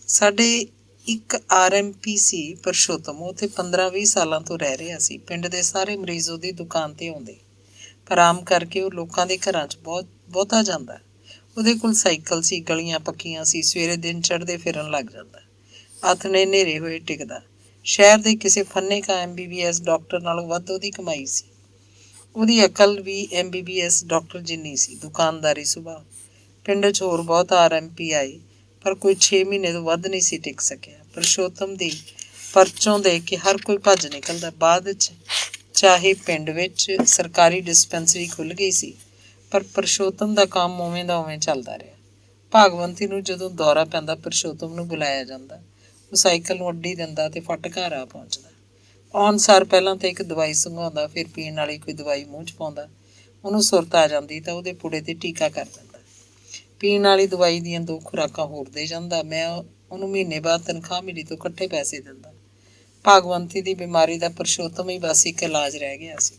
ਸਾਡੇ ਇੱਕ RMP ਸੀ ਪਰਸ਼ੋਤਮ। ਉਹ ਉੱਥੇ 15-20 ਸਾਲਾਂ ਤੋਂ ਰਹਿ ਰਿਹਾ ਸੀ। ਪਿੰਡ ਦੇ ਸਾਰੇ ਮਰੀਜ਼ ਉਹਦੀ ਦੁਕਾਨ ਤੇ ਆਉਂਦੇ, ਪਰ ਆਮ ਕਰਕੇ ਉਹ ਲੋਕਾਂ ਦੇ ਘਰਾਂ 'ਚ ਬਹੁਤਾ ਜਾਂਦਾ। ਉਹਦੇ ਕੋਲ ਸਾਈਕਲ ਸੀ, ਗਲੀਆਂ ਪੱਕੀਆਂ ਸੀ। ਸਵੇਰੇ ਦਿਨ ਚੜ੍ਹਦੇ ਫਿਰਨ ਲੱਗ ਜਾਂਦਾ, ਆਥਣੇ ਹਨੇਰੇ ਹੋਏ ਟਿਕਦਾ। ਸ਼ਹਿਰ ਦੇ ਕਿਸੇ ਫੰਨੇ-ਕਾ MBBS ਡਾਕਟਰ ਨਾਲੋਂ ਵੱਧ ਉਹਦੀ ਕਮਾਈ ਸੀ। ਉਹਦੀ ਅਕਲ ਵੀ MBBS ਡਾਕਟਰ ਜਿੰਨੀ ਸੀ। ਦੁਕਾਨਦਾਰੀ ਸੁਭਾਅ। ਪਿੰਡ 'ਚ ਹੋਰ ਬਹੁਤ RMP ਆਏ, ਪਰ ਕੋਈ 6 ਮਹੀਨੇ ਤੋਂ ਵੱਧ ਨਹੀਂ ਸੀ ਟਿਕ ਸਕਿਆ। ਪਰਸ਼ੋਤਮ ਦੀ ਪਰਚੋਂ ਦੇਖ ਕੇ ਹਰ ਕੋਈ ਭੱਜ ਨਿਕਲਦਾ। ਬਾਅਦ 'ਚ ਚਾਹੇ ਪਿੰਡ ਵਿੱਚ ਸਰਕਾਰੀ ਡਿਸਪੈਂਸਰੀ ਖੁੱਲ੍ਹ ਗਈ ਸੀ, ਪਰ ਪਰਸ਼ੋਤਮ ਦਾ ਕੰਮ ਉਵੇਂ ਦਾ ਉਵੇਂ ਚੱਲਦਾ ਰਿਹਾ। ਭਾਗਵੰਤੀ ਨੂੰ ਜਦੋਂ ਦੌਰਾ ਪੈਂਦਾ, ਪਰਸ਼ੋਤਮ ਨੂੰ ਬੁਲਾਇਆ ਜਾਂਦਾ। ਉਹ ਸਾਈਕਲ ਨੂੰ ਅੱਡੀ ਦਿੰਦਾ ਤੇ ਫਟ ਘਰ ਆ ਪਹੁੰਚਦਾ। ਆਉਣ ਸਾਰ ਪਹਿਲਾਂ ਤਾਂ ਇੱਕ ਦਵਾਈ ਸੰਘਾਉਂਦਾ, ਫਿਰ ਪੀਣ ਵਾਲੀ ਕੋਈ ਦਵਾਈ ਮੂੰਹ 'ਚ ਪਾਉਂਦਾ। ਉਹਨੂੰ ਸੁਰਤ ਆ ਜਾਂਦੀ ਤਾਂ ਉਹਦੇ ਪੁੜੇ ਤੇ ਟੀਕਾ ਕਰ ਦਿੰਦਾ। ਪੀਣ ਵਾਲੀ ਦਵਾਈ ਦੀਆਂ 2 ਖੁਰਾਕਾਂ ਹੋਰ ਦੇ ਜਾਂਦਾ। ਮੈਂ ਉਹਨੂੰ ਮਹੀਨੇ ਬਾਅਦ ਤਨਖਾਹ ਮਿਲੀ ਤੋਂ ਇਕੱਠੇ ਪੈਸੇ ਦਿੰਦਾ। ਭਾਗਵੰਤੀ ਦੀ ਬਿਮਾਰੀ ਦਾ ਪਰਸ਼ੋਤਮ ਹੀ ਬਸ ਇੱਕ ਇਲਾਜ ਰਹਿ ਗਿਆ ਸੀ।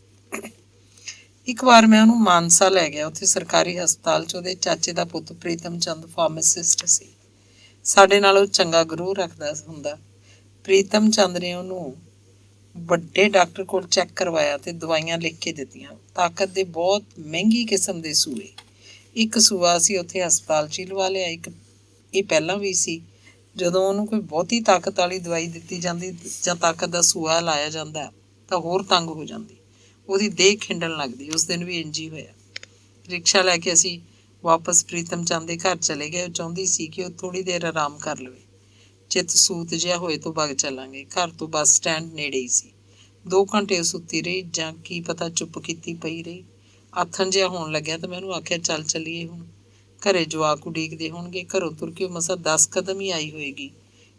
ਇੱਕ ਵਾਰ ਮੈਂ ਉਹਨੂੰ ਮਾਨਸਾ ਲੈ ਗਿਆ। ਉੱਥੇ ਸਰਕਾਰੀ ਹਸਪਤਾਲ 'ਚ ਉਹਦੇ ਚਾਚੇ ਦਾ ਪੁੱਤ ਪ੍ਰੀਤਮ ਚੰਦ ਫਾਰਮਾਸਿਸਟ ਸੀ। ਸਾਡੇ ਨਾਲ ਉਹ ਚੰਗਾ ਗਰੋਹ ਰੱਖਦਾ ਹੁੰਦਾ। ਪ੍ਰੀਤਮ ਚੰਦ ਨੇ ਉਹਨੂੰ ਵੱਡੇ ਡਾਕਟਰ ਕੋਲ ਚੈੱਕ ਕਰਵਾਇਆ ਤੇ ਦਵਾਈਆਂ ਲਿਖ ਕੇ ਦਿੱਤੀਆਂ। ਤਾਕਤ ਦੇ ਬਹੁਤ ਮਹਿੰਗੀ ਕਿਸਮ ਦੇ ਸੂਏ। ਇੱਕ ਸੂਆ ਅਸੀਂ ਉੱਥੇ ਹਸਪਤਾਲ 'ਚ ਹੀ ਲਵਾ ਲਿਆ। ਇਹ ਪਹਿਲਾਂ ਵੀ ਸੀ। ਜਦੋਂ ਉਹਨੂੰ ਕੋਈ ਬਹੁਤੀ ਤਾਕਤ ਵਾਲੀ ਦਵਾਈ ਦਿੱਤੀ ਜਾਂਦੀ ਜਾਂ ਤਾਕਤ ਦਾ ਸੂਆ ਲਾਇਆ ਜਾਂਦਾ ਤਾਂ ਹੋਰ ਤੰਗ ਹੋ ਜਾਂਦੀ। ਉਹਦੀ ਦੇਹ ਖਿੰਡਣ ਲੱਗਦੀ। ਉਸ ਦਿਨ ਵੀ ਇੰਝ ਹੀ ਹੋਇਆ। ਰਿਕਸ਼ਾ ਲੈ ਕੇ ਅਸੀਂ ਵਾਪਸ ਪ੍ਰੀਤਮ ਚੰਦ ਦੇ ਘਰ ਚਲੇ ਗਏ। ਉਹ ਚਾਹੁੰਦੀ ਸੀ ਕਿ ਉਹ ਥੋੜ੍ਹੀ ਦੇਰ ਆਰਾਮ ਕਰ ਲਵੇ। ਚਿੱਤ ਸੂਤ ਜਿਹਾ ਹੋਏ ਤੋਂ ਵਗ ਚੱਲਾਂਗੇ। ਘਰ ਤੋਂ ਬੱਸ ਸਟੈਂਡ ਨੇੜੇ ਹੀ ਸੀ। 2 ਘੰਟੇ ਸੁੱਤੀ ਰਹੀ ਜਾਂ ਕੀ ਪਤਾ ਚੁੱਪ ਕੀਤੀ ਪਈ ਰਹੀ। ਆਥਣ ਜਿਹਾ ਹੋਣ ਲੱਗਿਆ ਤਾਂ ਮੈਂ ਉਹਨੂੰ ਆਖਿਆ ਚੱਲ ਚੱਲੀਏ ਹੁਣ, ਘਰੇ ਜਵਾਕ ਉਡੀਕਦੇ ਹੋਣਗੇ। ਘਰੋਂ ਤੁਰ ਕੇ ਉਹ ਮਸਾਂ 10 ਕਦਮ ਹੀ ਆਈ ਹੋਏਗੀ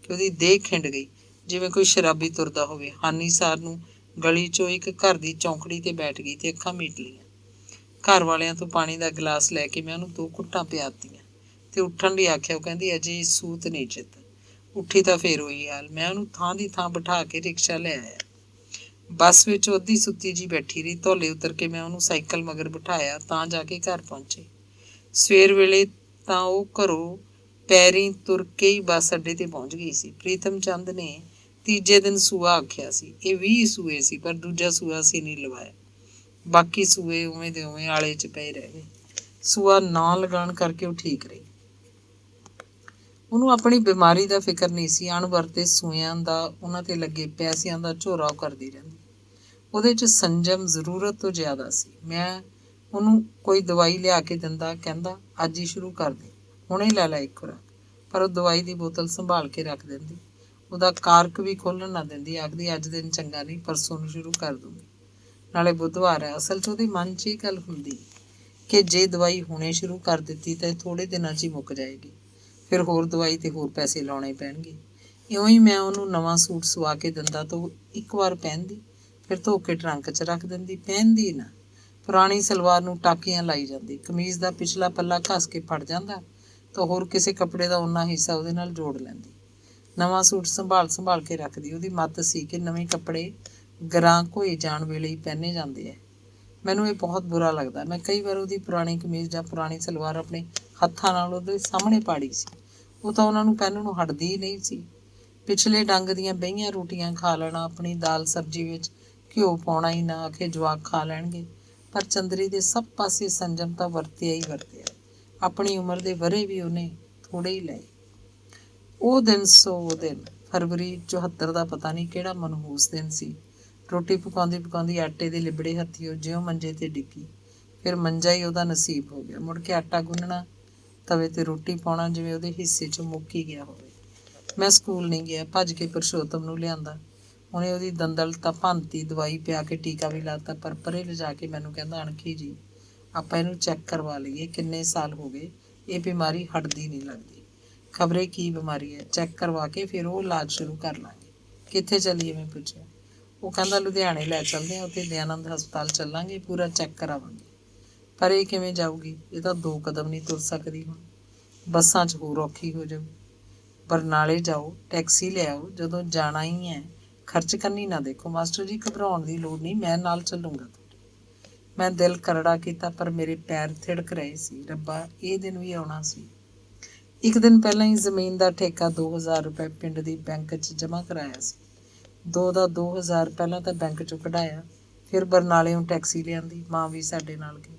ਕਿ ਉਹਦੀ ਦੇਹ ਖਿੰਡ ਗਈ, ਜਿਵੇਂ ਕੋਈ ਸ਼ਰਾਬੀ ਤੁਰਦਾ ਹੋਵੇ। ਹਾਨੀ ਸਾਰ ਨੂੰ ਗਲੀ 'ਚੋਂ ਇੱਕ ਘਰ ਦੀ ਚੌਂਕੜੀ 'ਤੇ ਬੈਠ ਗਈ ਤੇ ਅੱਖਾਂ ਮੀਟ ਲਈਆਂ। ਘਰ ਵਾਲਿਆਂ ਤੋਂ ਪਾਣੀ ਦਾ ਗਲਾਸ ਲੈ ਕੇ ਮੈਂ ਉਹਨੂੰ 2 ਘੁੱਟਾਂ ਪਿਆਤੀਆਂ ਤੇ ਉੱਠਣ ਲਈ ਆਖਿਆ। ਉਹ ਕਹਿੰਦੀ ਅਜੇ ਸੂਤ ਨਹੀਂ ਚਿੱਤ। ਉੱਠੀ ਤਾਂ ਫੇਰ ਉਹੀ ਹਾਲ। ਮੈਂ ਉਹਨੂੰ ਥਾਂ ਦੀ ਥਾਂ ਬਿਠਾ ਕੇ ਰਿਕਸ਼ਾ ਲੈ ਆਇਆ। ਬੱਸ ਵਿੱਚ ਅੱਧੀ ਸੁੱਤੀ ਜੀ ਬੈਠੀ ਰਹੀ। ਧੌਲੇ ਉਤਰ ਕੇ ਮੈਂ ਉਹਨੂੰ ਸਾਈਕਲ ਮਗਰ ਬਿਠਾਇਆ ਤਾਂ ਜਾ ਕੇ ਘਰ ਪਹੁੰਚੇ। ਸਵੇਰ ਵੇਲੇ ਤਾਂ ਉਹ ਘਰੋਂ ਪੈਰੀਂ ਤੁਰ ਕੇ ਹੀ ਬੱਸ ਅੱਡੇ ਤੇ ਪਹੁੰਚ ਗਈ ਸੀ। ਪ੍ਰੀਤਮ ਚੰਦ ਨੇ ਤੀਜੇ ਦਿਨ ਸੂਆ ਆਖਿਆ ਸੀ। ਇਹ 20 ਸੂਏ ਸੀ, ਪਰ ਦੂਜਾ ਸੂਆ ਅਸੀਂ ਨਹੀਂ ਲਵਾਇਆ। ਬਾਕੀ ਸੂਏ ਉਵੇਂ ਦੇ ਉਵੇਂ ਆਲੇ 'ਚ ਪਏ ਰਹਿ ਗਏ। ਸੂਆ ਨਾ ਲਗਾਉਣ ਕਰਕੇ ਉਹ ਠੀਕ ਰਹੀ। ਉਹਨੂੰ ਆਪਣੀ ਬਿਮਾਰੀ ਦਾ ਫਿਕਰ ਨਹੀਂ ਸੀ। ਅਣਵਰਤੇ ਸੂਇਆਂ ਦਾ, ਉਹਨਾਂ ਤੇ ਲੱਗੇ ਪੈਸਿਆਂ ਦਾ ਝੋਰਾ ਉਹ ਕਰਦੀ ਰਹਿੰਦੀ। ਉਹਦੇ 'ਚ ਸੰਜਮ ਜ਼ਰੂਰਤ ਤੋਂ ਜ਼ਿਆਦਾ ਸੀ। ਮੈਂ ਉਹਨੂੰ ਕੋਈ ਦਵਾਈ ਲਿਆ ਕੇ ਦਿੰਦਾ, ਕਹਿੰਦਾ ਅੱਜ ਹੀ ਸ਼ੁਰੂ ਕਰ ਦੇ, ਹੁਣੇ ਲੈ ਲੈ ਇੱਕ ਖੁਰਾਕ। ਪਰ ਉਹ ਦਵਾਈ ਦੀ ਬੋਤਲ ਸੰਭਾਲ ਕੇ ਰੱਖ ਦਿੰਦੀ। ਉਹਦਾ ਕਾਰਕ ਵੀ ਖੋਲ੍ਹਣ ਨਾ ਦਿੰਦੀ। ਆਖਦੀ ਅੱਜ ਦਿਨ ਚੰਗਾ ਨਹੀਂ, ਪਰਸੋਂ ਨੂੰ ਸ਼ੁਰੂ ਕਰ ਦੂੰਗੀ, ਨਾਲੇ ਬੁੱਧਵਾਰ ਹੈ। ਅਸਲ 'ਚ ਉਹਦੇ ਮਨ 'ਚ ਇਹ ਗੱਲ ਹੁੰਦੀ ਕਿ ਜੇ ਦਵਾਈ ਹੁਣੇ ਸ਼ੁਰੂ ਕਰ ਦਿੱਤੀ ਤਾਂ ਥੋੜ੍ਹੇ ਦਿਨਾਂ 'ਚ ਹੀ ਮੁੱਕ ਜਾਏਗੀ। ਫਿਰ ਹੋਰ ਦਵਾਈ ਤੇ ਹੋਰ ਪੈਸੇ ਲਾਉਣੇ ਪੈਣਗੇ। ਇਉਂ ਹੀ ਮੈਂ ਉਹਨੂੰ ਨਵਾਂ ਸੂਟ ਸਵਾ ਕੇ ਦਿੰਦਾ ਤਾਂ ਉਹ ਇੱਕ ਵਾਰ ਪਹਿਨਦੀ, ਫਿਰ ਧੋ ਕੇ ਟਰੰਕ 'ਚ ਰੱਖ ਦਿੰਦੀ। ਪਹਿਨਦੀ ਨਾ, ਪੁਰਾਣੀ ਸਲਵਾਰ ਨੂੰ ਟਾਕੀਆਂ ਲਾਈ ਜਾਂਦੀ। ਕਮੀਜ਼ ਦਾ ਪਿਛਲਾ ਪੱਲਾ ਘਸ ਕੇ ਫਟ ਜਾਂਦਾ ਤਾਂ ਹੋਰ ਕਿਸੇ ਕੱਪੜੇ ਦਾ ਓਨਾ ਹਿੱਸਾ ਉਹਦੇ ਨਾਲ ਜੋੜ ਲੈਂਦੀ। ਨਵਾਂ ਸੂਟ ਸੰਭਾਲ ਕੇ ਰੱਖਦੀ। ਉਹਦੀ ਮੱਤ ਸੀ ਕਿ ਨਵੇਂ ਕੱਪੜੇ ਗਰਾਂਕ ਹੋਏ ਜਾਣ ਵੇਲੇ ਹੀ ਪਹਿਨੇ ਜਾਂਦੇ ਹੈ। ਮੈਨੂੰ ਇਹ ਬਹੁਤ ਬੁਰਾ ਲੱਗਦਾ। ਮੈਂ ਕਈ ਵਾਰ ਉਹਦੀ ਪੁਰਾਣੀ ਕਮੀਜ਼ ਜਾਂ ਪੁਰਾਣੀ ਸਲਵਾਰ ਆਪਣੇ ਹੱਥਾਂ ਨਾਲ ਉਹਦੇ ਸਾਹਮਣੇ ਪਾੜੀ ਸੀ। ਉਹ ਤਾਂ ਉਹਨਾਂ ਨੂੰ ਪਹਿਨਣ ਨੂੰ ਹਟਦੀ ਹੀ ਨਹੀਂ ਸੀ। ਪਿਛਲੇ ਡੰਗ ਦੀਆਂ ਬਹੀਆਂ ਰੋਟੀਆਂ ਖਾ ਲੈਣਾ, ਆਪਣੀ ਦਾਲ ਸਬਜ਼ੀ ਵਿੱਚ ਘਿਓ ਪਾਉਣਾ ਹੀ ਨਾ, ਆਖੇ ਜਵਾਕ ਖਾ ਲੈਣਗੇ। ਪਰ ਚੰਦਰੀ ਦੇ ਸਭ ਪਾਸੇ ਸੰਜਮ ਤਾਂ ਵਰਤਿਆ ਹੀ ਵਰਤਿਆ। ਆਪਣੀ ਉਮਰ ਦੇ ਵਰ੍ਹੇ ਵੀ ਉਹਨੇ ਥੋੜ੍ਹੇ ਹੀ ਲਏ। ਉਹ ਦਿਨ ਸੋ ਦਿਨ। ਫਰਵਰੀ 74 ਦਾ ਪਤਾ ਨਹੀਂ ਕਿਹੜਾ ਮਨਹੂਸ ਦਿਨ ਸੀ। ਰੋਟੀ ਪਕਾਉਂਦੀ ਆਟੇ ਦੇ ਲਿਬੜੇ ਹੱਥੀਂ ਉਹ ਜਿਉਂ ਮੰਜੇ 'ਤੇ ਡਿੱਗੀ। ਫਿਰ ਮੰਜਾ ਹੀ ਉਹਦਾ ਨਸੀਬ ਹੋ ਗਿਆ। ਮੁੜ ਕੇ ਆਟਾ ਗੁੰਨਣਾ, ਤਵੇ 'ਤੇ ਰੋਟੀ ਪਾਉਣਾ ਜਿਵੇਂ ਉਹਦੇ ਹਿੱਸੇ 'ਚੋਂ ਮੁੱਕ ਹੀ ਗਿਆ ਹੋਵੇ। ਮੈਂ ਸਕੂਲ ਨਹੀਂ ਗਿਆ। ਭੱਜ ਕੇ ਪੁਰਸ਼ੋਤਮ ਨੂੰ ਲਿਆਂਦਾ। ਉਹਨੇ ਉਹਦੀ ਦੰਦਲ ਤਾਂ ਭੰਨਤੀ, ਦਵਾਈ ਪਿਆ ਕੇ ਟੀਕਾ ਵੀ ਲਾਤਾ, ਪਰ ਪਰੇ ਲਿਜਾ ਕੇ ਮੈਨੂੰ ਕਹਿੰਦਾ ਅਣਖੀ ਜੀ ਆਪਾਂ ਇਹਨੂੰ ਚੈੱਕ ਕਰਵਾ ਲਈਏ, ਕਿੰਨੇ ਸਾਲ ਹੋ ਗਏ, ਇਹ ਬਿਮਾਰੀ ਹਟਦੀ ਨਹੀਂ ਲੱਗਦੀ। ਖਬਰੇ ਕੀ ਬਿਮਾਰੀ ਹੈ, ਚੈੱਕ ਕਰਵਾ ਕੇ ਫਿਰ ਉਹ ਇਲਾਜ ਸ਼ੁਰੂ ਕਰ ਲਾਂਗੇ। ਕਿੱਥੇ ਚੱਲੀਏ ਮੈਂ ਪੁੱਛਿਆ। ਉਹ ਕਹਿੰਦਾ ਲੁਧਿਆਣੇ ਲੈ ਚੱਲਦੇ ਹਾਂ, ਉੱਥੇ ਦਯਾਨੰਦ ਹਸਪਤਾਲ ਚੱਲਾਂਗੇ, ਪੂਰਾ ਚੈੱਕ ਕਰਾਵਾਂਗੇ। ਪਰ ਇਹ ਕਿਵੇਂ ਜਾਊਗੀ? ਇਹ ਤਾਂ 2 ਕਦਮ ਨਹੀਂ ਤੁਰ ਸਕਦੀ ਹੁਣ। ਬੱਸਾਂ 'ਚ ਹੋਰ ਔਖੀ ਹੋ ਜਾਊ। ਬਰਨਾਲੇ ਜਾਓ, ਟੈਕਸੀ ਲਿਆਓ, ਜਦੋਂ ਜਾਣਾ ਹੀ ਹੈ ਖਰਚ ਕਰਨੀ ਨਾ ਦੇਖੋ। ਮਾਸਟਰ ਜੀ ਘਬਰਾਉਣ ਦੀ ਲੋੜ ਨਹੀਂ, ਮੈਂ ਨਾਲ ਚੱਲੂੰਗਾ। ਮੈਂ ਦਿਲ ਕਰੜਾ ਕੀਤਾ, ਪਰ ਮੇਰੇ ਪੈਰ ਥਿੜਕ ਰਹੇ ਸੀ। ਰੱਬਾ, ਇਹ ਦਿਨ ਵੀ ਆਉਣਾ ਸੀ। ਇੱਕ ਦਿਨ ਪਹਿਲਾਂ ਹੀ ਜ਼ਮੀਨ ਦਾ ਠੇਕਾ 2000 ਰੁਪਏ ਪਿੰਡ ਦੀ ਬੈਂਕ 'ਚ ਜਮ੍ਹਾਂ ਕਰਾਇਆ ਸੀ। 2000 ਪਹਿਲਾਂ ਤਾਂ ਬੈਂਕ 'ਚੋਂ ਕਢਾਇਆ, ਫਿਰ ਬਰਨਾਲਿਓਂ ਟੈਕਸੀ ਲਿਆਂਦੀ। ਮਾਂ ਵੀ ਸਾਡੇ ਨਾਲ ਗਈ।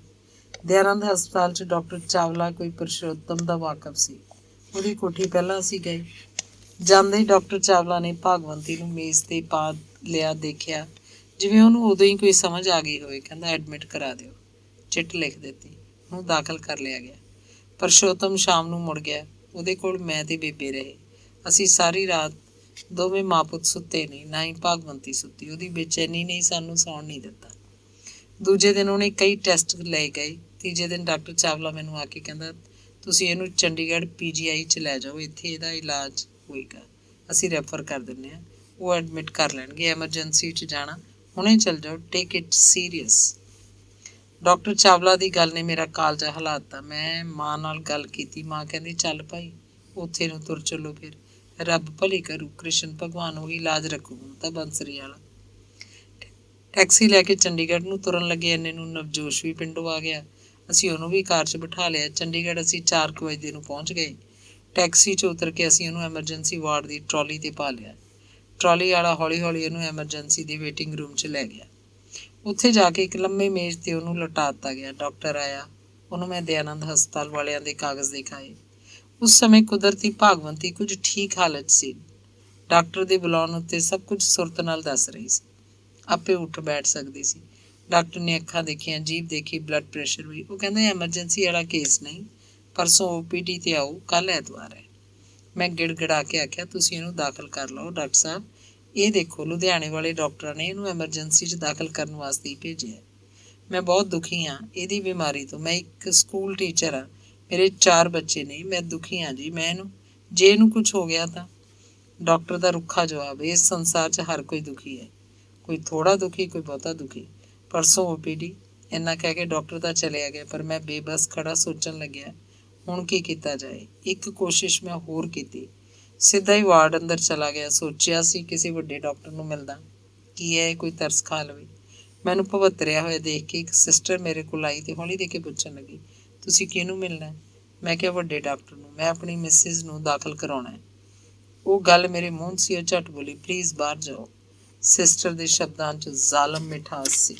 ਦਯਾਨੰਦ ਹਸਪਤਾਲ 'ਚ ਡਾਕਟਰ ਚਾਵਲਾ ਕੋਈ ਪੁਰਸ਼ੋਤਮ ਦਾ ਵਾਕਫ ਸੀ। ਉਹਦੀ ਕੋਠੀ ਪਹਿਲਾਂ ਅਸੀਂ ਗਏ। ਜਾਂਦੇ ਹੀ ਡਾਕਟਰ ਚਾਵਲਾ ਨੇ ਭਾਗਵੰਤੀ ਨੂੰ ਮੇਜ਼ 'ਤੇ ਪਾ ਲਿਆ ਦੇਖਿਆ, ਜਿਵੇਂ ਉਹਨੂੰ ਉਦੋਂ ਹੀ ਕੋਈ ਸਮਝ ਆ ਗਈ ਹੋਵੇ। ਕਹਿੰਦਾ ਐਡਮਿਟ ਕਰਾ ਦਿਓ। ਚਿੱਟ ਲਿਖ ਦਿੱਤੀ। ਉਹਨੂੰ ਦਾਖਲ ਕਰ ਲਿਆ ਗਿਆ। ਪੁਰਸ਼ੋਤਮ ਸ਼ਾਮ ਨੂੰ ਮੁੜ ਗਿਆ। ਉਹਦੇ ਕੋਲ ਮੈਂ ਤੇ ਬੇਬੇ ਰਹੇ। ਅਸੀਂ ਸਾਰੀ ਰਾਤ ਦੋਵੇਂ ਮਾਂ ਪੁੱਤ ਸੁੱਤੇ ਨਹੀਂ, ਨਾ ਹੀ ਭਾਗਵੰਤੀ ਸੁੱਤੀ। ਉਹਦੀ ਬੇਚੈਨੀ ਨੇ ਸਾਨੂੰ ਸੌਣ ਨਹੀਂ ਦਿੱਤਾ। ਦੂਜੇ ਦਿਨ ਉਹਨੇ ਕਈ ਟੈਸਟ ਲਏ ਗਏ। ਤੀਜੇ ਦਿਨ ਡਾਕਟਰ ਚਾਵਲਾ ਮੈਨੂੰ ਆ ਕੇ ਕਹਿੰਦਾ ਤੁਸੀਂ ਇਹਨੂੰ ਚੰਡੀਗੜ੍ਹ PGI 'ਚ ਲੈ ਜਾਓ, ਇੱਥੇ ਇਹਦਾ ਇਲਾਜ ਹੋਏਗਾ। ਅਸੀਂ ਰੈਫਰ ਕਰ ਦਿੰਦੇ ਹਾਂ, ਉਹ ਐਡਮਿਟ ਕਰ ਲੈਣਗੇ। ਐਮਰਜੈਂਸੀ 'ਚ ਜਾਣਾ, ਹੁਣੇ ਚੱਲ ਜਾਓ, take it serious. Doctor Chawla ਦੀ ਗੱਲ ਨੇ ਮੇਰਾ ਕਾਲਜਾ ਹਿਲਾ ਦਿੱਤਾ। ਮੈਂ ਮਾਂ ਨਾਲ ਗੱਲ ਕੀਤੀ। ਮਾਂ ਕਹਿੰਦੀ ਚੱਲ ਭਾਈ, ਉੱਥੇ ਨੂੰ ਤੁਰ ਚੱਲੋ। ਫਿਰ ਰੱਬ ਭਲੀ ਕਰੂ, ਕ੍ਰਿਸ਼ਨ ਭਗਵਾਨ ਉਹੀ ਇਲਾਜ ਰੱਖੂ ਤਾਂ ਬੰਸਰੀ ਵਾਲਾ। ਟੈਕਸੀ ਲੈ ਕੇ ਚੰਡੀਗੜ੍ਹ ਨੂੰ ਤੁਰਨ ਲੱਗੇ, ਇੰਨੇ ਨੂੰ ਨਵਜੋਸ਼ ਵੀ ਪਿੰਡੋਂ ਆ ਗਿਆ। ਅਸੀਂ ਉਹਨੂੰ ਵੀ ਕਾਰ 'ਚ ਬਿਠਾ ਲਿਆ। ਚੰਡੀਗੜ੍ਹ ਅਸੀਂ 4 ਵਜੇ ਨੂੰ ਪਹੁੰਚ ਗਏ। ਟੈਕਸੀ 'ਚ ਉਤਰ ਕੇ ਅਸੀਂ ਉਹਨੂੰ ਐਮਰਜੈਂਸੀ ਵਾਰਡ ਦੀ ਟਰਾਲੀ 'ਤੇ ਪਾ ਲਿਆ। ਟਰਾਲੀ ਵਾਲਾ ਹੌਲੀ ਹੌਲੀ ਉਹਨੂੰ ਐਮਰਜੈਂਸੀ ਦੇ ਵੇਟਿੰਗ ਰੂਮ 'ਚ ਲੈ ਗਿਆ। ਉੱਥੇ ਜਾ ਕੇ ਇੱਕ ਲੰਮੇ ਮੇਜ਼ 'ਤੇ ਉਹਨੂੰ ਲਟਾ ਦਿੱਤਾ ਗਿਆ। ਡਾਕਟਰ ਆਇਆ। ਉਹਨੂੰ ਮੈਂ ਦਯਾਨੰਦ ਹਸਪਤਾਲ ਵਾਲਿਆਂ ਦੇ ਕਾਗਜ਼ ਦਿਖਾਏ। ਉਸ ਸਮੇਂ ਕੁਦਰਤੀ ਭਾਗਵੰਤੀ ਕੁਝ ਠੀਕ ਹਾਲਤ ਸੀ। ਡਾਕਟਰ ਦੇ ਬੁਲਾਉਣ ਉੱਤੇ ਸਭ ਕੁਝ ਸੁਰਤ ਨਾਲ ਦੱਸ ਰਹੀ ਸੀ। ਆਪੇ ਉੱਠ ਬੈਠ ਸਕਦੀ ਸੀ। ਡਾਕਟਰ ਨੇ ਅੱਖਾਂ ਦੇਖੀਆਂ, ਜੀਭ ਦੇਖੀ, ਬਲੱਡ ਪ੍ਰੈਸ਼ਰ ਵੀ। ਉਹ ਕਹਿੰਦਾ ਐਮਰਜੈਂਸੀ ਵਾਲਾ ਕੇਸ ਨਹੀਂ, ਪਰਸੋਂ OPD 'ਤੇ ਆਓ, ਕੱਲ੍ਹ ਐਤਵਾਰ ਹੈ। ਮੈਂ ਗਿੜਗਿੜਾ ਕੇ ਆਖਿਆ ਤੁਸੀਂ ਇਹਨੂੰ ਦਾਖਲ ਕਰ ਲਓ ਡਾਕਟਰ ਸਾਹਿਬ, ਇਹ ਦੇਖੋ, ਲੁਧਿਆਣੇ ਵਾਲੇ ਡਾਕਟਰਾਂ ਨੇ ਇਹਨੂੰ ਐਮਰਜੈਂਸੀ 'ਚ ਦਾਖਲ ਕਰਨ ਵਾਸਤੇ ਹੀ ਭੇਜਿਆ। ਮੈਂ ਬਹੁਤ ਦੁਖੀ ਹਾਂ ਇਹਦੀ ਬਿਮਾਰੀ ਤੋਂ। ਮੈਂ ਇੱਕ ਸਕੂਲ ਟੀਚਰ ਹਾਂ, ਮੇਰੇ 4 ਬੱਚੇ ਨੇ, ਮੈਂ ਦੁਖੀ ਹਾਂ ਜੀ। ਜੇ ਇਹਨੂੰ ਕੁਝ ਹੋ ਗਿਆ ਤਾਂ? ਡਾਕਟਰ ਦਾ ਰੁੱਖਾ ਜਵਾਬ, ਇਸ ਸੰਸਾਰ 'ਚ ਹਰ ਕੋਈ ਦੁਖੀ ਹੈ, ਕੋਈ ਥੋੜ੍ਹਾ ਦੁਖੀ, ਕੋਈ ਬਹੁਤਾ ਦੁਖੀ। ਪਰਸੋਂ OPD। ਇੰਨਾ ਕਹਿ ਕੇ ਡਾਕਟਰ ਤਾਂ ਚਲਿਆ ਗਿਆ, ਪਰ ਮੈਂ ਬੇਬਸ ਖੜਾ ਸੋਚਣ ਲੱਗਿਆ ਹੁਣ ਕੀ ਕੀਤਾ ਜਾਏ। ਇੱਕ ਕੋਸ਼ਿਸ਼ ਮੈਂ ਹੋਰ ਕੀਤੀ, ਸਿੱਧਾ ਹੀ ਵਾਰਡ ਅੰਦਰ ਚਲਾ ਗਿਆ। ਸੋਚਿਆ ਸੀ ਕਿਸੇ ਵੱਡੇ ਡਾਕਟਰ ਨੂੰ ਮਿਲਦਾ, ਕੀ ਹੈ ਕੋਈ ਤਰਸ ਖਾ ਲਵੇ। ਮੈਨੂੰ ਭਵਤਰਿਆ ਹੋਇਆ ਦੇਖ ਕੇ ਇੱਕ ਸਿਸਟਰ ਮੇਰੇ ਕੋਲ ਆਈ ਤੇ ਹੌਲੀ ਦੇ ਕੇ ਪੁੱਛਣ ਲੱਗੀ, ਤੁਸੀਂ ਕਿਹਨੂੰ ਮਿਲਣਾ? ਮੈਂ ਕਿਹਾ ਵੱਡੇ ਡਾਕਟਰ ਨੂੰ, ਮੈਂ ਆਪਣੀ ਮਿਸਿਸ ਨੂੰ ਦਾਖਲ ਕਰਾਉਣਾ ਹੈ। ਉਹ ਗੱਲ ਮੇਰੇ ਮੂੰਹ ਸੀ, ਉਹ ਝਟ ਬੋਲੀ, ਪਲੀਜ਼ ਬਾਹਰ ਜਾਓ। ਸਿਸਟਰ ਦੇ ਸ਼ਬਦਾਂ 'ਚ ਜ਼ਾਲਮ ਮਿਠਾਸ ਸੀ।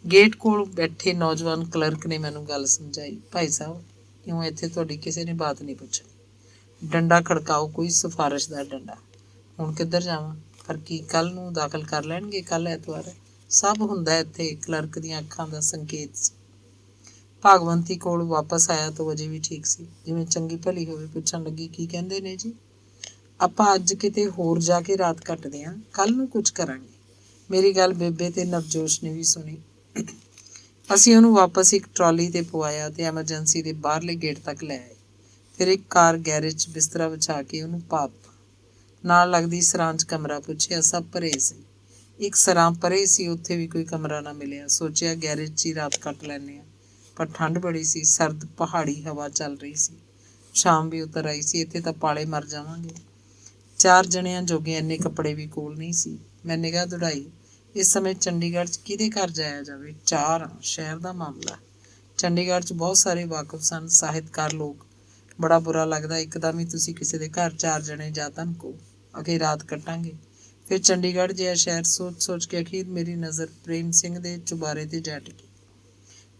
ਗੇਟ ਕੋਲ ਬੈਠੇ ਨੌਜਵਾਨ ਕਲਰਕ ਨੇ ਮੈਨੂੰ ਗੱਲ ਸਮਝਾਈ, ਭਾਈ ਸਾਹਿਬ ਕਿਉਂ ਇੱਥੇ ਤੁਹਾਡੀ ਕਿਸੇ ਨੇ ਬਾਤ ਨਹੀਂ ਪੁੱਛਣੀ। ਡੰਡਾ ਖੜਕਾਓ, ਕੋਈ ਸਿਫਾਰਿਸ਼ ਦਾ ਡੰਡਾ। ਹੁਣ ਕਿੱਧਰ ਜਾਵਾਂ? ਪਰ ਕੀ ਕੱਲ੍ਹ ਨੂੰ ਦਾਖਲ ਕਰ ਲੈਣਗੇ? ਕੱਲ੍ਹ ਐਤਵਾਰ ਹੈ, ਸਭ ਹੁੰਦਾ ਇੱਥੇ। ਕਲਰਕ ਦੀਆਂ ਅੱਖਾਂ ਦਾ ਸੰਕੇਤ ਸੀ। ਭਾਗਵੰਤੀ ਕੋਲ ਵਾਪਸ ਆਇਆ ਤਾਂ ਅਜੇ ਵੀ ਠੀਕ ਸੀ, ਜਿਵੇਂ ਚੰਗੀ ਭਲੀ ਹੋਵੇ। ਪੁੱਛਣ ਲੱਗੀ, ਕੀ ਕਹਿੰਦੇ ਨੇ ਜੀ? ਆਪਾਂ ਅੱਜ ਕਿਤੇ ਹੋਰ ਜਾ ਕੇ ਰਾਤ ਕੱਟਦੇ ਹਾਂ, ਕੱਲ੍ਹ ਨੂੰ ਕੁਝ ਕਰਾਂਗੇ। ਮੇਰੀ ਗੱਲ ਬੇਬੇ ਤੇ ਨਵਜੋਸ਼ ਨੇ ਵੀ ਸੁਣੀ। ਅਸੀਂ ਉਹਨੂੰ ਵਾਪਸ ਇੱਕ ਟਰਾਲੀ 'ਤੇ ਪਵਾਇਆ ਤੇ ਐਮਰਜੈਂਸੀ ਦੇ ਬਾਹਰਲੇ ਗੇਟ ਤੱਕ ਲੈ ਆਏ। ਫਿਰ ਇੱਕ ਕਾਰ ਗੈਰੇਜ 'ਚ ਬਿਸਤਰਾ ਵਿਛਾ ਕੇ ਉਹਨੂੰ ਪਾਪ ਨਾਲ ਲੱਗਦੀ ਸਰਾਂ 'ਚ ਕਮਰਾ ਪੁੱਛਿਆ। ਸਭ ਭਰੇ ਸੀ। ਇੱਕ ਸਰਾਂ ਪਰੇ ਸੀ, ਉੱਥੇ ਵੀ ਕੋਈ ਕਮਰਾ ਨਾ ਮਿਲਿਆ। ਸੋਚਿਆ ਗੈਰੇਜ 'ਚ ਹੀ ਰਾਤ ਕੱਟ ਲੈਂਦੇ ਹਾਂ, ਪਰ ਠੰਡ ਬੜੀ ਸੀ, ਸਰਦ ਪਹਾੜੀ ਹਵਾ ਚੱਲ ਰਹੀ ਸੀ। ਸ਼ਾਮ ਵੀ ਉਤਰ ਆਈ ਸੀ, ਇੱਥੇ ਤਾਂ ਪਾਲੇ ਮਰ ਜਾਵਾਂਗੇ। 4 ਜਣਿਆਂ ਜੋਗੇ ਇੰਨੇ ਕੱਪੜੇ ਵੀ ਕੋਲ ਨਹੀਂ ਸੀ। ਮੈਂ ਨਿਗਾਹ ਦੌੜਾਈ। ਇਸ ਸਮੇਂ ਚੰਡੀਗੜ੍ਹ 'ਚ ਕਿਹਦੇ ਘਰ ਜਾਇਆ ਜਾਵੇ? 4 ਸ਼ਹਿਰ ਦਾ ਮਾਮਲਾ। ਚੰਡੀਗੜ੍ਹ 'ਚ ਬਹੁਤ ਸਾਰੇ ਵਾਕਫ ਸਨ, ਸਾਹਿਤਕਾਰ ਲੋਕ। ਬੜਾ ਬੁਰਾ ਲੱਗਦਾ ਇੱਕਦਮ ਹੀ ਤੁਸੀਂ ਕਿਸੇ ਦੇ ਘਰ 4 ਜਣੇ ਜਾ ਧਮਕੋ, ਅਗੇ ਰਾਤ ਕੱਟਾਂਗੇ। ਫਿਰ ਚੰਡੀਗੜ੍ਹ ਜਿਹਾ ਸ਼ਹਿਰ ਸੋਚ ਕੇ ਅਖੀਰ ਮੇਰੀ ਨਜ਼ਰ ਪ੍ਰੇਮ ਸਿੰਘ ਦੇ ਚੁਬਾਰੇ 'ਤੇ ਜਾ ਟਿਕੀ।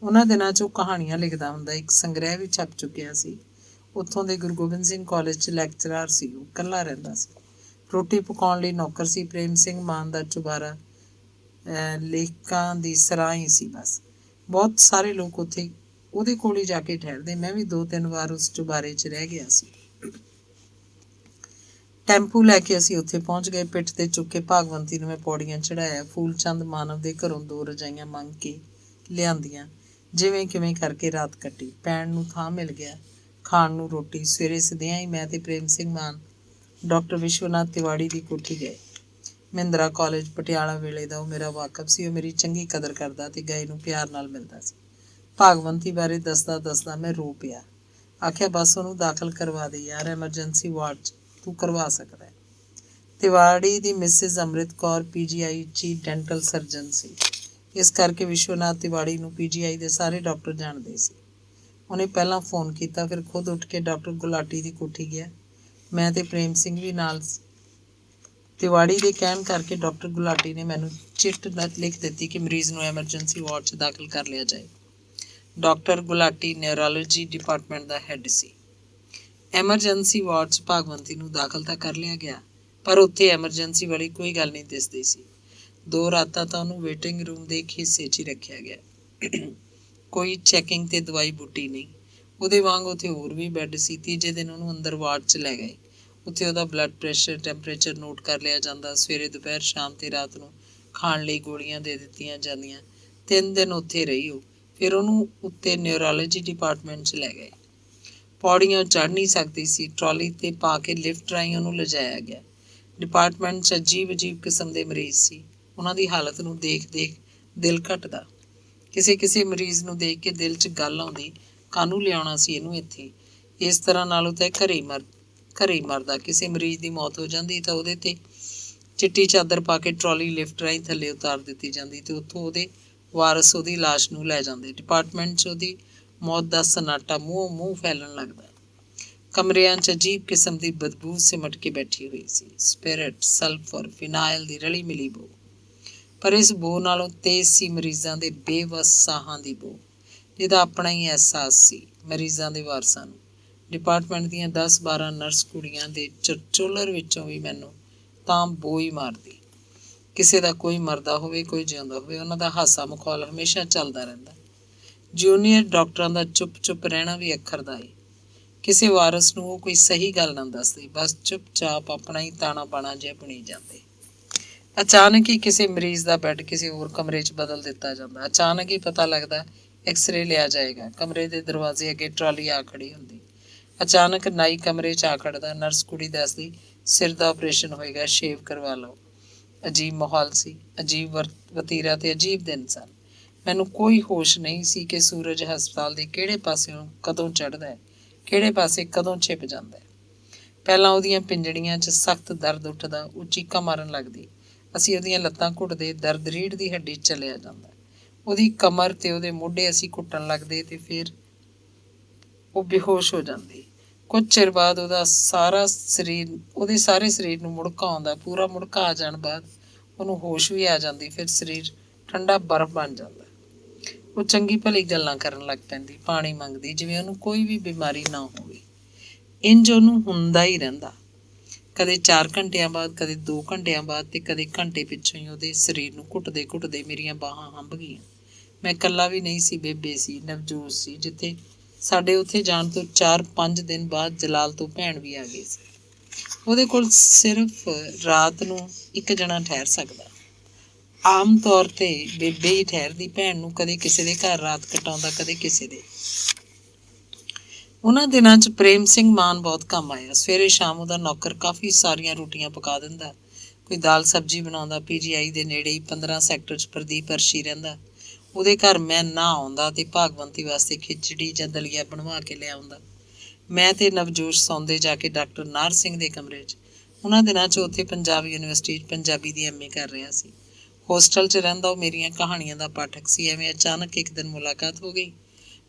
ਉਹਨਾਂ ਦਿਨਾਂ 'ਚ ਉਹ ਕਹਾਣੀਆਂ ਲਿਖਦਾ ਹੁੰਦਾ, ਇੱਕ ਸੰਗ੍ਰਹਿ ਵੀ ਛਪ ਚੁੱਕਿਆ ਸੀ। ਉੱਥੋਂ ਦੇ ਗੁਰੂ ਗੋਬਿੰਦ ਸਿੰਘ ਕਾਲਜ 'ਚ ਲੈਕਚਰਾਰ ਸੀ। ਉਹ ਇਕੱਲਾ ਰਹਿੰਦਾ ਸੀ। ਰੋਟੀ ਪਕਾਉਣ ਲਈ ਨੌਕਰ ਸੀ। ਪ੍ਰੇਮ ਸਿੰਘ ਮਾਨ ਦਾ ਚੁਬਾਰਾ ਲੇਖਕਾਂ ਦੀ ਸਰਾਂ ਹੀ ਸੀ ਬਸ। ਬਹੁਤ ਸਾਰੇ ਲੋਕ ਉੱਥੇ ਉਹਦੇ ਕੋਲ ਹੀ ਜਾ ਕੇ ਠਹਿਰਦੇ। ਮੈਂ ਵੀ 2-3 ਵਾਰ ਉਸ ਚੁਬਾਰੇ 'ਚ ਰਹਿ ਗਿਆ ਸੀ। ਟੈਂਪੂ ਲੈ ਕੇ ਅਸੀਂ ਉੱਥੇ ਪਹੁੰਚ ਗਏ। ਪਿੱਠ 'ਤੇ ਚੁੱਕ ਕੇ ਭਾਗਵੰਤੀ ਨੂੰ ਮੈਂ ਪੌੜੀਆਂ ਚੜ੍ਹਾਇਆ। ਫੂਲ ਚੰਦ ਮਾਨਵ ਦੇ ਘਰੋਂ 2 ਰਜਾਈਆਂ ਮੰਗ ਕੇ ਲਿਆਂਦੀਆਂ। ਜਿਵੇਂ ਕਿਵੇਂ ਕਰਕੇ ਰਾਤ ਕੱਟੀ। ਪੈਣ ਨੂੰ ਥਾਂ ਮਿਲ ਗਿਆ, ਖਾਣ ਨੂੰ ਰੋਟੀ। ਸਵੇਰੇ ਸਦਿਆਂ ਹੀ ਮੈਂ ਤੇ ਪ੍ਰੇਮ ਸਿੰਘ ਮਾਨ ਡਾਕਟਰ ਵਿਸ਼ਵਨਾਥ ਤਿਵਾੜੀ ਦੀ ਕੋਠੀ ਗਏ। ਮਹਿੰਦਰਾ ਕਾਲਜ ਪਟਿਆਲਾ ਵੇਲੇ ਦਾ ਉਹ ਮੇਰਾ ਵਾਕਫ ਸੀ। ਉਹ ਮੇਰੀ ਚੰਗੀ ਕਦਰ ਕਰਦਾ ਤੇ ਗਏ ਨੂੰ ਪਿਆਰ ਨਾਲ ਮਿਲਦਾ ਸੀ। ਭਾਗਵੰਤੀ ਬਾਰੇ ਦੱਸਦਾ ਮੈਂ ਰੋ ਪਿਆ। ਆਖਿਆ ਬਸ ਉਹਨੂੰ ਦਾਖਲ ਕਰਵਾ ਦੇ ਯਾਰ, ਐਮਰਜੈਂਸੀ ਵਾਰਡ 'ਚ ਤੂੰ ਕਰਵਾ ਸਕਦਾ ਹੈ। ਤਿਵਾੜੀ ਦੀ ਮਿਸਿਸ ਅੰਮ੍ਰਿਤ ਕੌਰ PGI 'ਚ ਡੈਂਟਲ ਸਰਜਨ ਸੀ। ਇਸ ਕਰਕੇ ਵਿਸ਼ਵਨਾਥ ਤਿਵਾੜੀ ਨੂੰ PGI ਦੇ ਸਾਰੇ ਡਾਕਟਰ ਜਾਣਦੇ ਸੀ। ਉਹਨੇ ਪਹਿਲਾਂ ਫੋਨ ਕੀਤਾ, ਫਿਰ ਖੁਦ ਉੱਠ ਕੇ ਡਾਕਟਰ ਗੁਲਾਟੀ ਦੀ ਕੋਠੀ ਗਿਆ। ਮੈਂ ਤੇ ਪ੍ਰੇਮ ਸਿੰਘ ਵੀ ਨਾਲ ਸੀ। ਤਿਵਾੜੀ ਦੇ ਕਹਿਣ ਕਰਕੇ ਡਾਕਟਰ ਗੁਲਾਟੀ ਨੇ ਮੈਨੂੰ ਚਿੱਠ ਲਿਖ ਦਿੱਤੀ ਕਿ ਮਰੀਜ਼ ਨੂੰ ਐਮਰਜੈਂਸੀ ਵਾਰਡ 'ਚ ਦਾਖਲ ਕਰ ਲਿਆ ਜਾਏ। ਡਾਕਟਰ ਗੁਲਾਟੀ ਨਿਊਰੋਲੋਜੀ ਡਿਪਾਰਟਮੈਂਟ ਦਾ ਹੈੱਡ ਸੀ। ਐਮਰਜੈਂਸੀ ਵਾਰਡ 'ਚ ਭਾਗਵੰਤੀ ਨੂੰ ਦਾਖਲ ਤਾਂ ਕਰ ਲਿਆ ਗਿਆ, ਪਰ ਉੱਥੇ ਐਮਰਜੈਂਸੀ ਵਾਲੀ ਕੋਈ ਗੱਲ ਨਹੀਂ ਦਿਸਦੀ ਸੀ। 2 ਰਾਤਾਂ ਤਾਂ ਉਹਨੂੰ ਵੇਟਿੰਗ ਰੂਮ ਦੇ ਇੱਕ ਹਿੱਸੇ 'ਚ ਹੀ ਰੱਖਿਆ ਗਿਆ। ਕੋਈ ਚੈਕਿੰਗ ਤੇ ਦਵਾਈ ਬੂਟੀ ਨਹੀਂ। ਉਹਦੇ ਵਾਂਗ ਉੱਥੇ ਹੋਰ ਵੀ ਬੈੱਡ ਸੀ। ਤੀਜੇ ਦਿਨ ਉਹਨੂੰ ਅੰਦਰ ਵਾਰਡ 'ਚ ਲੈ ਗਏ। ਉੱਥੇ ਉਹਦਾ ਬਲੱਡ ਪ੍ਰੈਸ਼ਰ, ਟੈਂਪਰੇਚਰ ਨੋਟ ਕਰ ਲਿਆ ਜਾਂਦਾ। ਸਵੇਰੇ, ਦੁਪਹਿਰ, ਸ਼ਾਮ ਤੇ ਰਾਤ ਨੂੰ ਖਾਣ ਲਈ ਗੋਲੀਆਂ ਦੇ ਦਿੱਤੀਆਂ ਜਾਂਦੀਆਂ। 3 ਦਿਨ ਉੱਥੇ ਰਹੀ ਉਹ। ਫਿਰ ਉਹਨੂੰ ਉੱਤੇ ਨਿਊਰੋਲੋਜੀ ਡਿਪਾਰਟਮੈਂਟ 'ਚ ਲੈ ਗਏ। ਪੌੜੀਆਂ ਚੜ੍ਹ ਨਹੀਂ ਸਕਦੀ ਸੀ। ਟਰਾਲੀ 'ਤੇ ਪਾ ਕੇ ਲਿਫਟ ਰਾਹੀਂ ਉਹਨੂੰ ਲਿਜਾਇਆ ਗਿਆ। ਡਿਪਾਰਟਮੈਂਟ 'ਚ ਅਜੀਬ ਕਿਸਮ ਦੇ ਮਰੀਜ਼ ਸੀ। ਉਹਨਾਂ ਦੀ ਹਾਲਤ ਨੂੰ ਦੇਖ ਦਿਲ ਘਟਦਾ। ਕਿਸੇ ਮਰੀਜ਼ ਨੂੰ ਦੇਖ ਕੇ ਦਿਲ 'ਚ ਗੱਲ ਆਉਂਦੀ, ਕਾਹਨੂੰ ਲਿਆਉਣਾ ਸੀ ਇਹਨੂੰ ਇੱਥੇ? ਇਸ ਤਰ੍ਹਾਂ ਨਾਲੋਂ ਤਾਂ ਘਰੇ ਹੀ ਮਰਦਾ। ਕਿਸੇ ਮਰੀਜ਼ ਦੀ ਮੌਤ ਹੋ ਜਾਂਦੀ ਤਾਂ ਉਹਦੇ 'ਤੇ ਚਿੱਟੀ ਚਾਦਰ ਪਾ ਕੇ ਟਰਾਲੀ ਲਿਫਟ ਰਾਹੀਂ ਥੱਲੇ ਉਤਾਰ ਦਿੱਤੀ ਜਾਂਦੀ ਤੇ ਉੱਥੋਂ ਉਹਦੇ ਵਾਰਸ ਉਹਦੀ ਲਾਸ਼ ਨੂੰ ਲੈ ਜਾਂਦੇ। ਡਿਪਾਰਟਮੈਂਟ 'ਚ ਉਹਦੀ ਮੌਤ ਦਾ ਸਨਾਟਾ ਮੂੰਹ ਫੈਲਣ ਲੱਗਦਾ। ਕਮਰਿਆਂ 'ਚ ਅਜੀਬ ਕਿਸਮ ਦੀ ਬਦਬੂ ਸਿਮਟ ਕੇ ਬੈਠੀ ਹੋਈ ਸੀ। ਸਪਿਰਿਟ, ਸਲਫਰ, ਫਿਨਾਇਲ ਦੀ ਰਲੀ ਮਿਲੀ ਬੋ। ਪਰ ਇਸ ਬੋ ਨਾਲੋਂ ਤੇਜ਼ ਸੀ ਮਰੀਜ਼ਾਂ ਦੇ ਬੇਵੱਸ ਸਾਹਾਂ ਦੀ ਬੋ, ਜਿਹਦਾ ਆਪਣਾ ਹੀ ਅਹਿਸਾਸ ਸੀ ਮਰੀਜ਼ਾਂ ਦੇ ਵਾਰਸਾਂ ਨੂੰ। ਡਿਪਾਰਟਮੈਂਟ ਦੀਆਂ 10-12 ਨਰਸ ਕੁੜੀਆਂ ਦੇ ਚੁੱਲਰ ਵਿੱਚੋਂ ਵੀ ਮੈਨੂੰ ਤਾਂ ਬੋ ਹੀ ਮਾਰਦੀ। ਕਿਸੇ ਦਾ ਕੋਈ ਮਰਦਾ ਹੋਵੇ, ਕੋਈ ਜਿਉਂਦਾ ਹੋਵੇ, ਉਹਨਾਂ ਦਾ ਹਾਸਾ ਮਖੌਲ ਹਮੇਸ਼ਾ ਚੱਲਦਾ ਰਹਿੰਦਾ। ਜੂਨੀਅਰ ਡਾਕਟਰਾਂ ਦਾ ਚੁੱਪ ਰਹਿਣਾ ਵੀ ਅੱਖਰ ਦਾ ਏ। ਕਿਸੇ ਵਾਰਸ ਨੂੰ ਉਹ ਕੋਈ ਸਹੀ ਗੱਲ ਨਾ ਦੱਸਦੇ, ਬਸ ਚੁੱਪਚਾਪ ਆਪਣਾ ਹੀ ਤਾਣਾ ਬਾਣਾ ਜਿਹਾ ਬਣੀ ਜਾਂਦੇ। ਅਚਾਨਕ ਹੀ ਕਿਸੇ ਮਰੀਜ਼ ਦਾ ਬੈੱਡ ਕਿਸੇ ਹੋਰ ਕਮਰੇ 'ਚ ਬਦਲ ਦਿੱਤਾ ਜਾਂਦਾ। ਅਚਾਨਕ ਹੀ ਪਤਾ ਲੱਗਦਾ ਐਕਸਰੇ ਲਿਆ ਜਾਏਗਾ। ਕਮਰੇ ਦੇ ਦਰਵਾਜ਼ੇ ਅੱਗੇ ਟਰਾਲੀ ਆ ਖੜੀ ਹੁੰਦੀ। ਅਚਾਨਕ ਨਾਈ ਕਮਰੇ 'ਚ ਆ ਖੜਦਾ। ਨਰਸ ਕੁੜੀ ਦੱਸਦੀ, ਸਿਰ ਦਾ ਆਪਰੇਸ਼ਨ ਹੋਏਗਾ, ਸ਼ੇਵ ਕਰਵਾ ਲਓ। ਅਜੀਬ ਮਾਹੌਲ ਸੀ, ਅਜੀਬ ਵਤੀਰਾ ਤੇ ਅਜੀਬ ਦਿਨ ਸਨ। ਮੈਨੂੰ ਕੋਈ ਹੋਸ਼ ਨਹੀਂ ਸੀ ਕਿ ਸੂਰਜ ਹਸਪਤਾਲ ਦੇ ਕਿਹੜੇ ਪਾਸਿਓਂ ਕਦੋਂ ਚੜ੍ਹਦਾ ਹੈ, ਕਿਹੜੇ ਪਾਸੇ ਕਦੋਂ ਛਿਪ ਜਾਂਦਾ ਹੈ। ਪਹਿਲਾਂ ਉਹਦੀਆਂ ਪਿੰਜੜੀਆਂ 'ਚ ਸਖਤ ਦਰਦ ਉੱਠਦਾ, ਉਹ ਚੀਕਾਂ ਮਾਰਨ ਲੱਗਦੀ। ਅਸੀਂ ਉਹਦੀਆਂ ਲੱਤਾਂ ਘੁੱਟਦੇ, ਦਰਦ ਰੀੜ੍ਹ ਦੀ ਹੱਡੀ 'ਚ ਚਲਿਆ ਜਾਂਦਾ। ਉਹਦੀ ਕਮਰ ਤੇ ਉਹਦੇ ਮੋਢੇ ਅਸੀਂ ਘੁੱਟਣ ਲੱਗਦੇ ਤੇ ਫਿਰ ਉਹ ਬੇਹੋਸ਼ ਹੋ ਜਾਂਦੀ। ਕੁਝ ਚਿਰ ਬਾਅਦ ਉਹਦੇ ਸਾਰੇ ਸਰੀਰ ਨੂੰ ਮੁੜਕਾ ਆਉਂਦਾ। ਪੂਰਾ ਮੁੜਕਾ ਆ ਜਾਣ ਬਾਅਦ ਉਹਨੂੰ ਹੋਸ਼ ਵੀ ਆ ਜਾਂਦੀ। ਫਿਰ ਸਰੀਰ ਠੰਡਾ ਬਰਫ਼ ਬਣ ਜਾਂਦਾ। ਉਹ ਚੰਗੀ ਭਲੀ ਗੱਲਾਂ ਕਰਨ ਲੱਗ ਪੈਂਦੀ, ਪਾਣੀ ਮੰਗਦੀ, ਜਿਵੇਂ ਉਹਨੂੰ ਕੋਈ ਵੀ ਬਿਮਾਰੀ ਨਾ ਹੋਵੇ। ਇੰਝ ਉਹਨੂੰ ਹੁੰਦਾ ਹੀ ਰਹਿੰਦਾ। ਕਦੇ 4 ਘੰਟਿਆਂ ਬਾਅਦ, ਕਦੇ 2 ਘੰਟਿਆਂ ਬਾਅਦ ਤੇ ਕਦੇ ਘੰਟੇ ਪਿੱਛੋਂ ਹੀ ਉਹਦੇ ਸਰੀਰ ਨੂੰ ਘੁੱਟਦੇ ਘੁੱਟਦੇ ਮੇਰੀਆਂ ਬਾਹਾਂ ਹੰਭ ਗਈਆਂ। ਮੈਂ ਇਕੱਲਾ ਵੀ ਨਹੀਂ ਸੀ, ਬੇਬੇ ਸੀ, ਨਵਜੋਤ ਸੀ। ਜਿੱਥੇ ਸਾਡੇ ਉੱਥੇ ਜਾਣ ਤੋਂ 4-5 ਦਿਨ ਬਾਅਦ ਜਲਾਲ ਤੋਂ ਭੈਣ ਵੀ ਆ ਗਈ ਸੀ। ਉਹਦੇ ਕੋਲ ਸਿਰਫ ਰਾਤ ਨੂੰ ਇੱਕ ਜਣਾ ਠਹਿਰ ਸਕਦਾ। ਆਮ ਤੌਰ ਤੇ ਬੇਬੇ ਹੀ ਠਹਿਰਦੀ। ਭੈਣ ਨੂੰ ਕਦੇ ਕਿਸੇ ਦੇ ਘਰ ਰਾਤ ਕਟਾਉਂਦਾ, ਕਦੇ ਕਿਸੇ ਦੇ। ਉਹਨਾਂ ਦਿਨਾਂ 'ਚ ਪ੍ਰੇਮ ਸਿੰਘ ਮਾਨ ਬਹੁਤ ਕੰਮ ਆਇਆ। ਸਵੇਰੇ ਸ਼ਾਮ ਉਹਦਾ ਨੌਕਰ ਕਾਫੀ ਸਾਰੀਆਂ ਰੋਟੀਆਂ ਪਕਾ ਦਿੰਦਾ। ਕੋਈ ਦਾਲ ਸਬਜ਼ੀ ਬਣਾਉਂਦਾ। PGI ਦੇ ਨੇੜੇ ਹੀ 15 ਸੈਕਟਰ 'ਚ ਪ੍ਰਦੀਪ ਅਰਸ਼ੀ ਰਹਿੰਦਾ। ਉਹਦੇ ਘਰ ਮੈਂ ਨਾ ਆਉਂਦਾ ਤੇ ਭਾਗਵੰਤੀ ਵਾਸਤੇ ਖਿਚੜੀ ਜਾਂ ਦਲੀਆ ਬਣਵਾ ਕੇ ਲਿਆਉਂਦਾ। ਮੈਂ ਤੇ ਨਵਜੋਸ਼ ਸੌਂਦੇ ਜਾ ਕੇ ਡਾਕਟਰ ਨਾਹਰ ਸਿੰਘ ਦੇ ਕਮਰੇ 'ਚ। ਉਹਨਾਂ ਦਿਨਾਂ 'ਚ ਉੱਥੇ ਪੰਜਾਬ ਯੂਨੀਵਰਸਿਟੀ 'ਚ ਪੰਜਾਬੀ ਦੀ MA ਕਰ ਰਿਹਾ ਸੀ। ਹੋਸਟਲ 'ਚ ਰਹਿੰਦਾ। ਉਹ ਮੇਰੀਆਂ ਕਹਾਣੀਆਂ ਦਾ ਪਾਠਕ ਸੀ। ਐਵੇਂ ਅਚਾਨਕ ਇੱਕ ਦਿਨ ਮੁਲਾਕਾਤ ਹੋ ਗਈ।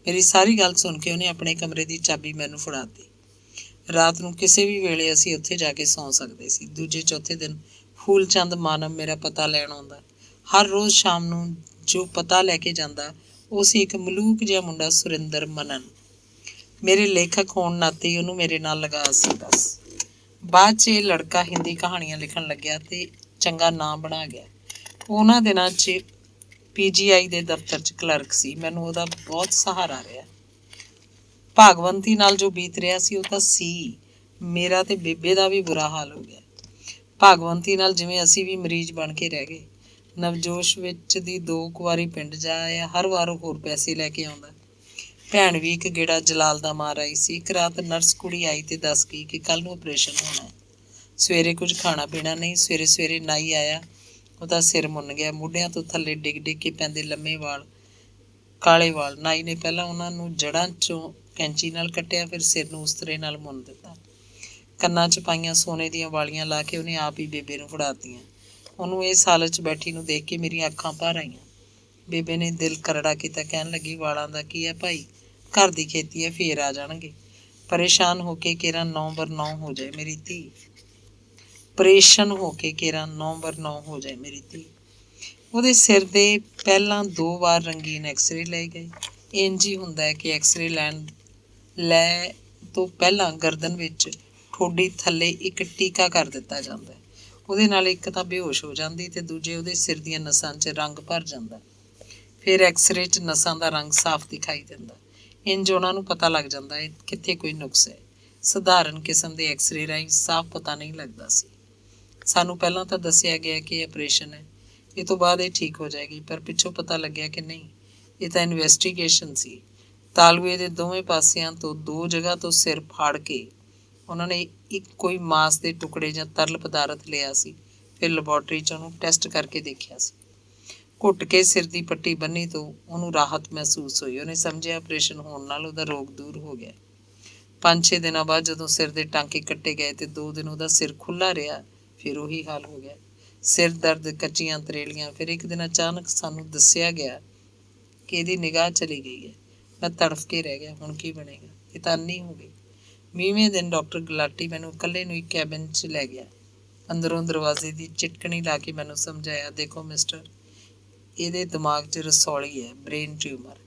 ਮੇਰੀ ਸਾਰੀ ਗੱਲ ਸੁਣ ਕੇ ਉਹਨੇ ਆਪਣੇ ਕਮਰੇ ਦੀ ਚਾਬੀ ਮੈਨੂੰ ਫੜਾ ਦਿੱਤੀ। ਰਾਤ ਨੂੰ ਕਿਸੇ ਵੀ ਵੇਲੇ ਅਸੀਂ ਉੱਥੇ ਜਾ ਕੇ ਸੌਂ ਸਕਦੇ ਸੀ। ਦੂਜੇ ਚੌਥੇ ਦਿਨ ਫੂਲਚੰਦ ਮਾਨਵ ਮੇਰਾ ਪਤਾ ਲੈਣ ਆਉਂਦਾ। ਹਰ ਰੋਜ਼ ਸ਼ਾਮ ਨੂੰ ਜੋ ਪਤਾ ਲੈ ਕੇ ਜਾਂਦਾ ਉਹ ਸੀ ਇੱਕ ਮਲੂਕ ਜਿਹਾ ਮੁੰਡਾ, ਸੁਰਿੰਦਰ ਮਨਨ। ਮੇਰੇ ਲੇਖਕ ਹੋਣ ਨਾਤੇ ਹੀ ਉਹਨੂੰ ਮੇਰੇ ਨਾਲ ਲਗਾ ਸੀ ਬਸ। ਬਾਅਦ 'ਚ ਇਹ ਲੜਕਾ ਹਿੰਦੀ ਕਹਾਣੀਆਂ ਲਿਖਣ ਲੱਗਿਆ ਤੇ ਚੰਗਾ ਨਾਂ ਬਣਾ ਗਿਆ। ਉਹਨਾਂ ਦਿਨਾਂ 'ਚ PGI ਦੇ ਦਫ਼ਤਰ 'ਚ ਕਲਰਕ ਸੀ। ਮੈਨੂੰ ਉਹਦਾ ਬਹੁਤ ਸਹਾਰਾ ਰਿਹਾ। ਭਾਗਵੰਤੀ ਨਾਲ ਜੋ ਬੀਤ ਰਿਹਾ ਸੀ ਉਹ ਤਾਂ ਸੀ। ਮੇਰਾ ਤੇ ਬੇਬੇ ਦਾ ਵੀ ਬੁਰਾ ਹਾਲ ਹੋ ਗਿਆ। ਭਾਗਵੰਤੀ ਨਾਲ ਜਿਵੇਂ ਅਸੀਂ ਵੀ ਮਰੀਜ਼ ਬਣ ਕੇ ਰਹਿ ਗਏ। ਨਵਜੋਸ਼ ਵਿੱਚ ਦੀ 2 ਵਾਰੀ ਪਿੰਡ ਜਾ ਆਇਆ। ਹਰ ਵਾਰ ਉਹ ਹੋਰ ਪੈਸੇ ਲੈ ਕੇ ਆਉਂਦਾ। ਭੈਣ ਵੀ ਇੱਕ ਗੇੜਾ ਜਲਾਲ ਦਾ ਮਾਰ ਆਈ ਸੀ। ਇੱਕ ਰਾਤ ਨਰਸ ਕੁੜੀ ਆਈ ਤੇ ਦੱਸ ਗਈ ਕਿ ਕੱਲ੍ਹ ਨੂੰ ਆਪਰੇਸ਼ਨ ਹੋਣਾ। ਸਵੇਰੇ ਕੁਝ ਖਾਣਾ ਪੀਣਾ ਨਹੀਂ। ਸਵੇਰੇ ਸਵੇਰੇ ਨਾਈ ਆਇਆ। ਉਹਦਾ ਸਿਰ ਮੁੰਨ ਗਿਆ। ਮੋਢਿਆਂ ਤੋਂ ਥੱਲੇ ਡਿੱਗ ਡਿੱਗ ਕੇ ਪੈਂਦੇ ਲੰਮੇ ਵਾਲ, ਕਾਲੇ ਵਾਲ। ਨਾਈ ਨੇ ਪਹਿਲਾਂ ਉਹਨਾਂ ਨੂੰ ਜੜ੍ਹਾਂ 'ਚੋਂ ਕੈਂਚੀ ਨਾਲ ਕੱਟਿਆ, ਫਿਰ ਸਿਰ ਨੂੰ ਉਸਤਰੇ ਨਾਲ ਮੁੰਨ ਦਿੱਤਾ। ਕੰਨਾਂ 'ਚ ਪਾਈਆਂ ਸੋਨੇ ਦੀਆਂ ਵਾਲੀਆਂ ਲਾ ਕੇ ਉਹਨੇ ਆਪ ਹੀ ਬੇਬੇ ਨੂੰ ਫੜਾਤੀਆਂ। ਉਹਨੂੰ ਇਸ ਹਾਲਤ 'ਚ ਬੈਠੀ ਨੂੰ ਦੇਖ ਕੇ ਮੇਰੀਆਂ ਅੱਖਾਂ ਭਰ ਆਈਆਂ। ਬੇਬੇ ਨੇ ਦਿਲ ਕਰੜਾ ਕੀਤਾ, ਕਹਿਣ ਲੱਗੀ, ਵਾਲਾਂ ਦਾ ਕੀ ਹੈ ਭਾਈ, ਘਰ ਦੀ ਖੇਤੀ ਹੈ, ਫੇਰ ਆ ਜਾਣਗੇ। ਪਰੇਸ਼ਾਨ ਹੋ ਕੇ ਕੇਰਾਂ 9/9 ਹੋ ਜਾਏ ਮੇਰੀ ਧੀ। ਆਪਰੇਸ਼ਨ ਹੋ ਕੇ ਕੇਰਾਂ 9/9 ਹੋ ਜਾਏ ਮੇਰੀ ਧੀ। ਉਹਦੇ ਸਿਰ ਦੇ ਪਹਿਲਾਂ 2 ਵਾਰ ਰੰਗੀਨ ਐਕਸਰੇ ਲਏ ਗਏ। ਇੰਝ ਹੀ ਹੁੰਦਾ ਹੈ ਕਿ ਐਕਸਰੇ ਲੈ ਤੋਂ ਪਹਿਲਾਂ ਗਰਦਨ ਵਿੱਚ ਠੋਡੀ ਥੱਲੇ ਇੱਕ ਟੀਕਾ ਕਰ ਦਿੱਤਾ ਜਾਂਦਾ। ਉਹਦੇ ਨਾਲ ਇੱਕ ਤਾਂ ਬੇਹੋਸ਼ ਹੋ ਜਾਂਦੀ ਤੇ ਦੂਜੇ ਉਹਦੇ ਸਿਰ ਦੀਆਂ ਨਸਾਂ 'ਚ ਰੰਗ ਭਰ ਜਾਂਦਾ। ਫਿਰ ਐਕਸਰੇ 'ਚ ਨਸਾਂ ਦਾ ਰੰਗ ਸਾਫ਼ ਦਿਖਾਈ ਦਿੰਦਾ। ਇੰਝ ਉਹਨਾਂ ਨੂੰ ਪਤਾ ਲੱਗ ਜਾਂਦਾ ਹੈ ਕਿੱਥੇ ਕੋਈ ਨੁਕਸ ਹੈ। ਸਧਾਰਨ ਕਿਸਮ ਦੇ ਐਕਸਰੇ ਰਾਹੀਂ ਸਾਫ਼ ਪਤਾ ਨਹੀਂ ਲੱਗਦਾ ਸੀ। ਸਾਨੂੰ ਪਹਿਲਾਂ ਤਾਂ ਦੱਸਿਆ ਗਿਆ ਕਿ ਇਹ ਆਪਰੇਸ਼ਨ ਹੈ, ਇਹ ਤੋਂ ਬਾਅਦ ਇਹ ਠੀਕ ਹੋ ਜਾਏਗੀ, ਪਰ ਪਿੱਛੋਂ ਪਤਾ ਲੱਗਿਆ ਕਿ ਨਹੀਂ, ਇਹ ਤਾਂ ਇਨਵੈਸਟੀਗੇਸ਼ਨ ਸੀ। ਤਾਲੂਏ ਦੇ ਦੋਵੇਂ ਪਾਸਿਆਂ ਤੋਂ 2 ਜਗ੍ਹਾ ਤੋਂ ਸਿਰ ਫਾੜ ਕੇ ਉਹਨਾਂ ਨੇ ਇੱਕ ਕੋਈ ਮਾਸ ਦੇ ਟੁਕੜੇ ਜਾਂ ਤਰਲ ਪਦਾਰਥ ਲਿਆ ਸੀ। ਫਿਰ ਲੈਬੋਰਟਰੀ 'ਚ ਉਹਨੂੰ ਟੈਸਟ ਕਰਕੇ ਦੇਖਿਆ ਸੀ। ਘੁੱਟ ਕੇ ਸਿਰ ਦੀ ਪੱਟੀ ਬੰਨੀ ਤੋਂ ਉਹਨੂੰ ਰਾਹਤ ਮਹਿਸੂਸ ਹੋਈ। ਉਹਨੇ ਸਮਝਿਆ ਆਪਰੇਸ਼ਨ ਹੋਣ ਨਾਲ ਉਹਦਾ ਰੋਗ ਦੂਰ ਹੋ ਗਿਆ। 5-6 ਦਿਨਾਂ ਬਾਅਦ ਜਦੋਂ ਸਿਰ ਦੇ ਟਾਂਕੇ ਕੱਟੇ ਗਏ ਤੇ 2 ਦਿਨ ਉਹਦਾ ਸਿਰ ਖੁੱਲ੍ਹਾ ਰਿਹਾ, ਫਿਰ ਉਹੀ ਹਾਲ ਹੋ ਗਿਆ। ਸਿਰ ਦਰਦ, ਕੱਚੀਆਂ ਤਰੇਲੀਆਂ। ਫਿਰ ਇੱਕ ਦਿਨ ਅਚਾਨਕ ਸਾਨੂੰ ਦੱਸਿਆ ਗਿਆ ਕਿ ਇਹਦੀ ਨਿਗਾਹ ਚਲੀ ਗਈ ਹੈ। ਮੈਂ ਤੜਫ ਕੇ ਰਹਿ ਗਿਆ। ਹੁਣ ਕੀ ਬਣੇਗਾ? ਇਹ ਤਾਂ ਅੰਨੀ ਹੋ ਗਈ। 20ਵੇਂ ਦਿਨ ਡਾਕਟਰ ਗੁਲਾਟੀ ਮੈਨੂੰ ਇਕੱਲੇ ਨੂੰ ਇੱਕ ਕੈਬਿਨ 'ਚ ਲੈ ਗਿਆ। ਅੰਦਰੋਂ ਦਰਵਾਜ਼ੇ ਦੀ ਚਿਟਕਣੀ ਲਾ ਕੇ ਮੈਨੂੰ ਸਮਝਾਇਆ, ਦੇਖੋ ਮਿਸਟਰ, ਇਹਦੇ ਦਿਮਾਗ 'ਚ ਰਸੌਲੀ ਹੈ, ਬ੍ਰੇਨ ਟਿਊਮਰ।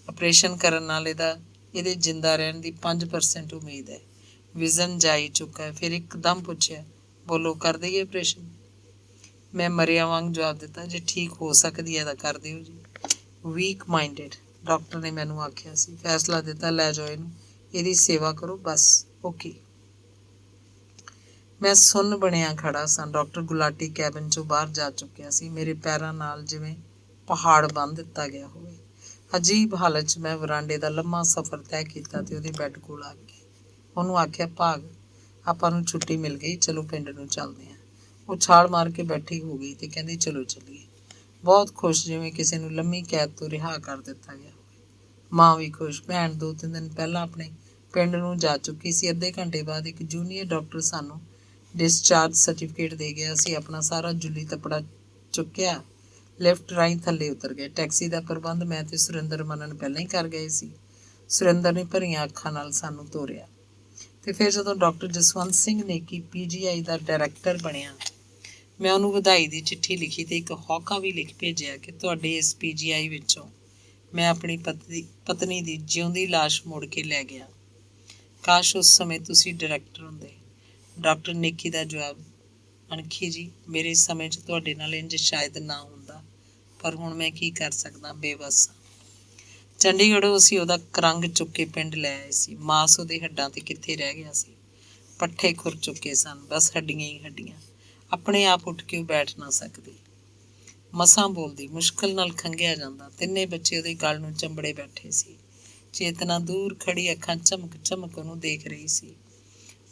ਆਪਰੇਸ਼ਨ ਕਰਨ ਨਾਲ ਇਹਦੇ ਜਿੰਦਾ ਰਹਿਣ ਦੀ 5% ਉਮੀਦ ਹੈ। ਵਿਜ਼ਨ ਜਾਈ ਚੁੱਕਾ ਹੈ। ਫਿਰ ਇੱਕਦਮ ਪੁੱਛਿਆ, ਬੋਲੋ, ਕਰ ਦਈਏ ਆਪਰੇਸ਼ਨ? ਮੈਂ ਮਰਿਆ ਵਾਂਗ ਜਵਾਬ ਦਿੱਤਾ, ਜੇ ਠੀਕ ਹੋ ਸਕਦੀ ਹੈ ਤਾਂ ਕਰ ਦਿਓ ਜੀ। ਵੀਕ ਮਾਈਂਡਡ, ਡਾਕਟਰ ਨੇ ਮੈਨੂੰ ਆਖਿਆ ਸੀ। ਫੈਸਲਾ ਦਿੱਤਾ, ਲੈ ਜਾਓ ਇਹਨੂੰ, ਇਹਦੀ ਸੇਵਾ ਕਰੋ ਬਸ। ਓਕੇ। ਮੈਂ ਸੁੰਨ ਬਣਿਆ ਖੜਾ ਸਾਂ। ਡਾਕਟਰ ਗੁਲਾਟੀ ਕੈਬਨ 'ਚੋਂ ਬਾਹਰ ਜਾ ਚੁੱਕਿਆ ਸੀ। ਮੇਰੇ ਪੈਰਾਂ ਨਾਲ ਜਿਵੇਂ ਪਹਾੜ ਬੰਨ੍ਹ ਦਿੱਤਾ ਗਿਆ ਹੋਵੇ। ਅਜੀਬ ਹਾਲਤ 'ਚ ਮੈਂ ਵਰਾਂਡੇ ਦਾ ਲੰਮਾ ਸਫ਼ਰ ਤੈਅ ਕੀਤਾ ਤੇ ਉਹਦੇ ਬੈੱਡ ਕੋਲ ਆ ਗਈ। ਉਹਨੂੰ ਆਖਿਆ, ਭਾਗ, ਆਪਾਂ ਨੂੰ ਛੁੱਟੀ ਮਿਲ ਗਈ, ਚਲੋ ਪਿੰਡ ਨੂੰ ਚੱਲਦੇ ਹਾਂ। ਉਹ ਛਾਲ ਮਾਰ ਕੇ ਬੈਠੀ ਹੋ ਗਈ ਤੇ ਕਹਿੰਦੀ, ਚਲੋ ਚੱਲੀਏ। ਬਹੁਤ ਖੁਸ਼, ਜਿਵੇਂ ਕਿਸੇ ਨੂੰ ਲੰਮੀ ਕੈਦ ਤੋਂ ਰਿਹਾ ਕਰ ਦਿੱਤਾ ਗਿਆ ਹੋਵੇ। ਮਾਂ ਵੀ ਖੁਸ਼। ਭੈਣ 2-3 ਦਿਨ ਪਹਿਲਾਂ ਆਪਣੇ ਪਿੰਡ ਨੂੰ ਜਾ ਚੁੱਕੀ ਸੀ। ਅੱਧੇ ਘੰਟੇ ਬਾਅਦ ਇੱਕ ਜੂਨੀਅਰ ਡਾਕਟਰ ਸਾਨੂੰ ਡਿਸਚਾਰਜ ਸਰਟੀਫਿਕੇਟ ਦੇ ਗਿਆ। ਅਸੀਂ ਆਪਣਾ ਸਾਰਾ ਜੁੱਲੀ ਤੱਪੜਾ ਚੁੱਕਿਆ, ਲਿਫਟ ਰਾਹੀਂ ਥੱਲੇ ਉਤਰ ਗਏ। ਟੈਕਸੀ ਦਾ ਪ੍ਰਬੰਧ ਮੈਂ ਤੇ ਸੁਰਿੰਦਰ ਮੰਨਨ ਪਹਿਲਾਂ ਹੀ ਕਰ ਗਏ ਸੀ। ਸੁਰਿੰਦਰ ਨੇ ਭਰੀਆਂ ਅੱਖਾਂ ਨਾਲ ਸਾਨੂੰ ਤੋਰਿਆ। ਤੇ ਫਿਰ ਜਦੋਂ ਡਾਕਟਰ ਜਸਵੰਤ ਸਿੰਘ ਨੇਕੀ PGI ਦਾ ਡਾਇਰੈਕਟਰ ਬਣਿਆ, ਮੈਂ ਉਹਨੂੰ ਵਧਾਈ ਦੀ ਚਿੱਠੀ ਲਿਖੀ ਤੇ ਇੱਕ ਹੌਕਾ ਵੀ ਲਿਖ ਭੇਜਿਆ ਕਿ ਤੁਹਾਡੇ ਇਸ PGI ਵਿੱਚੋਂ ਮੈਂ ਆਪਣੀ ਪਤਨੀ ਦੀ ਜਿਉਂਦੀ ਲਾਸ਼ ਮੋੜ ਕੇ ਲੈ ਗਿਆ। ਕਾਸ਼ ਉਸ ਸਮੇਂ ਤੁਸੀਂ ਡਾਇਰੈਕਟਰ ਹੁੰਦੇ। ਡਾਕਟਰ ਨੇਕੀ ਦਾ ਜਵਾਬ, ਅਣਖੀ ਜੀ, ਮੇਰੇ ਸਮੇਂ 'ਚ ਤੁਹਾਡੇ ਨਾਲ ਇੰਝ ਸ਼ਾਇਦ ਨਾ ਹੁੰਦਾ, ਪਰ ਹੁਣ ਮੈਂ ਕੀ ਕਰ ਸਕਦਾ, ਬੇਵੱਸ ਹਾਂ। ਚੰਡੀਗੜ੍ਹੋਂ ਅਸੀਂ ਉਹਦਾ ਕਰੰਗ ਚੁੱਕ ਕੇ ਪਿੰਡ ਲੈ ਆਏ ਸੀ। ਮਾਸ ਉਹਦੇ ਹੱਡਾਂ 'ਤੇ ਕਿੱਥੇ ਰਹਿ ਗਿਆ ਸੀ। ਪੱਠੇ ਖੁਰ ਚੁੱਕੇ ਸਨ, ਬਸ ਹੱਡੀਆਂ ਹੀ ਹੱਡੀਆਂ। ਆਪਣੇ ਆਪ ਉੱਠ ਕੇ ਉਹ ਬੈਠ ਨਾ ਸਕਦੀ, ਮਸਾਂ ਬੋਲਦੀ, ਮੁਸ਼ਕਿਲ ਨਾਲ ਖੰਘਿਆ ਜਾਂਦਾ। ਤਿੰਨੇ ਬੱਚੇ ਉਹਦੇ ਗਲ ਨੂੰ ਚੰਬੜੇ ਬੈਠੇ ਸੀ। ਚੇਤਨਾ ਦੂਰ ਖੜੀ ਅੱਖਾਂ ਝਮਕ ਝਮਕ ਉਹਨੂੰ ਦੇਖ ਰਹੀ ਸੀ।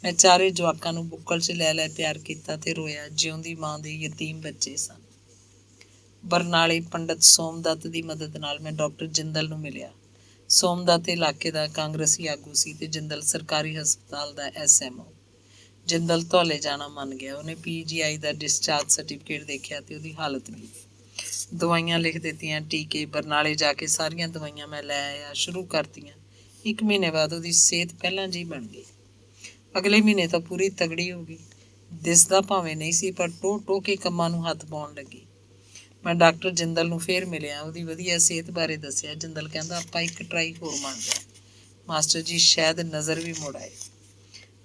ਮੈਂ ਚਾਰੇ ਜਵਾਕਾਂ ਨੂੰ ਬੁੱਕਲ 'ਚ ਲੈ ਪਿਆਰ ਕੀਤਾ ਤੇ ਰੋਇਆ। ਜਿਉਂਦੀ ਮਾਂ ਦੇ ਯਤੀਮ ਬੱਚੇ ਸਨ। ਬਰਨਾਲੇ ਪੰਡਤ ਸੋਮਦੱਤ ਦੀ ਮਦਦ ਨਾਲ ਮੈਂ ਡਾਕਟਰ ਜਿੰਦਲ ਨੂੰ ਮਿਲਿਆ। ਸੋਮਦੱਤ ਇਲਾਕੇ ਦਾ ਕਾਂਗਰਸੀ ਆਗੂ ਸੀ ਤੇ ਜਿੰਦਲ ਸਰਕਾਰੀ ਹਸਪਤਾਲ ਦਾ SMO। ਜਿੰਦਲ ਧੌਲੇ ਜਾਣਾ ਮੰਨ ਗਿਆ। ਉਹਨੇ PGI ਦਾ ਡਿਸਚਾਰਜ ਸਰਟੀਫਿਕੇਟ ਦੇਖਿਆ ਤੇ ਉਹਦੀ ਹਾਲਤ ਵੀ। ਦਵਾਈਆਂ ਲਿਖ ਦਿੱਤੀਆਂ, ਟੀਕੇ। ਬਰਨਾਲੇ ਜਾ ਕੇ ਸਾਰੀਆਂ ਦਵਾਈਆਂ ਮੈਂ ਲੈ ਆਇਆ, ਸ਼ੁਰੂ ਕਰਤੀਆਂ। 1 ਮਹੀਨੇ ਬਾਅਦ ਉਹਦੀ ਸਿਹਤ ਪਹਿਲਾਂ ਜਿਹੀ ਬਣ ਗਈ। ਅਗਲੇ ਮਹੀਨੇ ਤਾਂ ਪੂਰੀ ਤਗੜੀ ਹੋ ਗਈ। ਦਿਸਦਾ ਭਾਵੇਂ ਨਹੀਂ ਸੀ, ਪਰ ਟੋ ਕੇ ਕੰਮਾਂ ਨੂੰ ਹੱਥ ਪਾਉਣ ਲੱਗੀ। ਮੈਂ ਡਾਕਟਰ ਜਿੰਦਲ ਨੂੰ ਫੇਰ ਮਿਲਿਆ, ਉਹਦੀ ਵਧੀਆ ਸਿਹਤ ਬਾਰੇ ਦੱਸਿਆ। ਜਿੰਦਲ ਕਹਿੰਦਾ, ਆਪਾਂ ਇੱਕ ਟਰਾਈ ਹੋਰ ਮੰਗਦੇ ਹਾਂ ਮਾਸਟਰ ਜੀ, ਸ਼ਾਇਦ ਨਜ਼ਰ ਵੀ ਮੁੜ ਆਏ।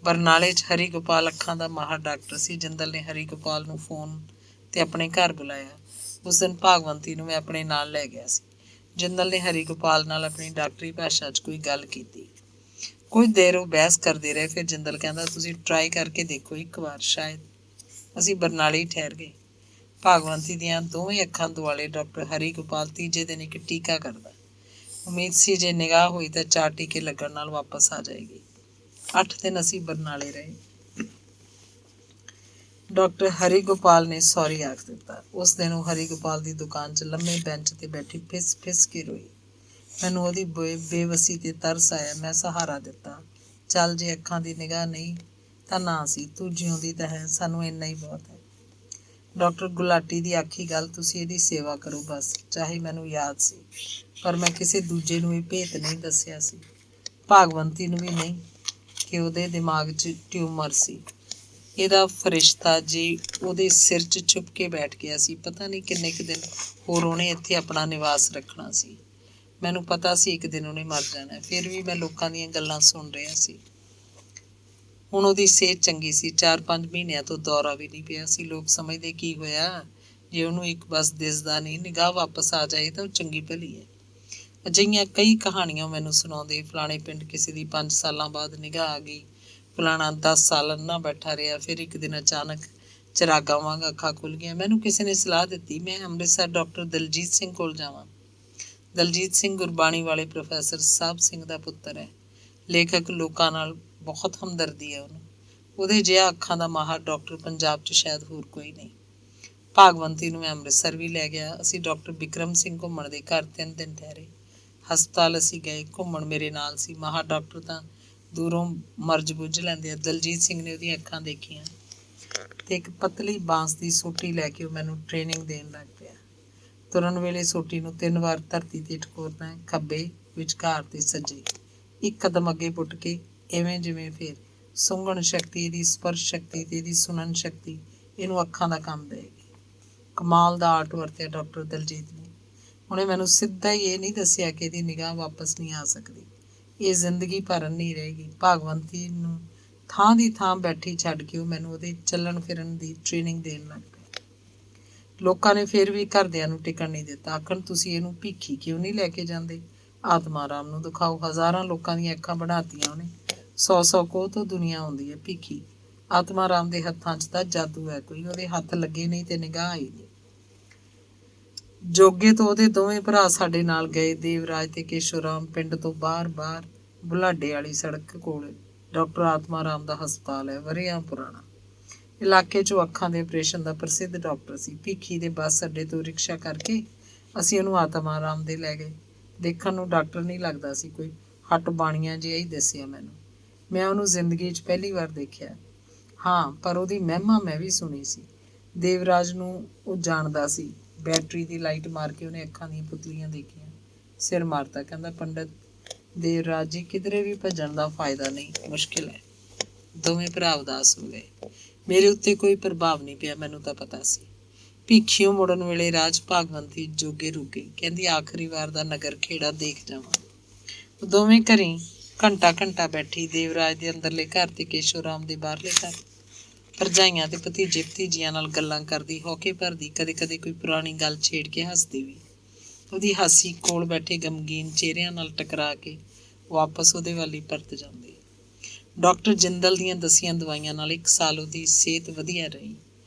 ਬਰਨਾਲੇ 'ਚ ਹਰੀ ਗੋਪਾਲ ਅੱਖਾਂ ਦਾ ਮਾਹਰ ਡਾਕਟਰ ਸੀ। ਜਿੰਦਲ ਨੇ ਹਰੀ ਗੋਪਾਲ ਨੂੰ ਫੋਨ ਤੇ ਆਪਣੇ ਘਰ ਬੁਲਾਇਆ। ਉਸ ਦਿਨ ਭਾਗਵੰਤੀ ਨੂੰ ਮੈਂ ਆਪਣੇ ਨਾਲ ਲੈ ਗਿਆ ਸੀ। ਜਿੰਦਲ ਨੇ ਹਰੀ ਗੋਪਾਲ ਨਾਲ ਆਪਣੀ ਡਾਕਟਰੀ ਭਾਸ਼ਾ 'ਚ ਕੋਈ ਗੱਲ ਕੀਤੀ। ਕੁਝ ਦੇਰ ਉਹ ਬਹਿਸ ਕਰਦੇ ਰਹੇ। ਫਿਰ ਜਿੰਦਲ ਕਹਿੰਦਾ, ਤੁਸੀਂ ਟਰਾਈ ਕਰਕੇ ਦੇਖੋ ਇੱਕ ਵਾਰ, ਸ਼ਾਇਦ। ਅਸੀਂ ਬਰਨਾਲੇ ਹੀ ਠਹਿਰ ਗਏ। ਭਾਗਵੰਤੀ ਦੀਆਂ ਦੋਵੇਂ ਅੱਖਾਂ ਦੁਆਲੇ ਡਾਕਟਰ ਹਰੀ ਗੋਪਾਲ ਤੀਜੇ ਦਿਨ ਇੱਕ ਟੀਕਾ ਕਰਦਾ। ਉਮੀਦ ਸੀ ਜੇ ਨਿਗਾਹ ਹੋਈ ਤਾਂ 4 ਟੀਕੇ ਲੱਗਣ ਨਾਲ ਵਾਪਸ ਆ ਜਾਏਗੀ। 8 ਦਿਨ ਅਸੀਂ ਬਰਨਾਲੇ ਰਹੇ। ਡਾਕਟਰ ਹਰੀ ਗੋਪਾਲ ਨੇ ਸੌਰੀ ਆਖ ਦਿੱਤਾ। ਉਸ ਦਿਨ ਉਹ ਹਰੀ ਗੋਪਾਲ ਦੀ ਦੁਕਾਨ 'ਚ ਲੰਮੇ ਬੈਂਚ 'ਤੇ ਬੈਠੀ ਫਿਸ ਫਿਸ ਕੇ ਰੋਈ। ਮੈਨੂੰ ਉਹਦੀ ਬੇਵਸੀ 'ਤੇ ਤਰਸ ਆਇਆ। ਮੈਂ ਸਹਾਰਾ ਦਿੱਤਾ। ਚੱਲ, ਜੇ ਅੱਖਾਂ ਦੀ ਨਿਗਾਹ ਨਹੀਂ ਤਾਂ ਨਾ ਸੀ, ਤੂੰ ਜਿਉਂਦੀ ਤਾਂ ਹੈ, ਸਾਨੂੰ ਇੰਨਾ ਹੀ ਬਹੁਤ ਹੈ। ਡਾਕਟਰ ਗੁਲਾਟੀ ਦੀ ਆਖੀ ਗੱਲ, ਤੁਸੀਂ ਇਹਦੀ ਸੇਵਾ ਕਰੋ ਬਸ। ਚਾਹੇ ਮੈਨੂੰ ਯਾਦ ਸੀ, ਪਰ ਮੈਂ ਕਿਸੇ ਦੂਜੇ ਨੂੰ ਇਹ ਭੇਤ ਨਹੀਂ ਦੱਸਿਆ ਸੀ। ਭਾਗਵੰਤੀ ਨੂੰ ਵੀ ਨਹੀਂ ਕਿ ਉਹਦੇ ਦਿਮਾਗ 'ਚ ਟਿਊਮਰ ਸੀ। ਇਹਦਾ ਫਰਿਸ਼ਤਾ ਜੀ ਉਹਦੇ ਸਿਰ 'ਚ ਛੁਪ ਕੇ ਬੈਠ ਗਿਆ ਸੀ। ਪਤਾ ਨਹੀਂ ਕਿੰਨੇ ਕੁ ਦਿਨ ਹੋਰ ਉਹਨੇ ਇੱਥੇ ਆਪਣਾ ਨਿਵਾਸ ਰੱਖਣਾ ਸੀ। ਮੈਨੂੰ ਪਤਾ ਸੀ ਇੱਕ ਦਿਨ ਉਹਨੇ ਮਰ ਜਾਣਾ। ਫਿਰ ਵੀ ਮੈਂ ਲੋਕਾਂ ਦੀਆਂ ਗੱਲਾਂ ਸੁਣ ਰਿਹਾ ਸੀ। ਹੁਣ ਉਹਦੀ ਸਿਹਤ ਚੰਗੀ ਸੀ। 4-5 ਮਹੀਨਿਆਂ ਤੋਂ ਦੌਰਾ ਵੀ ਨਹੀਂ ਪਿਆ ਸੀ। ਲੋਕ ਸਮਝਦੇ ਕੀ ਹੋਇਆ, ਜੇ ਉਹਨੂੰ ਇੱਕ ਬਸ ਦਿਸਦਾ ਨਹੀਂ, ਨਿਗਾਹ ਵਾਪਸ ਆ ਜਾਏ ਤਾਂ ਉਹ ਚੰਗੀ ਭਲੀ ਹੈ। ਅਜਿਹੀਆਂ ਕਈ ਕਹਾਣੀਆਂ ਮੈਨੂੰ ਸੁਣਾਉਂਦੇ। ਫਲਾਣੇ ਪਿੰਡ ਕਿਸੇ ਦੀ 5 ਸਾਲਾਂ ਬਾਅਦ ਨਿਗਾਹ ਆ ਗਈ, ਫਲਾਣਾ 10 ਸਾਲ ਅੰਨਾ ਬੈਠਾ ਰਿਹਾ, ਫਿਰ ਇੱਕ ਦਿਨ ਅਚਾਨਕ ਚਿਰਾਗਾਂ ਵਾਂਗ ਅੱਖਾਂ ਖੁੱਲ੍ਹ ਗਈਆਂ। ਮੈਨੂੰ ਕਿਸੇ ਨੇ ਸਲਾਹ ਦਿੱਤੀ ਮੈਂ ਅੰਮ੍ਰਿਤਸਰ ਡਾਕਟਰ ਦਲਜੀਤ ਸਿੰਘ ਕੋਲ ਜਾਵਾਂ। ਦਲਜੀਤ ਸਿੰਘ ਗੁਰਬਾਣੀ ਵਾਲੇ ਪ੍ਰੋਫੈਸਰ ਸਾਹਿਬ ਸਿੰਘ ਦਾ ਪੁੱਤਰ ਹੈ। ਲੇਖਕ, ਲੋਕਾਂ ਨਾਲ ਬਹੁਤ ਹਮਦਰਦੀ ਹੈ ਉਹਨੂੰ। ਉਹਦੇ ਜਿਹਾ ਅੱਖਾਂ ਦਾ ਮਾਹਰ ਡਾਕਟਰ ਪੰਜਾਬ 'ਚ ਸ਼ਾਇਦ ਹੋਰ ਕੋਈ ਨਹੀਂ। ਭਾਗਵੰਤੀ ਨੂੰ ਮੈਂ ਅੰਮ੍ਰਿਤਸਰ ਵੀ ਲੈ ਗਿਆ। ਅਸੀਂ ਡਾਕਟਰ ਬਿਕਰਮ ਸਿੰਘ ਘੁੰਮਣ ਦੇ ਘਰ 3 ਦਿਨ ਠਹਿਰੇ। ਹਸਪਤਾਲ ਅਸੀਂ ਗਏ। ਘੁੰਮਣ ਮੇਰੇ ਨਾਲ ਸੀ। ਮਾਹਰ ਡਾਕਟਰ ਤਾਂ ਦੂਰੋਂ ਮਰਜ਼ ਬੁੱਝ ਲੈਂਦੇ ਆ। ਦਲਜੀਤ ਸਿੰਘ ਨੇ ਉਹਦੀਆਂ ਅੱਖਾਂ ਦੇਖੀਆਂ ਤੇ ਇੱਕ ਪਤਲੀ ਬਾਂਸ ਦੀ ਸੋਟੀ ਲੈ ਕੇ ਉਹ ਮੈਨੂੰ ਟ੍ਰੇਨਿੰਗ ਦੇਣ ਲੱਗ ਪਿਆ। ਤੁਰਨ ਵੇਲੇ ਸੋਟੀ ਨੂੰ 3 ਵਾਰ ਧਰਤੀ 'ਤੇ ਟਕੋਰਨਾ ਹੈ, ਖੱਬੇ, ਵਿਚਕਾਰ ਤੇ ਸੱਜੇ। 1 ਕਦਮ ਅੱਗੇ ਪੁੱਟ ਕੇ ਇਵੇਂ ਜਿਵੇਂ। ਫਿਰ ਸੁੰਘਣ ਸ਼ਕਤੀ ਇਹਦੀ, ਸਪਰਸ਼ ਸ਼ਕਤੀ ਤੇ ਇਹਦੀ ਸੁਣਨ ਸ਼ਕਤੀ ਇਹਨੂੰ ਅੱਖਾਂ ਦਾ ਕੰਮ ਦੇਗੀ। ਕਮਾਲ ਦਾ ਆਰਟ ਵਰਤਿਆ ਡਾਕਟਰ ਦਲਜੀਤ ਨੇ। ਉਹਨੇ ਮੈਨੂੰ ਸਿੱਧਾ ਹੀ ਇਹ ਨਹੀਂ ਦੱਸਿਆ ਕਿ ਇਹਦੀ ਨਿਗਾਹ ਵਾਪਸ ਨਹੀਂ ਆ ਸਕਦੀ, ਇਹ ਜ਼ਿੰਦਗੀ ਭਰ ਨਹੀਂ ਰਹੇਗੀ। ਭਾਗਵੰਤੀ ਨੂੰ ਥਾਂ ਦੀ ਥਾਂ ਬੈਠੀ ਛੱਡ ਕੇ ਉਹ ਮੈਨੂੰ ਉਹਦੇ ਚੱਲਣ ਫਿਰਨ ਦੀ ਟ੍ਰੇਨਿੰਗ ਦੇਣ ਲੱਗ ਪਿਆ। ਲੋਕਾਂ ਨੇ ਫਿਰ ਵੀ ਘਰਦਿਆਂ ਨੂੰ ਟਿਕਣ ਨਹੀਂ ਦਿੱਤਾ। ਆਖਣ, ਤੁਸੀਂ ਇਹਨੂੰ ਭੀਖੀ ਕਿਉਂ ਨਹੀਂ ਲੈ ਕੇ ਜਾਂਦੇ? ਆਤਮਾ ਰਾਮ ਨੂੰ ਦਿਖਾਓ। ਹਜ਼ਾਰਾਂ ਲੋਕਾਂ ਦੀਆਂ ਅੱਖਾਂ ਬਣਾਤੀਆਂ ਉਹਨੇ। 100 ਕੋਹ ਤੋਂ ਦੁਨੀਆ ਆਉਂਦੀ ਹੈ ਭੀਖੀ। ਆਤਮਾ ਰਾਮ ਦੇ ਹੱਥਾਂ 'ਚ ਤਾਂ ਜਾਦੂ ਹੈ ਕੋਈ। ਉਹਦੇ ਹੱਥ ਲੱਗੇ ਨਹੀਂ ਤੇ ਨਿਗਾਹ ਆਈ ਨਹੀਂ। ਜੋਗੇ ਤੋਂ ਉਹਦੇ ਦੋਵੇਂ ਭਰਾ ਸਾਡੇ ਨਾਲ ਗਏ। ਦੇਵਰਾਜ ਤੇ ਕੇਸ਼ਵਰਾਮ ਪਿੰਡ ਤੋਂ ਬਾਹਰ ਬੁਲਾਡੇ ਵਾਲੀ ਸੜਕ ਕੋਲ ਡਾਕਟਰ ਆਤਮਾ ਰਾਮ ਦਾ ਹਸਪਤਾਲ ਹੈ, ਵਰ੍ਹਿਆਂ ਪੁਰਾਣਾ। ਇਲਾਕੇ 'ਚੋਂ ਅੱਖਾਂ ਦੇ ਆਪਰੇਸ਼ਨ ਦਾ ਪ੍ਰਸਿੱਧ ਡਾਕਟਰ ਸੀ। ਭੀਖੀ ਦੇ ਬੱਸ ਅੱਡੇ ਤੋਂ ਰਿਕਸ਼ਾ ਕਰਕੇ ਅਸੀਂ ਉਹਨੂੰ ਆਤਮਾ ਰਾਮ ਦੇ ਲੈ ਗਏ। ਦੇਖਣ ਨੂੰ ਡਾਕਟਰ ਨਹੀਂ ਲੱਗਦਾ ਸੀ, ਕੋਈ ਹੱਟ ਬਾਣੀਆਂ ਜਿਹਾ ਹੀ ਦੱਸਿਆ ਮੈਨੂੰ। ਮੈਂ ਉਹਨੂੰ ਜ਼ਿੰਦਗੀ 'ਚ ਪਹਿਲੀ ਵਾਰ ਦੇਖਿਆ। ਹਾਂ, ਪਰ ਉਹਦੀ ਮਹਿਮਾ ਮੈਂ ਵੀ ਸੁਣੀ ਸੀ। ਦੇਵਰਾਜ ਨੂੰ ਉਹ ਜਾਣਦਾ ਸੀ। ਬੈਟਰੀ ਦੀ ਲਾਈਟ ਮਾਰ ਕੇ ਉਹਨੇ ਅੱਖਾਂ ਦੀਆਂ ਪੁਤਲੀਆਂ ਦੇਖੀਆਂ। ਸਿਰ ਮਾਰਤਾ, ਕਹਿੰਦਾ ਪੰਡਤ ਦੇਵਰਾਜ ਜੀ, ਕਿਧਰੇ ਵੀ ਭੱਜਣ ਦਾ ਫਾਇਦਾ ਨਹੀਂ, ਮੁਸ਼ਕਿਲ ਹੈ। ਦੋਵੇਂ ਭਰਾ ਉਦਾਸ ਹੋ ਗਏ। ਮੇਰੇ ਉੱਤੇ ਕੋਈ ਪ੍ਰਭਾਵ ਨਹੀਂ ਪਿਆ, ਮੈਨੂੰ ਤਾਂ ਪਤਾ ਸੀ। ਭੀਖੀਓਂ ਮੁੜਨ ਵੇਲੇ ਰਾਜ ਭਾਗਵੰਤੀ ਜੋਗੇ ਰੁਕੇ। ਕਹਿੰਦੀ ਆਖਰੀ ਵਾਰ ਦਾ ਨਗਰ ਖੇੜਾ ਦੇਖ ਜਾਵਾਂ। ਉਹ ਦੋਵੇਂ ਘਰੀਂ ਘੰਟਾ ਬੈਠੀ। ਦੇਵਰਾਜ ਦੇ ਅੰਦਰਲੇ ਘਰ ਤੇ ਕੇਸ਼ਵਰਾਮ ਦੇ ਬਾਹਰਲੇ ਘਰ। ਭਰਜਾਈਆਂ ਤੇ ਭਤੀਜੇ ਭਤੀਜੀਆਂ ਨਾਲ ਗੱਲਾਂ ਕਰਦੀ, ਹੌਕੇ ਭਰਦੀ, ਕਦੇ ਕੋਈ ਪੁਰਾਣੀ ਗੱਲ ਛੇੜ ਕੇ ਹੱਸਦੀ ਵੀ। ਉਹਦੀ ਹਾਸੀ ਕੋਲ ਬੈਠੇ ਗਮਗੀਨ ਚਿਹਰਿਆਂ ਨਾਲ ਟਕਰਾ ਕੇ ਵਾਪਸ ਉਹਦੇ ਵੱਲ ਹੀ ਪਰਤ ਜਾਂਦੀ। ਡਾਕਟਰ ਜਿੰਦਲ ਦੀਆਂ ਦਸੀਆਂ ਦਵਾਈਆਂ ਨਾਲ 1 ਸਾਲ ਉਹਦੀ ਸਿਹਤ ਵਧੀਆ ਰਹੀ।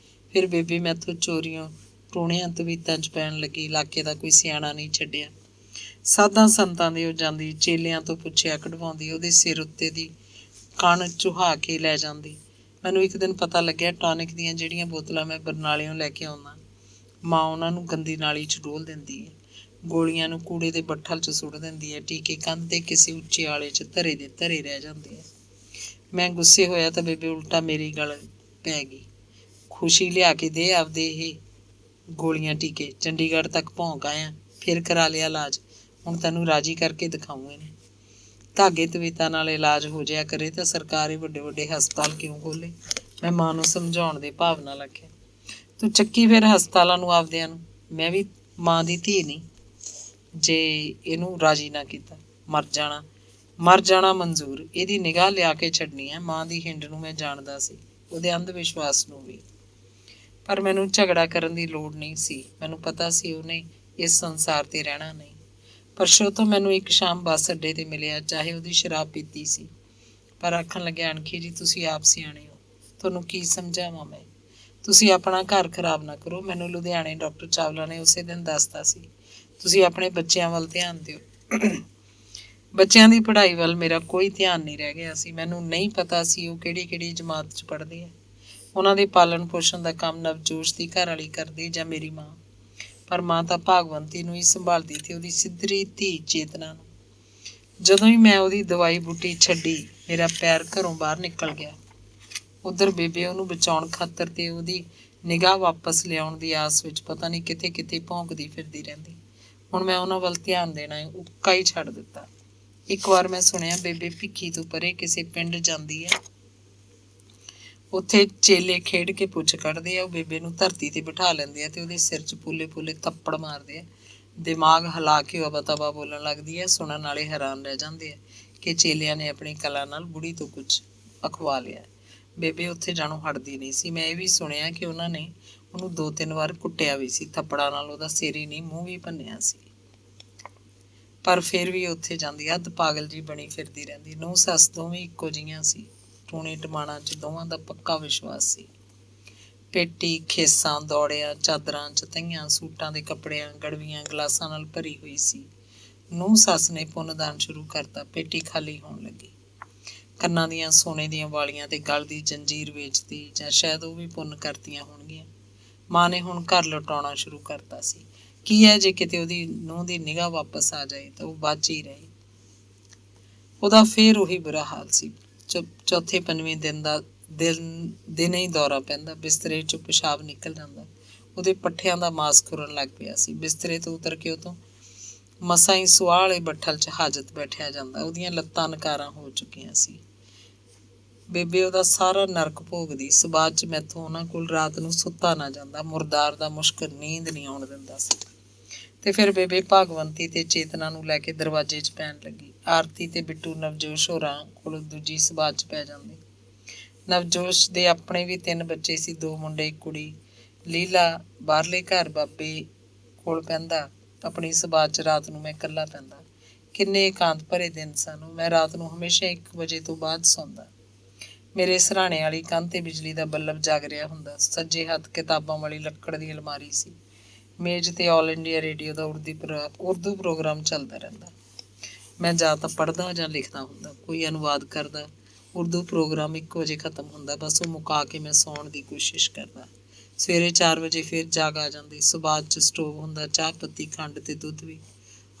ਫਿਰ ਬੇਬੇ ਮੈਥੋਂ ਚੋਰੀਆਂ ਟੂਣਿਆਂ ਤਵੀਤਾਂ 'ਚ ਪੈਣ ਲੱਗੀ। ਇਲਾਕੇ ਦਾ ਕੋਈ ਸਿਆਣਾ ਨਹੀਂ ਛੱਡਿਆ। ਸਾਧਾਂ ਸੰਤਾਂ ਦੇ ਉਹ ਜਾਂਦੀ, ਚੇਲਿਆਂ ਤੋਂ ਪੁੱਛਿਆ ਕਢਵਾਉਂਦੀ, ਉਹਦੇ ਸਿਰ ਉੱਤੇ ਦੀ ਕਣ ਚੁਹਾ ਕੇ ਲੈ ਜਾਂਦੀ। ਮੈਨੂੰ ਇੱਕ ਦਿਨ ਪਤਾ ਲੱਗਿਆ, ਟੌਨਿਕ ਦੀਆਂ ਜਿਹੜੀਆਂ ਬੋਤਲਾਂ ਮੈਂ ਬਰਨਾਲਿਓਂ ਲੈ ਕੇ ਆਉਂਦਾ, ਮਾਂ ਉਹਨਾਂ ਨੂੰ ਗੰਦੀ ਨਾਲੀ 'ਚ ਡੋਲ ਦਿੰਦੀ ਹੈ। ਗੋਲੀਆਂ ਨੂੰ ਕੂੜੇ ਦੇ ਬੱਠਲ 'ਚ ਸੁੱਟ ਦਿੰਦੀ ਹੈ। ਟੀਕੇ ਕੰਧ ਦੇ ਕਿਸੇ ਉੱਚੇ ਆਲੇ 'ਚ ਧਰੇ ਦੇ ਧਰੇ ਰਹਿ ਜਾਂਦੇ ਆ। ਮੈਂ ਗੁੱਸੇ ਹੋਇਆ ਤਾਂ ਬੇਬੇ ਉਲਟਾ ਮੇਰੀ ਗਲ ਪੈ ਗਈ। ਖੁਸ਼ੀ ਲਿਆ ਕੇ ਦੇ ਆਪਦੇ ਇਹ ਗੋਲੀਆਂ ਟੀਕੇ। ਚੰਡੀਗੜ੍ਹ ਤੱਕ ਭੌਂਕ ਆਇਆ, ਫਿਰ ਕਰਾ ਲਿਆ ਇਲਾਜ। ਹੁਣ ਤੈਨੂੰ ਰਾਜੀ ਕਰਕੇ ਦਿਖਾਊਂ ਇਹਨੇ। ਧਾਗੇ ਤਵੀਤਾਂ ਨਾਲ ਇਲਾਜ ਹੋ ਜਾਇਆ ਕਰੇ ਤਾਂ ਸਰਕਾਰ ਇਹ ਵੱਡੇ ਹਸਪਤਾਲ ਕਿਉਂ ਖੋਲ੍ਹੇ? ਮੈਂ ਮਾਂ ਨੂੰ ਸਮਝਾਉਣ ਦੇ ਭਾਵ ਨਾਲ ਆਖਿਆ। ਤੂੰ ਚੱਕੀ ਫਿਰ ਹਸਪਤਾਲਾਂ ਨੂੰ ਆਪਦਿਆਂ ਨੂੰ। ਮੈਂ ਵੀ ਮਾਂ ਦੀ ਧੀ ਨਹੀਂ ਜੇ ਇਹਨੂੰ ਰਾਜੀ ਨਾ ਕੀਤਾ। ਮਰ ਜਾਣਾ ਮਨਜ਼ੂਰ। ਇਹਦੀ ਨਿਗਾਹ ਲਿਆ ਕੇ ਛੱਡਣੀ ਹੈ। ਮਾਂ ਦੀ ਹਿੰਡ ਨੂੰ ਮੈਂ ਜਾਣਦਾ ਸੀ, ਉਹਦੇ ਅੰਧ ਵਿਸ਼ਵਾਸ ਨੂੰ ਵੀ। ਪਰ ਮੈਨੂੰ ਝਗੜਾ ਕਰਨ ਦੀ ਲੋੜ ਨਹੀਂ ਸੀ। ਮੈਨੂੰ ਪਤਾ ਸੀ ਉਹਨੇ ਇਸ ਸੰਸਾਰ 'ਤੇ ਰਹਿਣਾ ਨਹੀਂ। ਪਰਸ਼ੋਤਮ ਮੈਨੂੰ ਇੱਕ ਸ਼ਾਮ ਬੱਸ ਅੱਡੇ 'ਤੇ ਮਿਲਿਆ। ਚਾਹੇ ਉਹਦੀ ਸ਼ਰਾਬ ਪੀਤੀ ਸੀ, ਪਰ ਆਖਣ ਲੱਗਿਆ, ਅਣਖੀ ਜੀ ਤੁਸੀਂ ਆਪ ਸਿਆਣੇ ਹੋ, ਤੁਹਾਨੂੰ ਕੀ ਸਮਝਾਵਾਂ ਮੈਂ। ਤੁਸੀਂ ਆਪਣਾ ਘਰ ਖਰਾਬ ਨਾ ਕਰੋ। ਮੈਨੂੰ ਲੁਧਿਆਣੇ ਡਾਕਟਰ ਚਾਵਲਾ ਨੇ ਉਸੇ ਦਿਨ ਦੱਸਤਾ ਸੀ, ਤੁਸੀਂ ਆਪਣੇ ਬੱਚਿਆਂ ਵੱਲ ਧਿਆਨ ਦਿਓ। ਬੱਚਿਆਂ ਦੀ ਪੜ੍ਹਾਈ ਵੱਲ ਮੇਰਾ ਕੋਈ ਧਿਆਨ ਨਹੀਂ ਰਹਿ ਗਿਆ ਸੀ। ਮੈਨੂੰ ਨਹੀਂ ਪਤਾ ਸੀ ਉਹ ਕਿਹੜੀ ਜਮਾਤ 'ਚ ਪੜ੍ਹਦੇ ਆ। ਉਹਨਾਂ ਦੇ ਪਾਲਣ ਪੋਸ਼ਣ ਦਾ ਕੰਮ ਨਵਜੋਸ਼ ਦੀ ਘਰ ਵਾਲੀ ਕਰਦੀ ਜਾਂ ਮੇਰੀ ਮਾਂ। ਪਰ ਮਾਂ ਤਾਂ ਭਾਗਵੰਤੀ ਨੂੰ ਹੀ ਸੰਭਾਲਦੀ ਤੇ ਉਹਦੀ ਸਿੱਧਰੀ ਧੀ ਚੇਤਨਾ ਨੂੰ। ਜਦੋਂ ਹੀ ਮੈਂ ਉਹਦੀ ਦਵਾਈ ਬੂਟੀ ਛੱਡੀ, ਮੇਰਾ ਪੈਰ ਘਰੋਂ ਬਾਹਰ ਨਿਕਲ ਗਿਆ। ਉੱਧਰ ਬੇਬੇ ਉਹਨੂੰ ਬਚਾਉਣ ਖਾਤਰ ਤੇ ਉਹਦੀ ਨਿਗਾਹ ਵਾਪਸ ਲਿਆਉਣ ਦੀ ਆਸ ਵਿੱਚ ਪਤਾ ਨਹੀਂ ਕਿਤੇ ਭੌਂਕਦੀ ਫਿਰਦੀ ਰਹਿੰਦੀ। ਹੁਣ ਮੈਂ ਉਹਨਾਂ ਵੱਲ ਧਿਆਨ ਦੇਣਾ ਉੱਕਾ ਹੀ ਛੱਡ ਦਿੱਤਾ। ਇੱਕ ਵਾਰ ਮੈਂ ਸੁਣਿਆ ਬੇਬੇ ਭਿੱਖੀ ਤੋਂ ਪਰੇ ਕਿਸੇ ਪਿੰਡ ਜਾਂਦੀ ਹੈ। ਉੱਥੇ ਚੇਲੇ ਖੇਡ ਕੇ ਪੁੱਛ ਕੱਢਦੇ ਆ। ਉਹ ਬੇਬੇ ਨੂੰ ਧਰਤੀ 'ਤੇ ਬਿਠਾ ਲੈਂਦੇ ਆ ਤੇ ਉਹਦੇ ਸਿਰ 'ਚ ਪੂਲੇ ਥੱਪੜ ਮਾਰਦੇ ਆ। ਦਿਮਾਗ ਹਿਲਾ ਕੇ ਅਵਾ ਤਵਾ ਬੋਲਣ ਲੱਗਦੀ ਹੈ। ਸੁਣਨ ਵਾਲੇ ਹੈਰਾਨ ਰਹਿ ਜਾਂਦੇ ਆ ਕਿ ਚੇਲਿਆਂ ਨੇ ਆਪਣੀ ਕਲਾ ਨਾਲ ਬੁੜੀ ਤੋਂ ਕੁਝ ਅਖਵਾ ਲਿਆ। ਬੇਬੇ ਉੱਥੇ ਜਾਣੋਂ ਹਟਦੀ ਨਹੀਂ ਸੀ। ਮੈਂ ਇਹ ਵੀ ਸੁਣਿਆ ਕਿ ਉਹਨਾਂ ਨੇ ਉਹਨੂੰ 2-3 ਵਾਰ ਕੁੱਟਿਆ ਵੀ ਸੀ। ਥੱਪੜਾਂ ਨਾਲ ਉਹਦਾ ਸਿਰ ਹੀ ਨਹੀਂ, ਮੂੰਹ ਵੀ ਭੰਨਿਆ ਸੀ। ਪਰ ਫਿਰ ਵੀ ਉੱਥੇ ਜਾਂਦੀ, ਅੱਧ ਪਾਗਲ ਜੀ ਬਣੀ ਫਿਰਦੀ ਰਹਿੰਦੀ। ਨੂੰਹ ਸੱਸ ਦੋਵੇਂ ਇੱਕੋ ਜਿਹੀਆਂ ਸੀ। ਟੂਣੇ ਟਮਾਣਾ 'ਚ ਦੋਵਾਂ ਦਾ ਪੱਕਾ ਵਿਸ਼ਵਾਸ ਸੀ। ਪੇਟੀ ਖੇਸਾਂ, ਦੌੜਿਆਂ, ਚਾਦਰਾਂ, ਚਤਈਆਂ, ਸੂਟਾਂ ਦੇ ਕੱਪੜਿਆਂ, ਗੜਵੀਆਂ, ਗਲਾਸਾਂ ਨਾਲ ਭਰੀ ਹੋਈ ਸੀ। ਨੂੰਹ ਸੱਸ ਨੇ ਪੁੰਨਦਾਨ ਸ਼ੁਰੂ ਕਰਤਾ। ਪੇਟੀ ਖਾਲੀ ਹੋਣ ਲੱਗੀ। ਕੰਨਾਂ ਦੀਆਂ ਸੋਨੇ ਦੀਆਂ ਵਾਲੀਆਂ ਤੇ ਗਲ ਦੀ ਜੰਜੀਰ ਵੇਚਦੀ, ਜਾਂ ਸ਼ਾਇਦ ਉਹ ਵੀ ਪੁੰਨ ਕਰਤੀਆਂ ਹੋਣਗੀਆਂ। ਮਾਂ ਨੇ ਹੁਣ ਘਰ ਲੁਟਾਉਣਾ ਸ਼ੁਰੂ ਕਰਤਾ ਸੀ। ਕੀ ਹੈ, ਜੇ ਕਿਤੇ ਉਹਦੀ ਨੂੰਹ ਦੀ ਨਿਗਾਹ ਵਾਪਸ ਆ ਜਾਏ ਤਾਂ ਉਹ ਬਚ ਹੀ ਰਹੇ। ਉਹਦਾ ਫੇਰ ਉਹੀ ਬੁਰਾ ਹਾਲ ਸੀ। ਚੌਥੇ ਪੰਜਵੇਂ ਦਿਨ ਹੀ ਦੌਰਾ ਪੈਂਦਾ। ਬਿਸਤਰੇ 'ਚੋਂ ਪਿਸ਼ਾਬ ਨਿਕਲ ਜਾਂਦਾ। ਉਹਦੇ ਪੱਠਿਆਂ ਦਾ ਮਾਸ ਖੁਰਨ ਲੱਗ ਪਿਆ ਸੀ। ਬਿਸਤਰੇ ਤੋਂ ਉਤਰ ਕੇ ਉਹ ਤੋਂ ਮਸਾਂ ਹੀ ਸੁਆਹ ਵਾਲੇ ਬੱਠਲ 'ਚ ਹਾਜ਼ਤ ਬੈਠਿਆ ਜਾਂਦਾ। ਉਹਦੀਆਂ ਲੱਤਾਂ ਨਕਾਰਾਂ ਹੋ ਚੁੱਕੀਆਂ ਸੀ। ਬੇਬੇ ਉਹਦਾ ਸਾਰਾ ਨਰਕ ਭੋਗਦੀ। ਸਬਾਤ 'ਚ ਮੈਥੋਂ ਉਹਨਾਂ ਕੋਲ ਰਾਤ ਨੂੰ ਸੁੱਤਾ ਨਾ ਜਾਂਦਾ। ਮੁਰਦਾਰ ਦਾ ਮੁਸ਼ਕ ਨੀਂਦ ਨਹੀਂ ਆਉਣ ਦਿੰਦਾ ਸੀ। ਤੇ ਫਿਰ ਬੇਬੇ ਭਾਗਵੰਤੀ ਤੇ ਚੇਤਨਾ ਨੂੰ ਲੈ ਕੇ ਦਰਵਾਜ਼ੇ 'ਚ ਪੈਣ ਲੱਗੀ। ਆਰਤੀ ਤੇ ਬਿੱਟੂ ਨਵਜੋਸ਼ ਹੋਰਾਂ ਕੋਲ ਦੂਜੀ ਸਬਾਤ 'ਚ ਪੈ ਜਾਂਦੇ। ਨਵਜੋਸ਼ ਦੇ ਆਪਣੇ ਵੀ 3 ਬੱਚੇ ਸੀ, 2 ਮੁੰਡੇ 1 ਕੁੜੀ। ਲੀਲਾ ਬਾਹਰਲੇ ਘਰ ਬਾਬੇ ਕੋਲ ਪੈਂਦਾ। ਆਪਣੀ ਸਬਾਤ 'ਚ ਰਾਤ ਨੂੰ ਮੈਂ ਇਕੱਲਾ ਪੈਂਦਾ। ਕਿੰਨੇ ਇਕਾਂਤ ਭਰੇ ਦਿਨ ਸਨ। ਮੈਂ ਰਾਤ ਨੂੰ ਹਮੇਸ਼ਾ 1 ਵਜੇ ਤੋਂ ਬਾਅਦ ਸੌਂਦਾ। ਮੇਰੇ ਸਿਰਹਾਣੇ ਵਾਲੀ ਕੰਧ ਤੇ ਬਿਜਲੀ ਦਾ ਬੱਲਬ ਜਗ ਰਿਹਾ ਹੁੰਦਾ। ਸੱਜੇ ਹੱਥ ਕਿਤਾਬਾਂ ਵਾਲੀ ਲੱਕੜ ਦੀ ਅਲਮਾਰੀ ਸੀ। ਮੇਜ਼ ਤੇ ਆਲ ਇੰਡੀਆ ਰੇਡੀਓ ਦਾ ਉਰਦੂ ਪ੍ਰੋਗਰਾਮ ਚੱਲਦਾ ਰਹਿੰਦਾ। ਮੈਂ ਜਾਂ ਤਾਂ ਪੜ੍ਹਦਾ ਜਾਂ ਲਿਖਦਾ ਹੁੰਦਾ, ਕੋਈ ਅਨੁਵਾਦ ਕਰਦਾ। ਉਰਦੂ ਪ੍ਰੋਗਰਾਮ 1 ਵਜੇ ਖਤਮ ਹੁੰਦਾ। ਬਸ ਉਹ ਮੁਕਾ ਕੇ ਮੈਂ ਸੌਣ ਦੀ ਕੋਸ਼ਿਸ਼ ਕਰਦਾ। ਸਵੇਰੇ 4 ਵਜੇ ਫਿਰ ਜਾਗ ਆ ਜਾਂਦੀ। ਸੁਬਾਹ 'ਚ ਸਟੋਵ ਹੁੰਦਾ, ਚਾਹ ਪੱਤੀ, ਖੰਡ ਤੇ ਦੁੱਧ ਵੀ।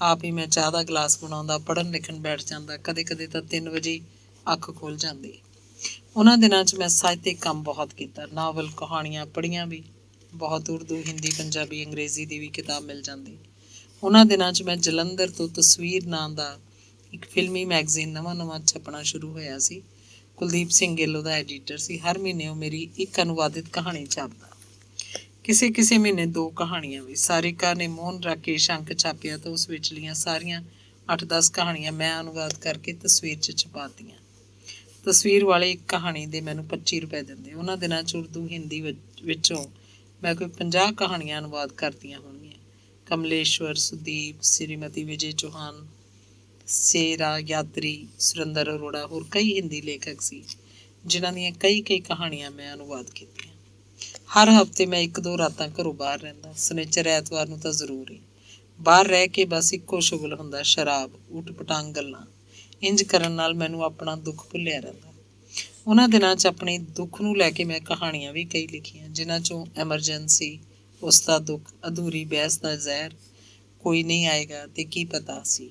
ਆਪ ਹੀ ਮੈਂ ਚਾਹ ਦਾ ਗਲਾਸ ਬਣਾਉਂਦਾ, ਪੜ੍ਹਨ ਲਿਖਣ ਬੈਠ ਜਾਂਦਾ। ਕਦੇ ਕਦੇ ਤਾਂ 3 ਵਜੇ ਅੱਖ ਖੁੱਲ੍ਹ ਜਾਂਦੀ। ਉਹਨਾਂ ਦਿਨਾਂ 'ਚ ਮੈਂ ਸਾਹਿਤਕ ਕੰਮ ਬਹੁਤ ਕੀਤਾ। ਨਾਵਲ, ਕਹਾਣੀਆਂ ਪੜ੍ਹੀਆਂ ਵੀ ਬਹੁਤ। ਉਰਦੂ, ਹਿੰਦੀ, ਪੰਜਾਬੀ, ਅੰਗਰੇਜ਼ੀ ਦੀ ਵੀ ਕਿਤਾਬ ਮਿਲ ਜਾਂਦੀ। ਉਹਨਾਂ ਦਿਨਾਂ 'ਚ ਮੈਂ ਜਲੰਧਰ ਤੋਂ ਤਸਵੀਰ ਨਾਂ ਦਾ ਇੱਕ ਫਿਲਮੀ ਮੈਗਜ਼ੀਨ ਨਵਾਂ ਛਪਣਾ ਸ਼ੁਰੂ ਹੋਇਆ ਸੀ। ਕੁਲਦੀਪ ਸਿੰਘ ਗਿੱਲ ਉਹਦਾ ਐਡੀਟਰ ਸੀ। ਹਰ ਮਹੀਨੇ ਉਹ ਮੇਰੀ ਇੱਕ ਅਨੁਵਾਦਿਤ ਕਹਾਣੀ ਛਾਪਦਾ। ਕਿਸੇ ਮਹੀਨੇ 2 ਕਹਾਣੀਆਂ ਵੀ। ਸਾਰਿਕਾ ਨੇ ਮੋਹਨ ਰਾਕੇਸ਼ ਅੰਕ ਛਾਪਿਆ ਤਾਂ ਉਸ ਵਿਚਲੀਆਂ ਸਾਰੀਆਂ 8-10 ਕਹਾਣੀਆਂ ਮੈਂ ਅਨੁਵਾਦ ਕਰਕੇ ਤਸਵੀਰ 'ਚ ਛਪਾਤੀਆਂ। ਤਸਵੀਰ ਵਾਲੇ ਇੱਕ ਕਹਾਣੀ ਦੇ ਮੈਨੂੰ 25 ਰੁਪਏ ਦਿੰਦੇ। ਉਹਨਾਂ ਦਿਨਾਂ 'ਚ ਉਰਦੂ, ਹਿੰਦੀ ਵਿੱਚੋਂ ਮੈਂ ਕੋਈ 50 ਕਹਾਣੀਆਂ ਅਨੁਵਾਦ ਕਰਤੀਆਂ ਹੋਣਗੀਆਂ। ਕਮਲੇਸ਼ਵਰ, ਸੁਦੀਪ, ਸ਼੍ਰੀਮਤੀ ਵਿਜੇ ਚੌਹਾਨ, ਸੇਰਾ, ਯਾਤਰੀ, ਸੁਰਿੰਦਰ ਅਰੋੜਾ, ਹੋਰ ਕਈ ਹਿੰਦੀ ਲੇਖਕ ਸੀ ਜਿਨ੍ਹਾਂ ਦੀਆਂ ਕਈ ਕਹਾਣੀਆਂ ਮੈਂ ਅਨੁਵਾਦ ਕੀਤੀਆਂ। ਹਰ ਹਫ਼ਤੇ ਮੈਂ 1-2 ਰਾਤਾਂ ਘਰੋਂ ਬਾਹਰ ਰਹਿੰਦਾ। ਸ਼ਨੀਚਰ ਐਤਵਾਰ ਨੂੰ ਤਾਂ ਜ਼ਰੂਰ ਹੀ। ਬਾਹਰ ਰਹਿ ਕੇ ਬਸ ਇੱਕੋ ਸ਼ੁਗਲ ਹੁੰਦਾ, ਸ਼ਰਾਬ, ਊਟ ਪਟਾਂਗ ਗੱਲਾਂ। ਇੰਝ ਕਰਨ ਨਾਲ ਮੈਨੂੰ ਆਪਣਾ ਦੁੱਖ ਭੁੱਲਿਆ ਰਹਿੰਦਾ। ਉਹਨਾਂ ਦਿਨਾਂ 'ਚ ਆਪਣੇ ਦੁੱਖ ਨੂੰ ਲੈ ਕੇ ਮੈਂ ਕਹਾਣੀਆਂ ਵੀ ਕਈ ਲਿਖੀਆਂ, ਜਿਨ੍ਹਾਂ 'ਚੋਂ ਐਮਰਜੈਂਸੀ, ਉਸ ਦਾ ਦੁੱਖ, ਅਧੂਰੀ ਬਹਿਸ ਦਾ ਜ਼ਹਿਰ, ਕੋਈ ਨਹੀਂ ਆਏਗਾ ਤੇ ਕੀ ਪਤਾ ਸੀ,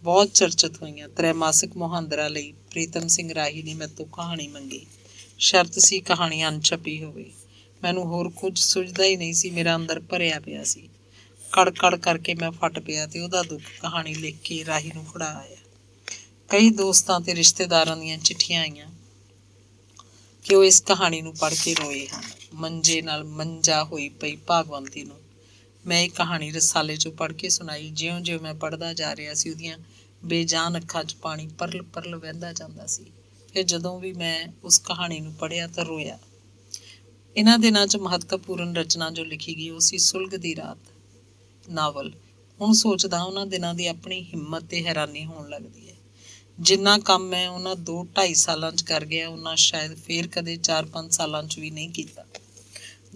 ਬਹੁਤ ਚਰਚਿਤ ਹੋਈਆਂ। ਤ੍ਰੈਮਾਸਿਕ ਮੁਹਾਂਦਰਾ ਲਈ ਪ੍ਰੀਤਮ ਸਿੰਘ ਰਾਹੀ ਨੇ ਮੇਰੇ ਤੋਂ ਕਹਾਣੀ ਮੰਗੀ। ਸ਼ਰਤ ਸੀ ਕਹਾਣੀ ਅਣਛਪੀ ਹੋਵੇ। ਮੈਨੂੰ ਹੋਰ ਕੁਝ ਸੁਝਦਾ ਹੀ ਨਹੀਂ ਸੀ। ਮੇਰਾ ਅੰਦਰ ਭਰਿਆ ਪਿਆ ਸੀ। ਕੜ ਕਰਕੇ ਮੈਂ ਫਟ ਪਿਆ ਤੇ ਉਹਦਾ ਦੁੱਖ ਕਹਾਣੀ ਲਿਖ ਕੇ ਰਾਹੀ ਨੂੰ ਫੜਾ ਆਇਆ। ਕਈ ਦੋਸਤਾਂ ਤੇ ਰਿਸ਼ਤੇਦਾਰਾਂ ਦੀਆਂ ਚਿੱਠੀਆਂ ਆਈਆਂ ਕਿ ਉਹ ਇਸ ਕਹਾਣੀ ਨੂੰ ਪੜ੍ਹ ਕੇ ਰੋਏ ਹਨ। ਮੰਜੇ ਨਾਲ ਮੰਜਾ ਹੋਈ ਪਈ ਭਾਗਵੰਤੀ ਨੂੰ ਮੈਂ ਇਹ ਕਹਾਣੀ ਰਸਾਲੇ 'ਚੋਂ ਪੜ੍ਹ ਕੇ ਸੁਣਾਈ। ਜਿਉਂ ਮੈਂ ਪੜ੍ਹਦਾ ਜਾ ਰਿਹਾ ਸੀ, ਉਹਦੀਆਂ ਬੇਜਾਨ ਅੱਖਾਂ 'ਚ ਪਾਣੀ ਪਰਲ ਵਹਿੰਦਾ ਜਾਂਦਾ ਸੀ। ਫਿਰ ਜਦੋਂ ਵੀ ਮੈਂ ਉਸ ਕਹਾਣੀ ਨੂੰ ਪੜ੍ਹਿਆ ਤਾਂ ਰੋਇਆ। ਇਹਨਾਂ ਦਿਨਾਂ 'ਚ ਮਹੱਤਵਪੂਰਨ ਰਚਨਾ ਜੋ ਲਿਖੀ ਗਈ ਉਹ ਸੀ ਸੁਲਗ ਦੀ ਰਾਤ ਨਾਵਲ। ਹੁਣ ਸੋਚਦਾ ਉਹਨਾਂ ਦਿਨਾਂ ਦੀ ਆਪਣੀ ਹਿੰਮਤ ਤੇ ਹੈਰਾਨੀ ਹੋਣ ਲੱਗਦੀ ਹੈ। ਜਿੰਨਾ ਕੰਮ ਮੈਂ ਉਹਨਾਂ 2-2.5 ਸਾਲਾਂ 'ਚ ਕਰ ਗਿਆ, ਉਹਨਾਂ ਸ਼ਾਇਦ ਫੇਰ ਕਦੇ 4-5 ਸਾਲਾਂ 'ਚ ਵੀ ਨਹੀਂ ਕੀਤਾ।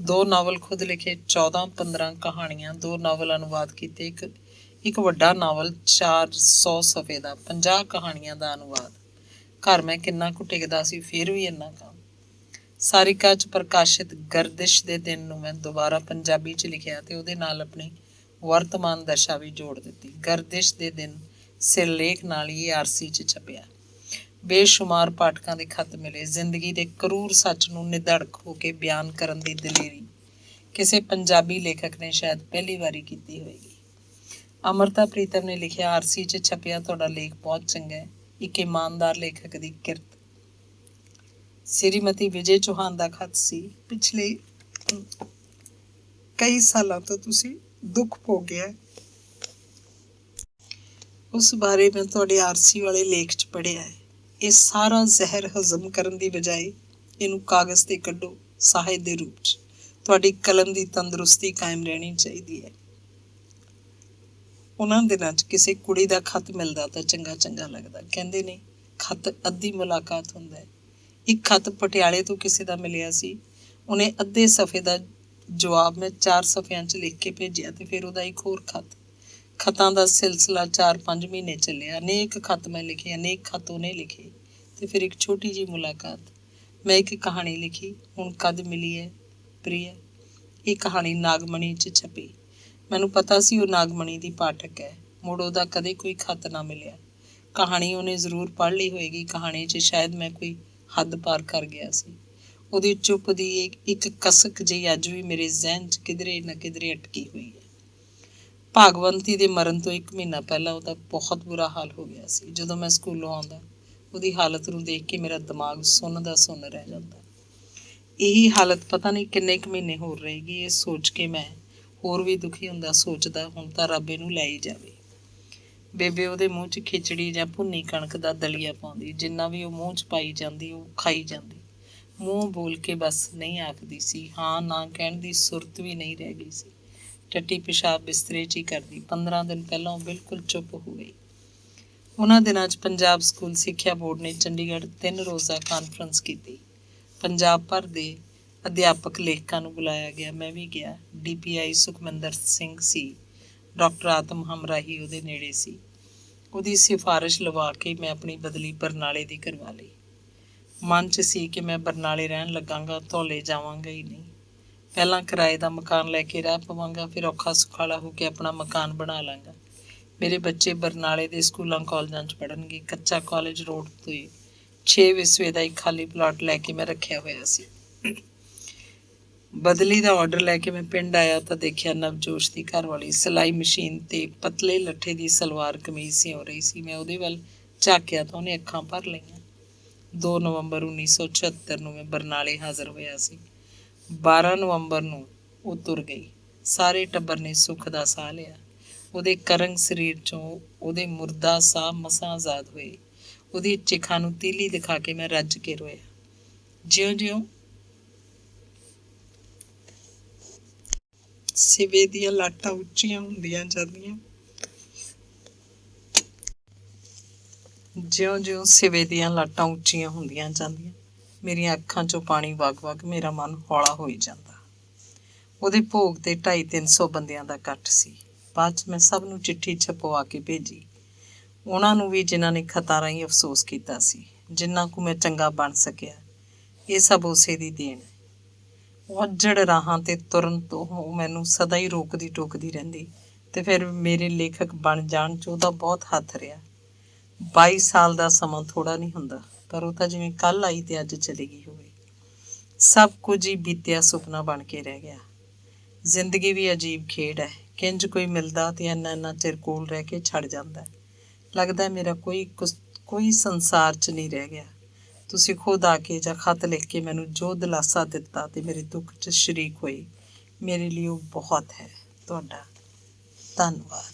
2 ਨਾਵਲ ਖੁਦ ਲਿਖੇ, 14-15 ਕਹਾਣੀਆਂ, 2 ਨਾਵਲ ਅਨੁਵਾਦ ਕੀਤੇ, ਇੱਕ ਵੱਡਾ ਨਾਵਲ 400 ਸਫ਼ੇ ਦਾ, 50 ਕਹਾਣੀਆਂ ਦਾ ਅਨੁਵਾਦ। ਘਰ ਮੈਂ ਕਿੰਨਾ ਕੁ ਟਿਕਦਾ ਸੀ, ਫਿਰ ਵੀ ਇੰਨਾ ਕੰਮ। ਸਾਰਿਕਾ 'ਚ ਪ੍ਰਕਾਸ਼ਿਤ ਗਰਦਿਸ਼ ਦੇ ਦਿਨ ਨੂੰ ਮੈਂ ਦੁਬਾਰਾ ਪੰਜਾਬੀ 'ਚ ਲਿਖਿਆ ਤੇ ਉਹਦੇ ਨਾਲ ਆਪਣੀ ਵਰਤਮਾਨ ਦਸ਼ਾ ਵੀ ਜੋੜ ਦਿੱਤੀ। ਗਰਦਿਸ਼ ਦੇ ਦਿਨ ਸਿਰਲੇਖ ਨਾਲ ਹੀ ਆਰਸੀ 'ਚ ਛਪਿਆ। ਬੇਸ਼ੁਮਾਰ ਪਾਠਕਾਂ ਦੇ ਖੱਤ ਮਿਲੇ। ਜ਼ਿੰਦਗੀ ਦੇ ਕਰੂਰ ਸੱਚ ਨੂੰ ਨਿਧੜਕ ਹੋ ਕੇ ਬਿਆਨ ਕਰਨ ਦੀ ਦਲੇਰੀ ਕਿਸੇ ਪੰਜਾਬੀ ਲੇਖਕ ਨੇ ਸ਼ਾਇਦ ਪਹਿਲੀ ਵਾਰੀ ਕੀਤੀ ਹੋਏਗੀ। ਅਮਰਤਾ ਪ੍ਰੀਤਮ ਨੇ ਲਿਖਿਆ, ਆਰਸੀ 'ਚ ਛਪਿਆ ਤੁਹਾਡਾ ਲੇਖ ਬਹੁਤ ਚੰਗਾ ਹੈ। ਇੱਕ ਇਮਾਨਦਾਰ ਲੇਖਕ ਦੀ ਕਿਰਤ। ਸ਼੍ਰੀਮਤੀ ਵਿਜੇ ਚੌਹਾਨ ਦਾ ਖੱਤ ਸੀ, ਪਿਛਲੇ ਕਈ ਸਾਲਾਂ ਤੋਂ ਤੁਸੀਂ ਦੁੱਖ ਭੋਗਿਆ, ਉਸ ਬਾਰੇ ਮੈਂ ਤੁਹਾਡੇ ਆਰਸੀ ਵਾਲੇ ਲੇਖ 'ਚ ਪੜ੍ਹਿਆ ਹੈ। ਇਹ ਸਾਰਾ ਜ਼ਹਿਰ ਹਜ਼ਮ ਕਰਨ ਦੀ ਬਜਾਏ ਇਹਨੂੰ ਕਾਗਜ਼ 'ਤੇ ਕੱਢੋ, ਸਾਹਿਤ ਦੇ ਰੂਪ 'ਚ। ਤੁਹਾਡੀ ਕਲਮ ਦੀ ਤੰਦਰੁਸਤੀ ਕਾਇਮ ਰਹਿਣੀ ਚਾਹੀਦੀ ਹੈ। ਉਹਨਾਂ ਦਿਨਾਂ 'ਚ ਕਿਸੇ ਕੁੜੀ ਦਾ ਖੱਤ ਮਿਲਦਾ ਤਾਂ ਚੰਗਾ ਲੱਗਦਾ। ਕਹਿੰਦੇ ਨੇ ਖੱਤ ਅੱਧੀ ਮੁਲਾਕਾਤ ਹੁੰਦਾ ਹੈ। ਇੱਕ ਖੱਤ ਪਟਿਆਲੇ ਤੋਂ ਕਿਸੇ ਦਾ ਮਿਲਿਆ ਸੀ। ਉਹਨੇ ਅੱਧੇ ਸਫ਼ੇ ਦਾ ਜਵਾਬ ਮੈਂ 4 ਸਫ਼ਿਆਂ 'ਚ ਲਿਖ ਕੇ ਭੇਜਿਆ ਤੇ ਫਿਰ ਉਹਦਾ ਇੱਕ ਹੋਰ ਖੱਤ। ਖੱਤਾਂ ਦਾ ਸਿਲਸਿਲਾ 4-5 ਮਹੀਨੇ ਚੱਲਿਆ। ਅਨੇਕ ਖੱਤ ਮੈਂ ਲਿਖੇ, ਅਨੇਕ ਖੱਤ ਉਹਨੇ ਲਿਖੇ ਤੇ ਫਿਰ ਇੱਕ ਛੋਟੀ ਜਿਹੀ ਮੁਲਾਕਾਤ। ਮੈਂ ਇੱਕ ਕਹਾਣੀ ਲਿਖੀ, ਹੁਣ ਕਦ ਮਿਲੀ ਹੈ ਪ੍ਰਿਆ। ਇਹ ਕਹਾਣੀ ਨਾਗਮਣੀ 'ਚ ਛਪੀ। ਮੈਨੂੰ ਪਤਾ ਸੀ ਉਹ ਨਾਗਮਣੀ ਦੀ ਪਾਠਕ ਹੈ। ਮੁੜ ਉਹਦਾ ਕਦੇ ਕੋਈ ਖੱਤ ਨਾ ਮਿਲਿਆ। ਕਹਾਣੀ ਉਹਨੇ ਜ਼ਰੂਰ ਪੜ੍ਹ ਲਈ ਹੋਏਗੀ। ਕਹਾਣੀ 'ਚ ਸ਼ਾਇਦ ਮੈਂ ਕੋਈ ਹੱਦ ਪਾਰ ਕਰ ਗਿਆ ਸੀ। ਉਹਦੀ ਚੁੱਪ ਦੀ ਇੱਕ ਕਸਕ ਜਿਹੀ ਅੱਜ ਵੀ ਮੇਰੇ ਜ਼ਹਿਨ 'ਚ ਕਿਧਰੇ ਨਾ ਕਿਧਰੇ ਅਟਕੀ ਹੋਈ ਹੈ। ਭਾਗਵੰਤੀ ਦੇ ਮਰਨ ਤੋਂ 1 ਮਹੀਨਾ ਪਹਿਲਾਂ ਉਹਦਾ ਬਹੁਤ ਬੁਰਾ ਹਾਲ ਹੋ ਗਿਆ ਸੀ। ਜਦੋਂ ਮੈਂ ਸਕੂਲੋਂ ਆਉਂਦਾ, ਉਹਦੀ ਹਾਲਤ ਨੂੰ ਦੇਖ ਕੇ ਮੇਰਾ ਦਿਮਾਗ ਸੁੰਨ ਦਾ ਸੁੰਨ ਰਹਿ ਜਾਂਦਾ। ਇਹੀ ਹਾਲਤ ਪਤਾ ਨਹੀਂ ਕਿੰਨੇ ਕੁ ਮਹੀਨੇ ਹੋਰ ਰਹੇਗੀ। ਇਹ ਸੋਚ ਕੇ ਮੈਂ ਹੋਰ ਵੀ ਦੁਖੀ ਹੁੰਦਾ। ਸੋਚਦਾ ਹੁਣ ਤਾਂ ਰੱਬ ਇਹਨੂੰ ਲੈ ਹੀ ਜਾਵੇ। ਬੇਬੇ ਉਹਦੇ ਮੂੰਹ 'ਚ ਖਿਚੜੀ ਜਾਂ ਭੁੰਨੀ ਕਣਕ ਦਾ ਦਲੀਆ ਪਾਉਂਦੀ। ਜਿੰਨਾ ਵੀ ਉਹ ਮੂੰਹ 'ਚ ਪਾਈ ਜਾਂਦੀ ਉਹ ਖਾਈ ਜਾਂਦੀ। ਮੂੰਹ ਬੋਲ ਕੇ ਬਸ ਨਹੀਂ ਆਖਦੀ ਸੀ। ਹਾਂ ਨਾ ਕਹਿਣ ਦੀ ਸੁਰਤ ਵੀ ਨਹੀਂ ਰਹਿ ਗਈ ਸੀ। ਟੱਟੀ ਪਿਸ਼ਾਬ ਬਿਸਤਰੇ 'ਚ ਹੀ ਕਰਦੀ। 15 ਦਿਨ ਪਹਿਲਾਂ ਉਹ ਬਿਲਕੁਲ ਚੁੱਪ ਹੋ ਗਈ। ਉਹਨਾਂ ਦਿਨਾਂ 'ਚ ਪੰਜਾਬ ਸਕੂਲ ਸਿੱਖਿਆ ਬੋਰਡ ਨੇ ਚੰਡੀਗੜ੍ਹ 3 ਰੋਜ਼ਾ ਕਾਨਫਰੰਸ ਕੀਤੀ। ਪੰਜਾਬ ਭਰ ਦੇ ਅਧਿਆਪਕ ਲੇਖਕਾਂ ਨੂੰ ਬੁਲਾਇਆ ਗਿਆ। ਮੈਂ ਵੀ ਗਿਆ। DPI ਸੁਖਮਿੰਦਰ ਸਿੰਘ ਸੀ। ਡਾਕਟਰ ਆਤਮ ਹਮਰਾਹੀ ਉਹਦੇ ਨੇੜੇ ਸੀ। ਉਹਦੀ ਸਿਫਾਰਿਸ਼ ਲਵਾ ਕੇ ਮੈਂ ਆਪਣੀ ਬਦਲੀ ਬਰਨਾਲੇ ਦੀ ਕਰਵਾ ਲਈ। ਮਨ 'ਚ ਸੀ ਕਿ ਮੈਂ ਬਰਨਾਲੇ ਰਹਿਣ ਲੱਗਾਂਗਾ, ਧੌਲੇ ਜਾਵਾਂਗਾ ਹੀ ਨਹੀਂ। ਪਹਿਲਾਂ ਕਿਰਾਏ ਦਾ ਮਕਾਨ ਲੈ ਕੇ ਰਹਿ ਪਵਾਂਗਾ, ਫਿਰ ਔਖਾ ਸੁਖਾਲਾ ਹੋ ਕੇ ਆਪਣਾ ਮਕਾਨ ਬਣਾ ਲਾਂਗਾ। ਮੇਰੇ ਬੱਚੇ ਬਰਨਾਲੇ ਦੇ ਸਕੂਲਾਂ ਕਾਲਜਾਂ 'ਚ ਪੜ੍ਹਨਗੇ। ਕੱਚਾ ਕਾਲਜ ਰੋਡ 'ਤੇ 6 ਵਿਸਵੇ ਦਾ ਇੱਕ ਖਾਲੀ ਪਲਾਟ ਲੈ ਕੇ ਮੈਂ ਰੱਖਿਆ ਹੋਇਆ ਸੀ। ਬਦਲੀ ਦਾ ਆਰਡਰ ਲੈ ਕੇ ਮੈਂ ਪਿੰਡ ਆਇਆ ਤਾਂ ਦੇਖਿਆ ਨਵਜੋਸ਼ ਦੀ ਘਰਵਾਲੀ ਸਿਲਾਈ ਮਸ਼ੀਨ 'ਤੇ ਪਤਲੇ ਲੱਠੇ ਦੀ ਸਲਵਾਰ ਕਮੀਜ਼ ਸਿਉਂ ਰਹੀ ਸੀ। ਮੈਂ ਉਹਦੇ ਵੱਲ ਝਾਕਿਆ ਤਾਂ ਉਹਨੇ ਅੱਖਾਂ ਭਰ ਲਈਆਂ। 2 ਨਵੰਬਰ 1976 ਨੂੰ ਮੈਂ ਬਰਨਾਲੇ ਹਾਜ਼ਰ ਹੋਇਆ ਸੀ। 12 ਨਵੰਬਰ ਨੂੰ ਉਹ ਤੁਰ ਗਈ। ਸਾਰੇ ਟੱਬਰ ਨੇ ਸੁੱਖ ਦਾ ਸਾਹ ਲਿਆ। ਉਹਦੇ ਕਰੰਗ ਸਰੀਰ 'ਚੋਂ ਉਹਦੇ ਮੁਰਦਾ ਸਾਹ ਮਸਾਂ ਆਜ਼ਾਦ ਹੋਏ। ਉਹਦੀ ਚਿਖਾਂ ਨੂੰ ਤੀਲੀ ਦਿਖਾ ਕੇ ਮੈਂ ਰੱਜ ਕੇ ਰੋਇਆ। ਜਿਉਂ-ਜਿਉਂ ਸਿਵੇ ਦੀਆਂ ਲਾਟਾਂ ਉੱਚੀਆਂ ਹੁੰਦੀਆਂ ਜਾਂਦੀਆਂ ਜਿਉਂ-ਜਿਉਂ ਸਿਵੇ ਦੀਆਂ ਲਾਟਾਂ ਉੱਚੀਆਂ ਹੁੰਦੀਆਂ ਜਾਂਦੀਆਂ, ਮੇਰੀਆਂ ਅੱਖਾਂ 'ਚੋਂ ਪਾਣੀ ਵਗ-ਵਗ ਮੇਰਾ ਮਨ ਹੌਲਾ ਹੋਈ ਜਾਂਦਾ। ਉਹਦੇ ਭੋਗ 'ਤੇ 250-300 ਬੰਦਿਆਂ ਦਾ ਇਕੱਠ ਸੀ। ਬਾਅਦ 'ਚ ਮੈਂ ਸਭ ਨੂੰ ਚਿੱਠੀ ਛਪਵਾ ਕੇ ਭੇਜੀ। ਉਹਨਾਂ ਨੂੰ ਵੀ ਜਿਨ੍ਹਾਂ ਨੇ ਖਤਾਂ ਰਾਹੀਂ ਅਫਸੋਸ ਕੀਤਾ ਸੀ। ਜਿੰਨਾ ਕੁ ਮੈਂ ਚੰਗਾ ਬਣ ਸਕਿਆ, ਇਹ ਸਭ ਉਸੇ ਦੀ ਦੇਣ ਹੈ। ਉੱਜੜ ਰਾਹਾਂ 'ਤੇ ਤੁਰਨ ਤੋਂ ਉਹ ਮੈਨੂੰ ਸਦਾ ਹੀ ਰੋਕਦੀ ਟੋਕਦੀ ਰਹਿੰਦੀ ਅਤੇ ਫਿਰ ਮੇਰੇ ਲੇਖਕ ਬਣ ਜਾਣ 'ਚ ਉਹਦਾ ਬਹੁਤ ਹੱਥ ਰਿਹਾ। 22 ਸਾਲ ਦਾ ਸਮਾਂ ਥੋੜ੍ਹਾ ਨਹੀਂ ਹੁੰਦਾ, ਪਰ ਉਹ ਤਾਂ ਜਿਵੇਂ ਕੱਲ੍ਹ ਆਈ ਅਤੇ ਅੱਜ ਚਲੀ ਗਈ ਹੋਵੇ। ਸਭ ਕੁਝ ਹੀ ਬੀਤਿਆ ਸੁਪਨਾ ਬਣ ਕੇ ਰਹਿ ਗਿਆ। ਜ਼ਿੰਦਗੀ ਵੀ ਅਜੀਬ ਖੇਡ ਹੈ। ਕਿੰਝ ਕੋਈ ਮਿਲਦਾ ਅਤੇ ਇੰਨਾ ਚਿਰ ਕੋਲ ਰਹਿ ਕੇ ਛੱਡ ਜਾਂਦਾ। ਲੱਗਦਾ ਮੇਰਾ ਕੋਈ ਸੰਸਾਰ 'ਚ ਨਹੀਂ ਰਹਿ ਗਿਆ। ਤੁਸੀਂ ਖੁਦ ਆ ਕੇ ਜਾਂ ਖਤ ਲਿਖ ਕੇ ਮੈਨੂੰ ਜੋ ਦਿਲਾਸਾ ਦਿੱਤਾ ਅਤੇ ਮੇਰੇ ਦੁੱਖ 'ਚ ਸ਼ਰੀਕ ਹੋਏ, ਮੇਰੇ ਲਈ ਉਹ ਬਹੁਤ ਹੈ। ਤੁਹਾਡਾ ਧੰਨਵਾਦ।